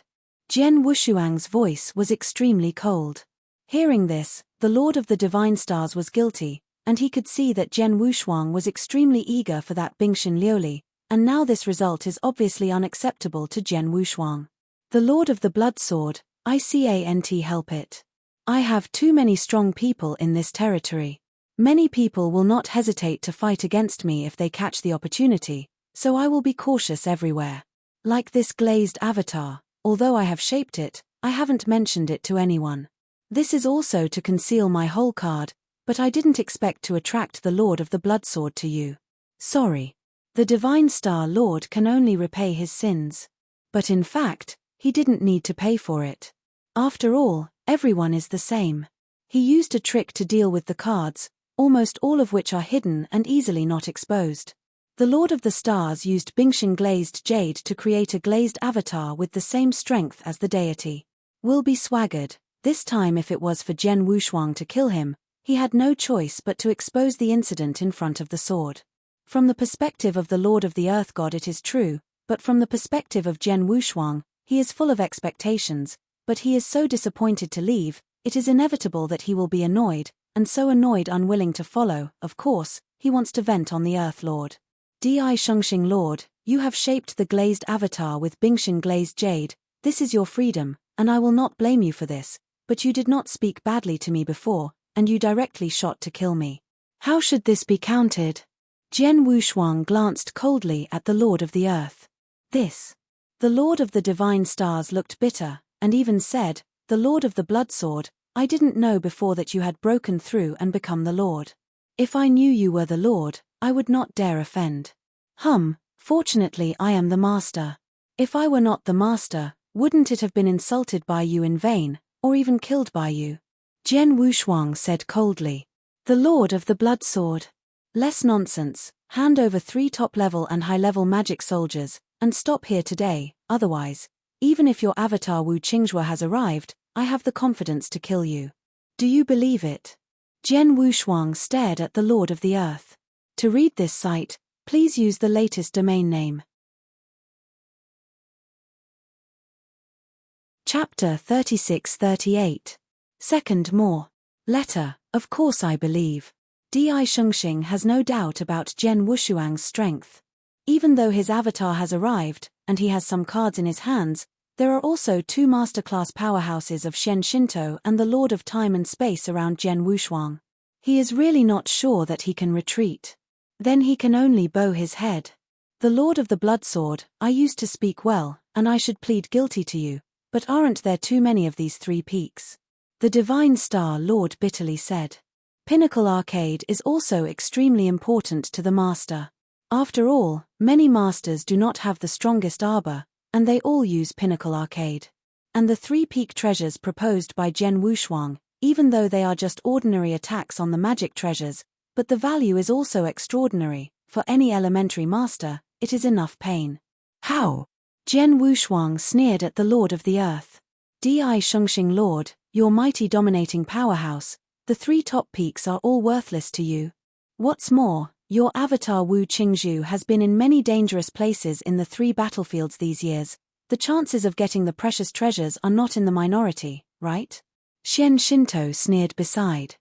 Jian Wushuang's voice was extremely cold. Hearing this, the Lord of the Divine Stars was guilty, and he could see that Jian Wushuang was extremely eager for that Bingxin Liuli, and now this result is obviously unacceptable to Jian Wushuang. The Lord of the Blood Sword, I can't help it. I have too many strong people in this territory. Many people will not hesitate to fight against me if they catch the opportunity, so I will be cautious everywhere. Like this glazed avatar, Although I have shaped it, I haven't mentioned it to anyone. This is also to conceal my whole card, but I didn't expect to attract the Lord of the Bloodsword to you. Sorry. The Divine Star Lord can only repay his sins. But in fact, he didn't need to pay for it. After all, everyone is the same. He used a trick to deal with the cards, almost all of which are hidden and easily not exposed. The Lord of the Stars used Bingxian glazed jade to create a glazed avatar with the same strength as the deity. Will be swaggered. This time if it was for Jian Wushuang to kill him, he had no choice but to expose the incident in front of the sword. From the perspective of the Lord of the Earth God it is true, but from the perspective of Jian Wushuang, he is full of expectations, but he is so disappointed to leave, it is inevitable that he will be annoyed, and so annoyed unwilling to follow. Of course, he wants to vent on the Earth Lord. Di Shengxing Lord, you have shaped the glazed avatar with Bingxian glazed jade, this is your freedom, and I will not blame you for this, but you did not speak badly to me before, and you directly shot to kill me. How should this be counted? Jian Wushuang glanced coldly at the Lord of the Earth. This. The Lord of the Divine Stars looked bitter, and even said, the Lord of the Bloodsword, I didn't know before that you had broken through and become the Lord. If I knew you were the Lord, I would not dare offend. Fortunately I am the Master. If I were not the Master, wouldn't it have been insulted by you in vain, or even killed by you? Jian Wushuang said coldly. The Lord of the Bloodsword. Less nonsense, hand over 3 top-level and high-level magic soldiers, and stop here today, otherwise, even if your avatar Wu Qingzhua has arrived, I have the confidence to kill you. Do you believe it? Jian Wushuang stared at the Lord of the Earth. To read this site, please use the latest domain name. Chapter 36-38. Second more. Letter, of course I believe. Di Shengxing has no doubt about Jian Wushuang's strength. Even though his avatar has arrived, and he has some cards in his hands, there are also 2 masterclass powerhouses of Shen Shinto and the Lord of Time and Space around Jian Wushuang. He is really not sure that he can retreat. Then he can only bow his head. The Lord of the Bloodsword, I used to speak well, and I should plead guilty to you, but aren't there too many of these 3 peaks? The Divine Star Lord bitterly said. Pinnacle Arcade is also extremely important to the Master. After all, many Masters do not have the strongest arbor, and they all use Pinnacle Arcade. And the 3 peak treasures proposed by Jian Wushuang, even though they are just ordinary attacks on the magic treasures, but the value is also extraordinary, for any elementary master, it is enough pain. How? Jian Wushuang sneered at the Lord of the Earth. Di Shengxing Lord, your mighty dominating powerhouse, the 3 top peaks are all worthless to you. What's more, your avatar Wu Qingzhou has been in many dangerous places in the 3 battlefields these years. The chances of getting the precious treasures are not in the minority, right? Shen Shinto sneered beside.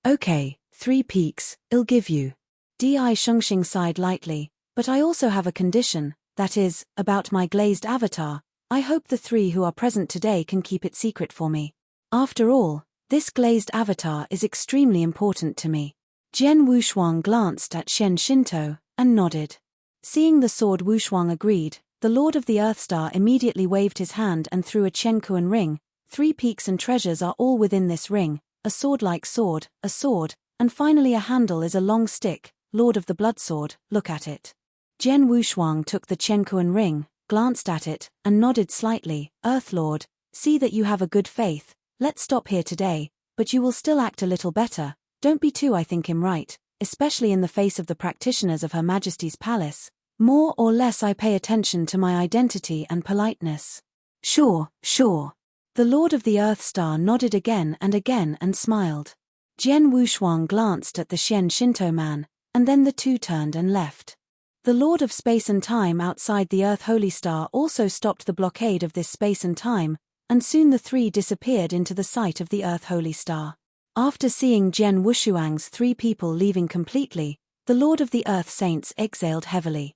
Okay, 3 peaks, I'll give you. Di Shengxing sighed lightly, but I also have a condition, that is, about my glazed avatar. I hope the 3 who are present today can keep it secret for me. After all, this glazed avatar is extremely important to me. Jian Wushuang glanced at Shen Shinto, and nodded. Seeing the sword Wushuang agreed, the Lord of the Earth Star immediately waved his hand and threw a Chenkuan ring. 3 peaks and treasures are all within this ring, a sword-like sword, a sword, and finally a handle is a long stick. Lord of the Bloodsword, look at it. Jian Wushuang took the Chenkuan ring, glanced at it, and nodded slightly. Earth Lord, see that you have a good faith. Let's stop here today, but you will still act a little better. Don't be too I think him right, especially in the face of the practitioners of Her Majesty's palace. More or less I pay attention to my identity and politeness. Sure. The Lord of the Earth Star nodded again and smiled. Jian Wushuang glanced at the Shen Shinto man, and then the 2 turned and left. The Lord of Space and Time outside the Earth Holy Star also stopped the blockade of this space and time, and soon the 3 disappeared into the sight of the Earth Holy Star. After seeing Jian Wushuang's 3 people leaving completely, the Lord of the Earth Saints exhaled heavily.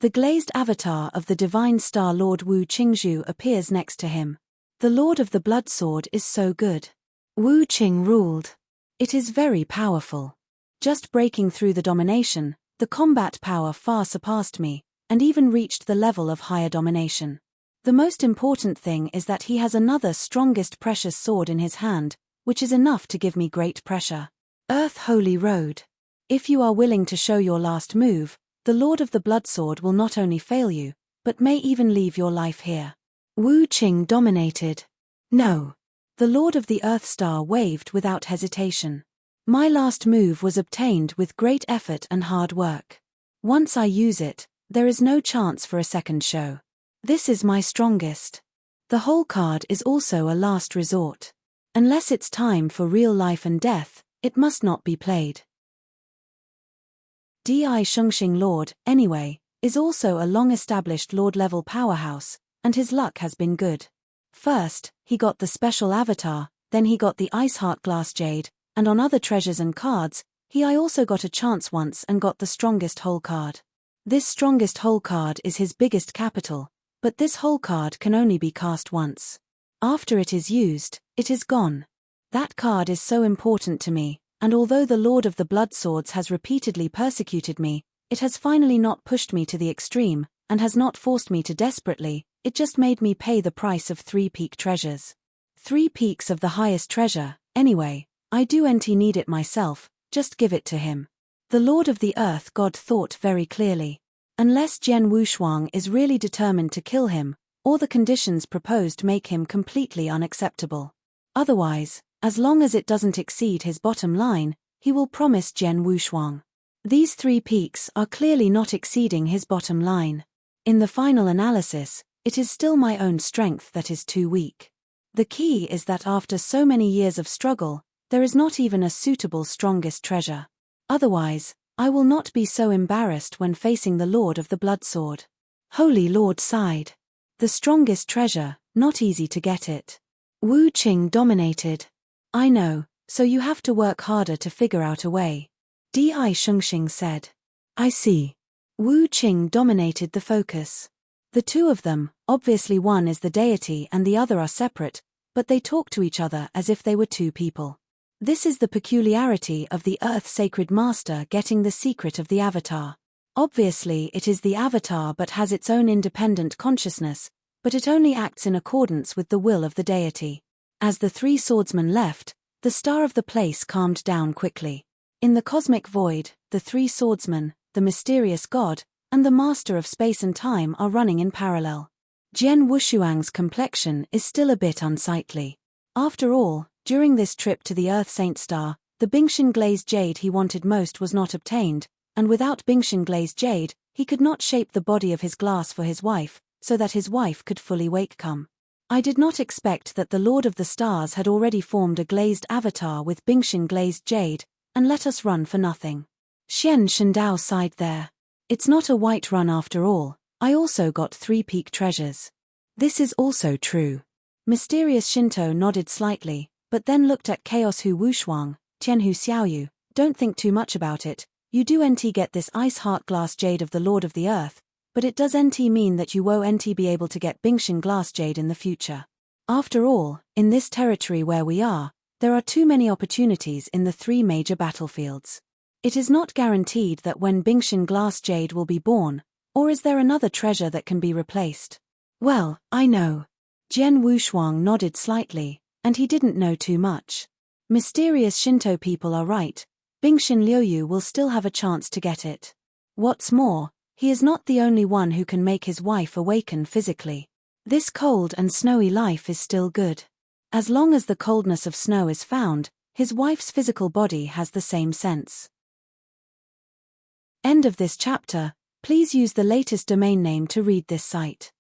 The glazed avatar of the Divine Star Lord Wu Qingzhou appears next to him. The Lord of the Bloodsword is so good. Wu Qing ruled. It is very powerful. Just breaking through the domination, the combat power far surpassed me, and even reached the level of higher domination. The most important thing is that he has another strongest precious sword in his hand, which is enough to give me great pressure. Earth Holy Road. If you are willing to show your last move, the Lord of the Bloodsword will not only fail you, but may even leave your life here. Wu Qing dominated. No. The Lord of the Earth Star waved without hesitation. My last move was obtained with great effort and hard work. Once I use it, there is no chance for a second show. This is my strongest. The whole card is also a last resort. Unless it's time for real life and death, it must not be played. Di Shengxing Lord, anyway, is also a long-established Lord-level powerhouse, and his luck has been good. First, he got the special avatar, then he got the Ice Heart Glass Jade, and on other treasures and cards, I also got a chance once and got the strongest whole card. This strongest whole card is his biggest capital, but this whole card can only be cast once. After it is used, it is gone. That card is so important to me, and although the Lord of the Bloodswords has repeatedly persecuted me, it has finally not pushed me to the extreme, and has not forced me to desperately, it just made me pay the price of 3 peak treasures. 3 peaks of the highest treasure, anyway, I do need it myself, just give it to him. The Lord of the Earth God thought very clearly. Unless Jian Wushuang is really determined to kill him, or the conditions proposed make him completely unacceptable. Otherwise, as long as it doesn't exceed his bottom line, he will promise Jian Wushuang. These 3 peaks are clearly not exceeding his bottom line. In the final analysis, it is still my own strength that is too weak. The key is that after so many years of struggle, there is not even a suitable strongest treasure. Otherwise, I will not be so embarrassed when facing the Lord of the Bloodsword. Holy Lord sighed. The strongest treasure, not easy to get it. Wu Qing dominated. I know, so you have to work harder to figure out a way. Di Shengxing said. I see. Wu Qing dominated the focus. The two of them, obviously one is the deity and the other are separate, but they talk to each other as if they were 2 people. This is the peculiarity of the Earth Sacred Master getting the secret of the avatar. Obviously it is the avatar but has its own independent consciousness, but it only acts in accordance with the will of the deity. As the 3 swordsmen left, the star of the place calmed down quickly. In the cosmic void, the 3 swordsmen, the mysterious god, and the master of space and time are running in parallel. Jian Wushuang's complexion is still a bit unsightly. After all, during this trip to the Earth Saint Star, the Bingxin glazed jade he wanted most was not obtained, and without Bingxin glazed jade, he could not shape the body of his glass for his wife, so that his wife could fully come. I did not expect that the Lord of the Stars had already formed a glazed avatar with Bingxin glazed jade, and let us run for nothing. Xian Shendao sighed there. It's not a white run after all, I also got 3 peak treasures. This is also true. Mysterious Shinto nodded slightly, but then looked at Chaos Hu Wushuang, Tianhu Xiaoyu, don't think too much about it, you do get this Ice Heart Glass Jade of the Lord of the Earth, but it does mean that you won't be able to get Bingxin Glass Jade in the future. After all, in this territory where we are, there are too many opportunities in the 3 major battlefields. It is not guaranteed that when Bingxin Glass Jade will be born, or is there another treasure that can be replaced? Well, I know. Jian Wushuang nodded slightly, and he didn't know too much. Mysterious Shinto people are right, Bingxin Liuyu will still have a chance to get it. What's more, he is not the only one who can make his wife awaken physically. This cold and snowy life is still good. As long as the coldness of snow is found, his wife's physical body has the same sense. End of this chapter. Please use the latest domain name to read this site.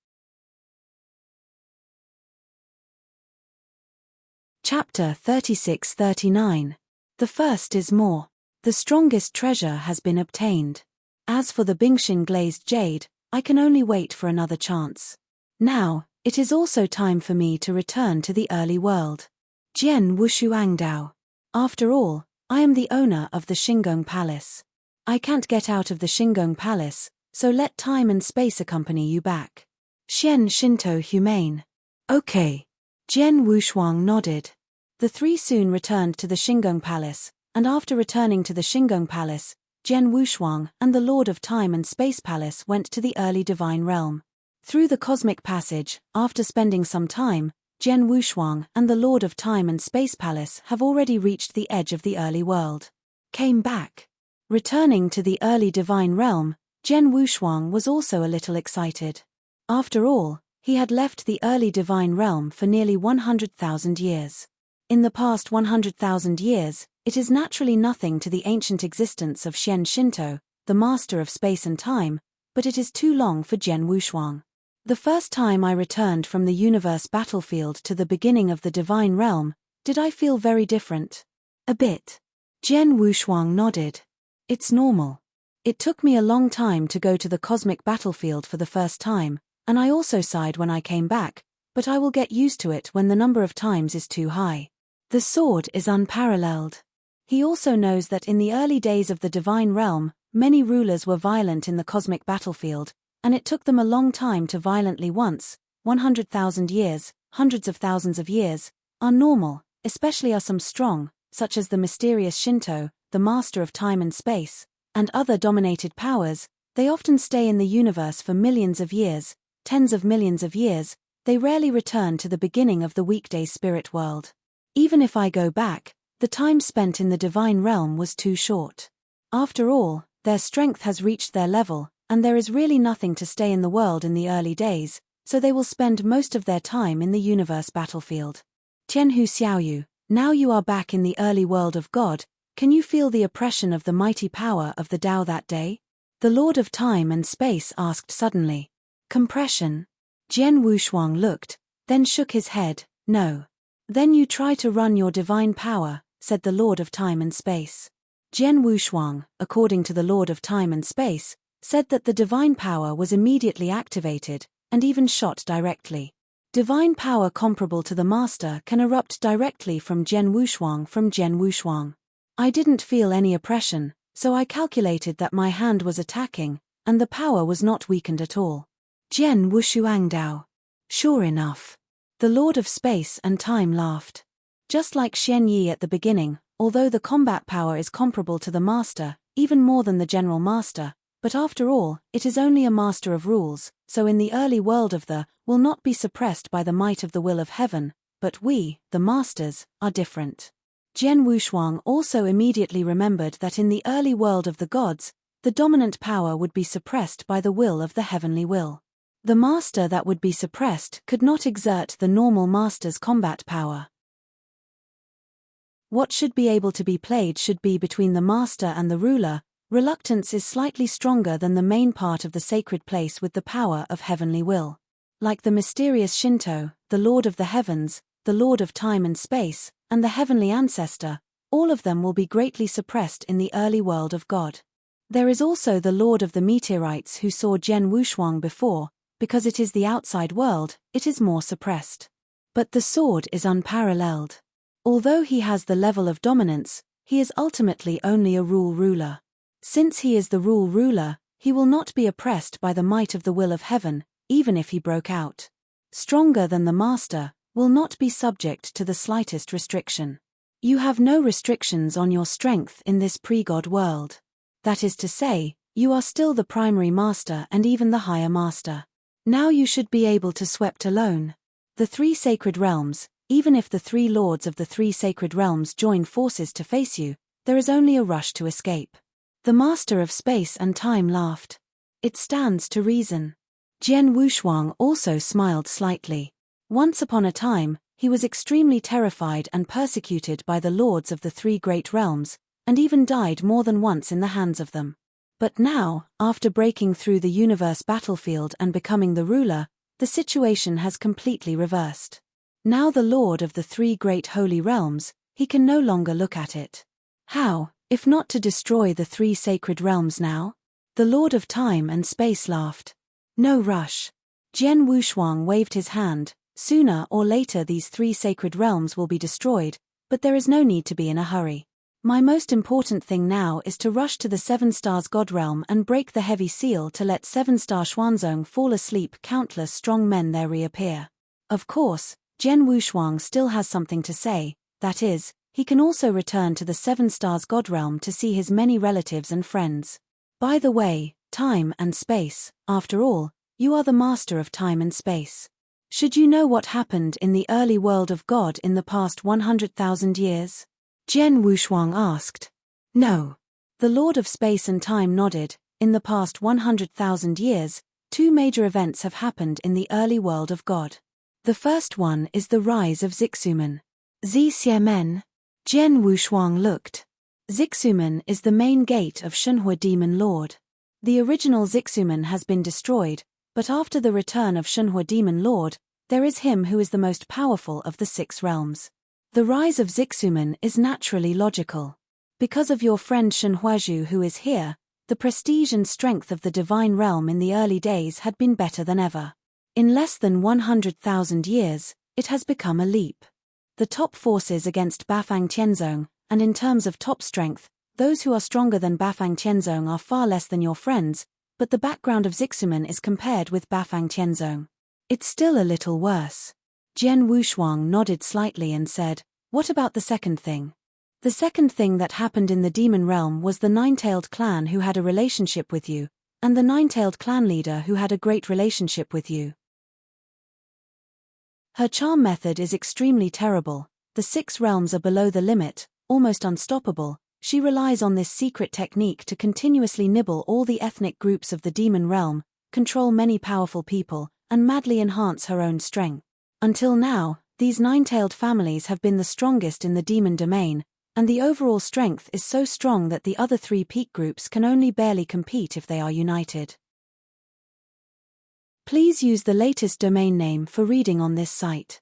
Chapter 36-39. The first is more. The strongest treasure has been obtained. As for the Bingxin glazed jade, I can only wait for another chance. Now, it is also time for me to return to the early world. Jian Wushuangdao. After all, I am the owner of the Xingong Palace. I can't get out of the Xingong Palace, so let time and space accompany you back. Xian Shinto humane. Okay. Jian Wushuang nodded. The 3 soon returned to the Xingong Palace, and after returning to the Xingong Palace, Jian Wushuang and the Lord of Time and Space Palace went to the early Divine Realm. Through the cosmic passage, after spending some time, Jian Wushuang and the Lord of Time and Space Palace have already reached the edge of the early world. Came back. Returning to the early divine realm, Jian Wushuang was also a little excited. After all, he had left the early divine realm for nearly 100,000 years. In the past 100,000 years, it is naturally nothing to the ancient existence of Xian Shinto, the master of space and time, but it is too long for Jian Wushuang. The first time I returned from the universe battlefield to the beginning of the divine realm, did I feel very different? A bit. Jian Wushuang nodded. It's normal. It took me a long time to go to the cosmic battlefield for the first time, and I also sighed when I came back, but I will get used to it when the number of times is too high. The sword is unparalleled. He also knows that in the early days of the divine realm, many rulers were violent in the cosmic battlefield, and it took them a long time to violently once. 100,000 years, hundreds of thousands of years, are normal, especially are some strong, such as the mysterious Shinto, the master of time and space, and other dominated powers. They often stay in the universe for millions of years, tens of millions of years. They rarely return to the beginning of the weekday spirit world. Even if I go back, the time spent in the divine realm was too short. After all, their strength has reached their level, and there is really nothing to stay in the world in the early days, so they will spend most of their time in the universe battlefield. Tianhu Xiaoyu, now you are back in the early world of God, can you feel the oppression of the mighty power of the Tao that day? The Lord of Time and Space asked suddenly. Compression? Jian Wushuang looked, then shook his head, no. Then you try to run your divine power, said the Lord of Time and Space. Jian Wushuang, according to the Lord of Time and Space, said that the divine power was immediately activated, and even shot directly. Divine power comparable to the Master can erupt directly from Jian Wushuang. I didn't feel any oppression, so I calculated that my hand was attacking, and the power was not weakened at all. Jian Wushuang Dao. Sure enough. The Lord of Space and Time laughed. Just like Xian Yi at the beginning, although the combat power is comparable to the Master, even more than the General Master, but after all, it is only a master of rules, so in the early world of the, will not be suppressed by the might of the will of heaven, but we, the masters, are different. Jian Wushuang also immediately remembered that in the early world of the gods, the dominant power would be suppressed by the will of the heavenly will. The master that would be suppressed could not exert the normal master's combat power. What should be able to be played should be between the master and the ruler. Reluctance is slightly stronger than the main part of the sacred place with the power of heavenly will. Like the mysterious Shinto, the Lord of the Heavens, the Lord of Time and Space, and the Heavenly Ancestor, all of them will be greatly suppressed in the early world of God. There is also the Lord of the Meteorites who saw Jian Wushuang before, because it is the outside world, it is more suppressed. But the sword is unparalleled. Although he has the level of dominance, he is ultimately only a ruler. Since he is the ruler, he will not be oppressed by the might of the will of heaven, even if he broke out. Stronger than the master, will not be subject to the slightest restriction. You have no restrictions on your strength in this pre-God world. That is to say, you are still the primary master and even the higher master. Now you should be able to sweep alone. The three sacred realms, even if the three lords of the three sacred realms join forces to face you, there is only a rush to escape. The master of space and time laughed. It stands to reason. Jian Wushuang also smiled slightly. Once upon a time, he was extremely terrified and persecuted by the lords of the three great realms, and even died more than once in the hands of them. But now, after breaking through the universe battlefield and becoming the ruler, the situation has completely reversed. Now the lord of the three great holy realms, he can no longer look at it. How, if not to destroy the three sacred realms now? The Lord of Time and Space laughed. No rush. Jian Wushuang waved his hand. Sooner or later these three sacred realms will be destroyed, but there is no need to be in a hurry. My most important thing now is to rush to the 7 stars God realm and break the heavy seal to let 7-star Xuanzong fall asleep. Countless strong men there reappear. Of course, Jian Wushuang still has something to say, that is, he can also return to the 7 stars God realm to see his many relatives and friends. By the way, time and space, after all, You are the master of time and space. Should you know what happened in the early world of God in the past 100,000 years? Jian Wushuang asked. No. The Lord of Space and Time nodded. In the past 100,000 years, two major events have happened in the early world of God. The first one is the rise of Zixumen. Xiamen. Jian Wushuang looked. Zixumen is the main gate of Shunhua Demon Lord. The original Zixumen has been destroyed, but after the return of Shunhua Demon Lord, there is him who is the most powerful of the 6 realms. The rise of Zixumen is naturally logical. Because of your friend Shunhuazhu who is here, the prestige and strength of the divine realm in the early days had been better than ever. In less than 100,000 years, it has become a leap. The top forces against Bafang Tianzong, and in terms of top strength, those who are stronger than Bafang Tianzong are far less than your friends, but the background of Zixumen is compared with Bafang Tianzong. It's still a little worse. Jian Wushuang nodded slightly and said, what about the second thing? The second thing that happened in the demon realm was the Nine-Tailed clan who had a relationship with you, and the Nine-Tailed clan leader who had a great relationship with you. Her charm method is extremely terrible. The 6 realms are below the limit, almost unstoppable. She relies on this secret technique to continuously nibble all the ethnic groups of the demon realm, control many powerful people, and madly enhance her own strength. Until now, these 9-tailed families have been the strongest in the demon domain, and the overall strength is so strong that the other 3 peak groups can only barely compete if they are united. Please use the latest domain name for reading on this site.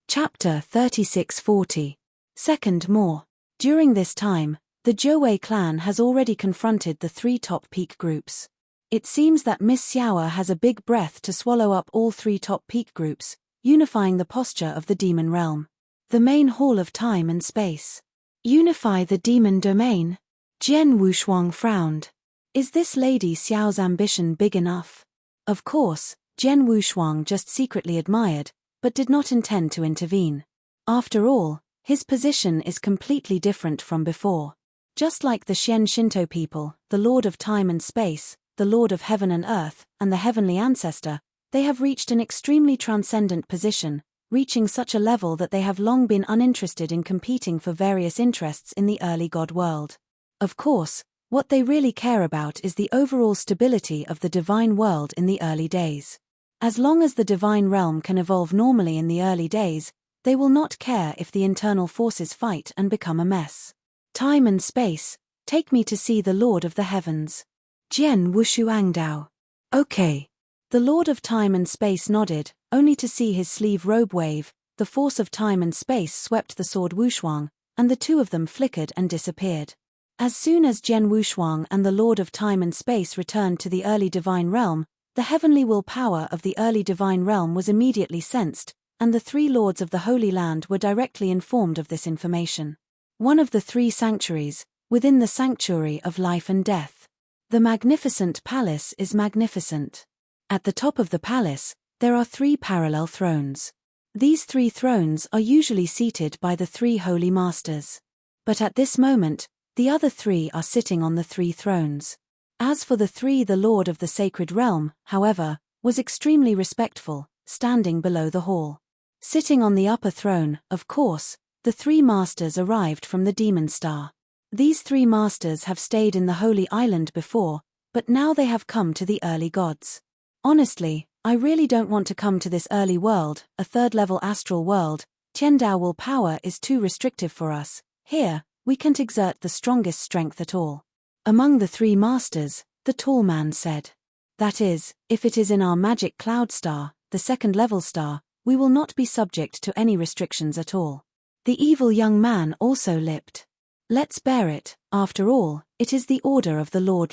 Chapter 3640. Second more. During this time, the Zhouwei clan has already confronted the 3 top peak groups. It seems that Miss Xiaoer has a big breath to swallow up all 3 top peak groups, unifying the posture of the demon realm. The main hall of time and space. Unify the demon domain? Jian Wushuang frowned. Is this Lady Xiao's ambition big enough? Of course, Jian Wushuang just secretly admired, but did not intend to intervene. After all, his position is completely different from before. Just like the Xian Shinto people, the Lord of Time and Space, the Lord of Heaven and Earth, and the Heavenly Ancestor, they have reached an extremely transcendent position, reaching such a level that they have long been uninterested in competing for various interests in the early God world. Of course, what they really care about is the overall stability of the divine world in the early days. As long as the divine realm can evolve normally in the early days, they will not care if the internal forces fight and become a mess. Time and space, take me to see the Lord of the Heavens. Jian Wushuangdao. Okay. The Lord of Time and Space nodded, only to see his sleeve robe wave. The force of time and space swept the sword Wushuang, and the 2 of them flickered and disappeared. As soon as Jian Wushuang and the Lord of Time and Space returned to the early divine realm, the heavenly will power of the early divine realm was immediately sensed, and the 3 lords of the Holy Land were directly informed of this information. One of the 3 sanctuaries, within the sanctuary of life and death. The magnificent palace is magnificent. At the top of the palace, there are 3 parallel thrones. These 3 thrones are usually seated by the 3 holy masters. But at this moment, the other 3 are sitting on the 3 thrones. As for the 3, the Lord of the Sacred Realm, however, was extremely respectful, standing below the hall. Sitting on the upper throne, of course, the 3 masters arrived from the Demon Star. These 3 masters have stayed in the Holy Island before, but now they have come to the early gods. Honestly, I really don't want to come to this early world, a 3rd-level astral world. Tiandao will power is too restrictive for us. Here, we can't exert the strongest strength at all. Among the 3 masters, the tall man said. That is, if it is in our magic cloud star, the 2nd-level star, we will not be subject to any restrictions at all. The evil young man also lipped. Let's bear it, after all, it is the order of the Lord.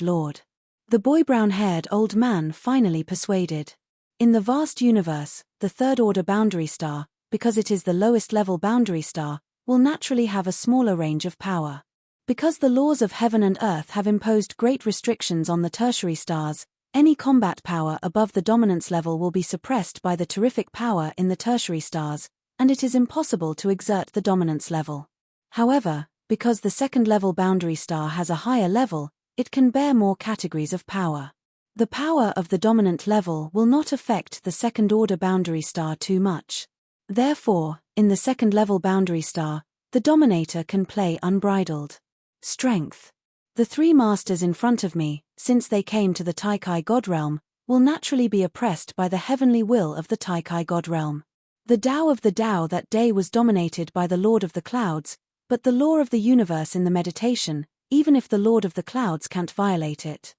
The boy brown-haired old man finally persuaded. In the vast universe, the 3rd-order boundary star, because it is the lowest-level boundary star, will naturally have a smaller range of power. Because the laws of heaven and earth have imposed great restrictions on the tertiary stars, any combat power above the dominance level will be suppressed by the terrific power in the tertiary stars, and it is impossible to exert the dominance level. However, because the 2nd-level boundary star has a higher level, it can bear more categories of power. The power of the dominant level will not affect the second-order boundary star too much. Therefore, in the second-level boundary star, the dominator can play unbridled. Strength. The three masters in front of me, since they came to the Taikai God realm, will naturally be oppressed by the heavenly will of the Taikai God realm. The Tao of the Tao that day was dominated by the Lord of the Clouds, but the law of the universe in the meditation, even if the Lord of the Clouds can't violate it.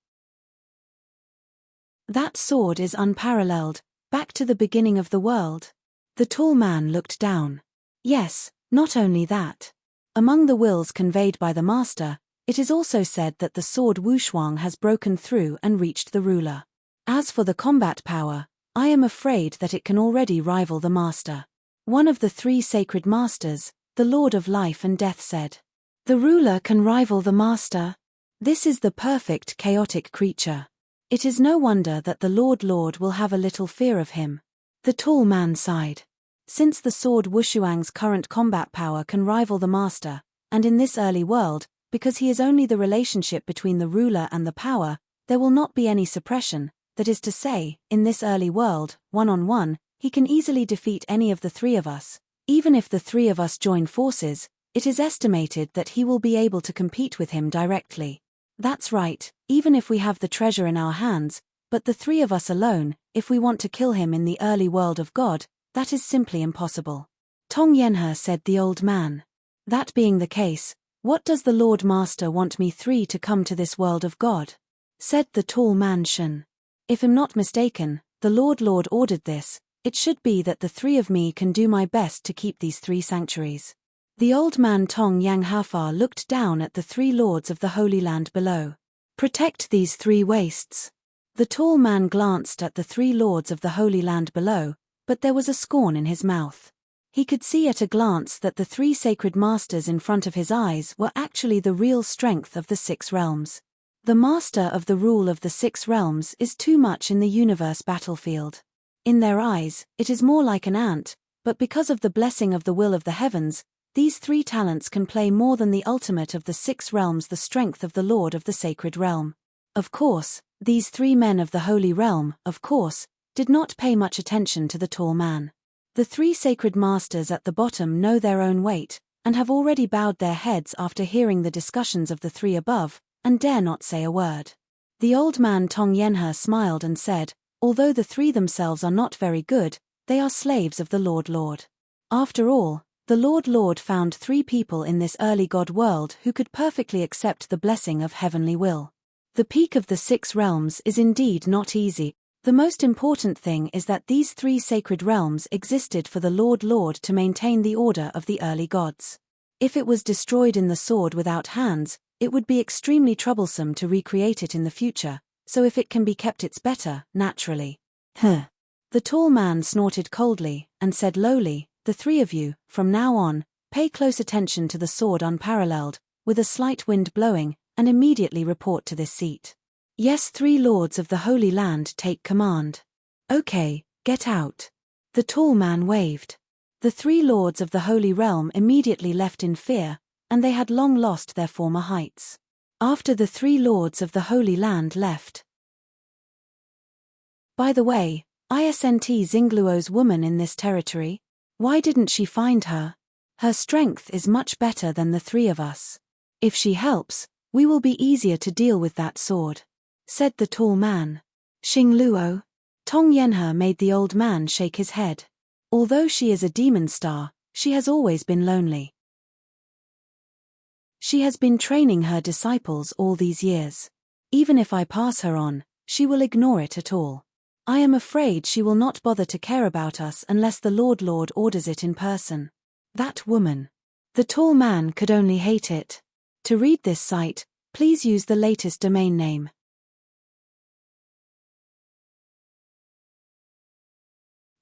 That sword is unparalleled, back to the beginning of the world. The tall man looked down. Yes, not only that. Among the wills conveyed by the master, it is also said that the sword Wushuang has broken through and reached the ruler. As for the combat power, I am afraid that it can already rival the master. One of the three sacred masters, the Lord of Life and Death, said. The ruler can rival the master. This is the perfect chaotic creature. It is no wonder that the Lord will have a little fear of him. The tall man sighed. Since the sword Wushuang's current combat power can rival the master, and in this early world, because he is only the relationship between the ruler and the power, there will not be any suppression, that is to say, in this early world, one-on-one, he can easily defeat any of the three of us. Even if the three of us join forces, it is estimated that he will be able to compete with him directly. That's right, even if we have the treasure in our hands, but the three of us alone, if we want to kill him in the early world of God, that is simply impossible. Tong Yenhe, said the old man. That being the case, what does the Lord Master want me three to come to this world of God? Said the tall man Shen. If I'm not mistaken, the Lord ordered this, it should be that the three of me can do my best to keep these three sanctuaries. The old man Tong Yang Hafa looked down at the three lords of the Holy Land below. Protect these three wastes. The tall man glanced at the three lords of the Holy Land below, but there was a scorn in his mouth. He could see at a glance that the three sacred masters in front of his eyes were actually the real strength of the six realms. The master of the rule of the six realms is too much in the universe battlefield. In their eyes, it is more like an ant, but because of the blessing of the will of the heavens, these three talents can play more than the ultimate of the six realms, the strength of the Lord of the sacred realm. Of course, these three men of the holy realm, did not pay much attention to the tall man. The three sacred masters at the bottom know their own weight, and have already bowed their heads after hearing the discussions of the three above, and dare not say a word. The old man Tong Yenhe smiled and said, although the three themselves are not very good, they are slaves of the Lord. After all, the Lord found three people in this early God world who could perfectly accept the blessing of heavenly will. The peak of the six realms is indeed not easy. The most important thing is that these three sacred realms existed for the Lord to maintain the order of the early gods. If it was destroyed in the sword without hands, it would be extremely troublesome to recreate it in the future, so if it can be kept, it's better, naturally. The tall man snorted coldly, and said lowly, the three of you, from now on, pay close attention to the sword unparalleled, with a slight wind blowing, and immediately report to this seat. Yes, three lords of the Holy Land take command. Okay, get out. The tall man waved. The three lords of the Holy Realm immediately left in fear, and they had long lost their former heights. After the three lords of the Holy Land left. By the way, isn't Xingluo's woman in this territory? Why didn't she find her? Her strength is much better than the three of us. If she helps, we will be easier to deal with that sword. Said the tall man. Xingluo? Tong Yenhe made the old man shake his head. Although she is a demon star, she has always been lonely. She has been training her disciples all these years. Even if I pass her on, she will ignore it at all. I am afraid she will not bother to care about us unless the Lord orders it in person. That woman. The tall man could only hate it. To read this site, please use the latest domain name.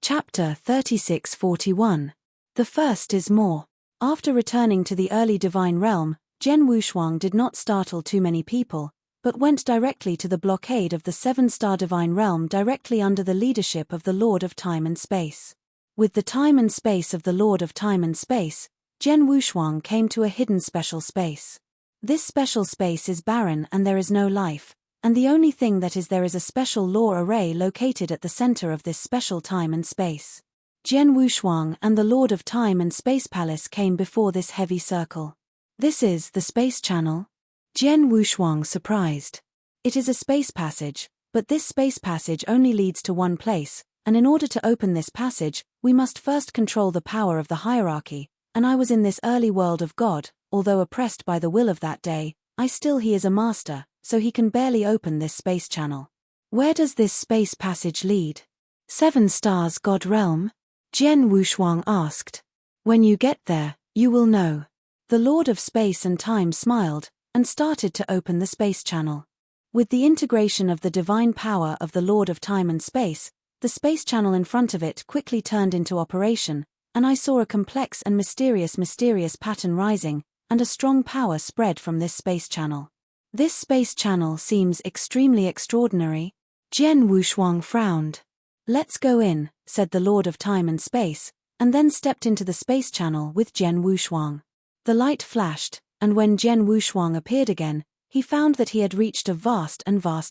Chapter 3641. The first is more. After returning to the early divine realm, Zhen Wushuang did not startle too many people, but went directly to the blockade of the seven-star divine realm directly under the leadership of the Lord of Time and Space. With the time and space of the Lord of Time and Space, Zhen Wushuang came to a hidden special space. This special space is barren and there is no life, and the only thing that is there is a special law array located at the center of this special time and space. Jian Wushuang and the Lord of Time and Space Palace came before this heavy circle. This is the space channel? Jian Wushuang surprised. It is a space passage, but this space passage only leads to one place, and in order to open this passage, we must first control the power of the hierarchy, and I was in this early world of God, although oppressed by the will of that day, he is a master, so he can barely open this space channel. Where does this space passage lead? 7 stars God realm? Jian Wushuang asked. When you get there, you will know. The Lord of Space and Time smiled, and started to open the space channel. With the integration of the divine power of the Lord of Time and Space, the space channel in front of it quickly turned into operation, and I saw a complex and mysterious pattern rising, and a strong power spread from this space channel. This space channel seems extremely extraordinary. Jian Wushuang frowned. Let's go in, said the Lord of Time and Space, and then stepped into the space channel with Jian Wushuang. The light flashed, and when Jian Wushuang appeared again, he found that he had reached a vast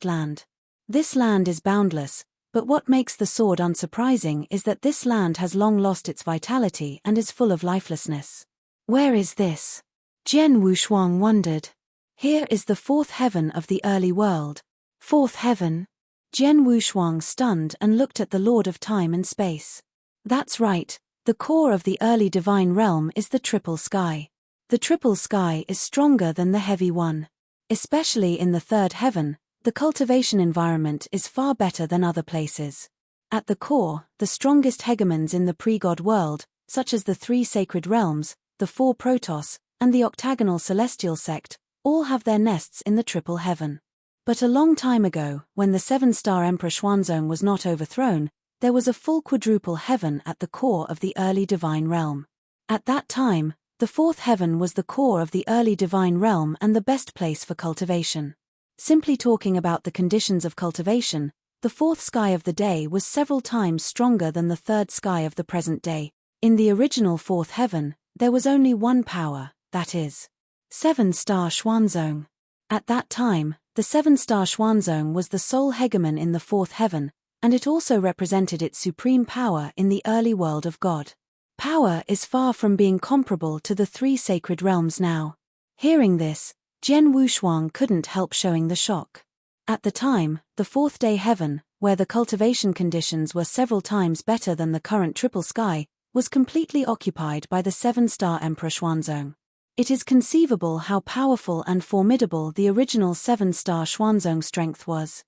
land. This land is boundless, but what makes the sword unsurprising is that this land has long lost its vitality and is full of lifelessness. Where is this? Jian Wushuang wondered. Here is the 4th heaven of the early world. 4th heaven? Jian Wushuang stunned and looked at the Lord of Time and Space. That's right, the core of the early divine realm is the triple sky. The triple sky is stronger than the heavy one. Especially in the 3rd heaven, the cultivation environment is far better than other places. At the core, the strongest hegemons in the pre-God world, such as the 3 sacred realms, the 4 protos, and the octagonal celestial sect, all have their nests in the triple heaven. But a long time ago, when the 7-star Emperor Xuanzong was not overthrown, there was a full quadruple heaven at the core of the early divine realm. At that time, the 4th heaven was the core of the early divine realm and the best place for cultivation. Simply talking about the conditions of cultivation, the 4th sky of the day was several times stronger than the 3rd sky of the present day. In the original 4th heaven, there was only one power, that is, 7-star Xuanzong. At that time, the 7-star Xuanzong was the sole hegemon in the 4th heaven, and it also represented its supreme power in the early world of God. Power is far from being comparable to the 3 sacred realms now. Hearing this, Jian Wushuang couldn't help showing the shock. At the time, the 4th day heaven, where the cultivation conditions were several times better than the current triple sky, was completely occupied by the 7-star Emperor Xuanzong. It is conceivable how powerful and formidable the original 7-star Xuanzong strength was.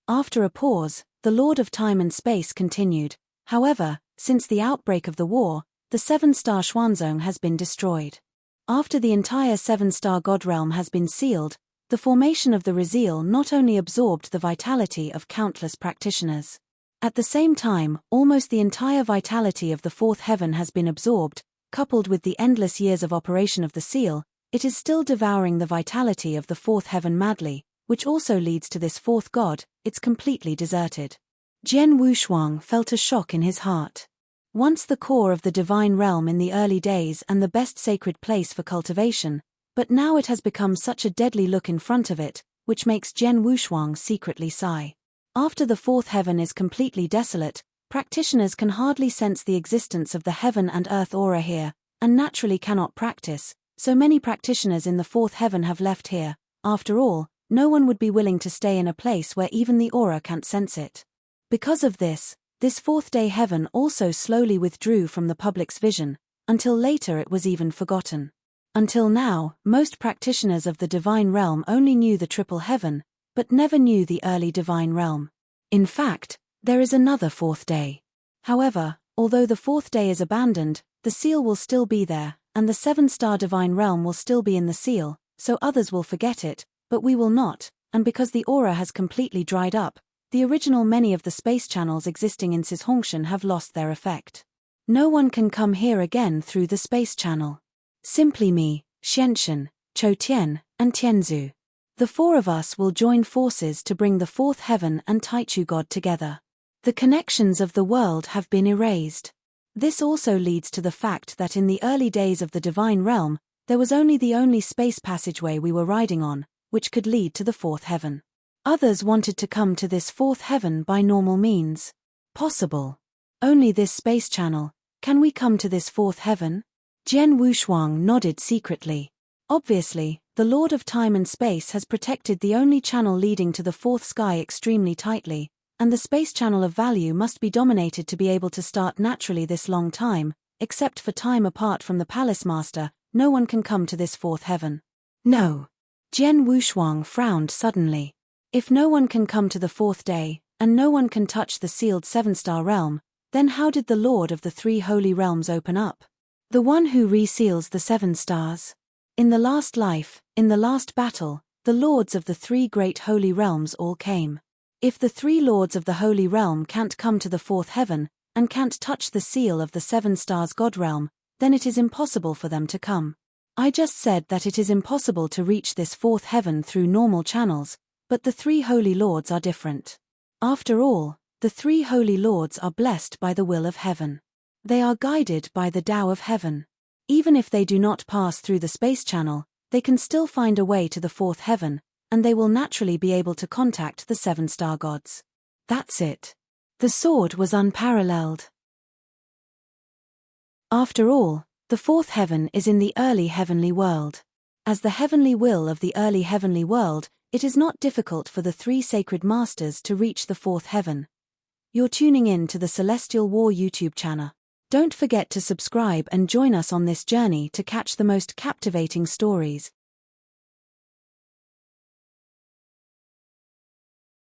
After a pause, the Lord of Time and Space continued. However, since the outbreak of the war, the 7-star Xuanzong has been destroyed. After the entire 7-star God realm has been sealed, the formation of the Rezeal not only absorbed the vitality of countless practitioners. At the same time, almost the entire vitality of the 4th heaven has been absorbed. Coupled with the endless years of operation of the seal, it is still devouring the vitality of the 4th heaven madly, which also leads to this 4th god, it's completely deserted. Jian Wushuang felt a shock in his heart. Once the core of the divine realm in the early days and the best sacred place for cultivation, but now it has become such a deadly look in front of it, which makes Jian Wushuang secretly sigh. After the 4th heaven is completely desolate, practitioners can hardly sense the existence of the heaven and earth aura here, and naturally cannot practice, so many practitioners in the 4th heaven have left here. After all, no one would be willing to stay in a place where even the aura can't sense it. Because of this 4th day heaven also slowly withdrew from the public's vision, until later it was even forgotten. Until now, most practitioners of the divine realm only knew the triple heaven, but never knew the early divine realm. In fact, there is another 4th day. However, although the 4th day is abandoned, the seal will still be there, and the 7-star divine realm will still be in the seal, so others will forget it, but we will not, and because the aura has completely dried up, the original many of the space channels existing in Cishongshan have lost their effect. No one can come here again through the space channel. Simply me, Xianshan, Chou Tian, and Tianzu. The 4 of us will join forces to bring the 4th heaven and Taichu God together. The connections of the world have been erased. This also leads to the fact that in the early days of the divine realm, There was only the only space passageway we were riding on, which could lead to the fourth heaven. Others wanted to come to this fourth heaven by normal means. Possible. Only this space channel. Can we come to this fourth heaven? Jian Wushuang nodded secretly. Obviously, the Lord of Time and Space has protected the only channel leading to the fourth sky extremely tightly, and the space channel of value must be dominated to be able to start naturally this long time, except for time apart from the Palace Master. No one can come to this fourth heaven. No. Jian Wushuang frowned suddenly. If no one can come to the fourth day, and no one can touch the sealed seven-star realm, then how did the Lord of the three holy realms open up? The one who reseals the 7 stars? In the last life, in the last battle, the lords of the 3 great holy realms all came. If the 3 lords of the holy realm can't come to the fourth heaven, and can't touch the seal of the 7 stars god realm, then it is impossible for them to come. I just said that it is impossible to reach this fourth heaven through normal channels, but the 3 holy lords are different. After all, the 3 holy lords are blessed by the will of heaven. They are guided by the Tao of heaven. Even if they do not pass through the space channel, they can still find a way to the fourth heaven, and they will naturally be able to contact the 7-star gods. That's it. The sword was unparalleled. After all, the fourth heaven is in the early heavenly world. As the heavenly will of the early heavenly world, it is not difficult for the 3 sacred masters to reach the fourth heaven. You're tuning in to the Celestial War YouTube channel. Don't forget to subscribe and join us on this journey to catch the most captivating stories.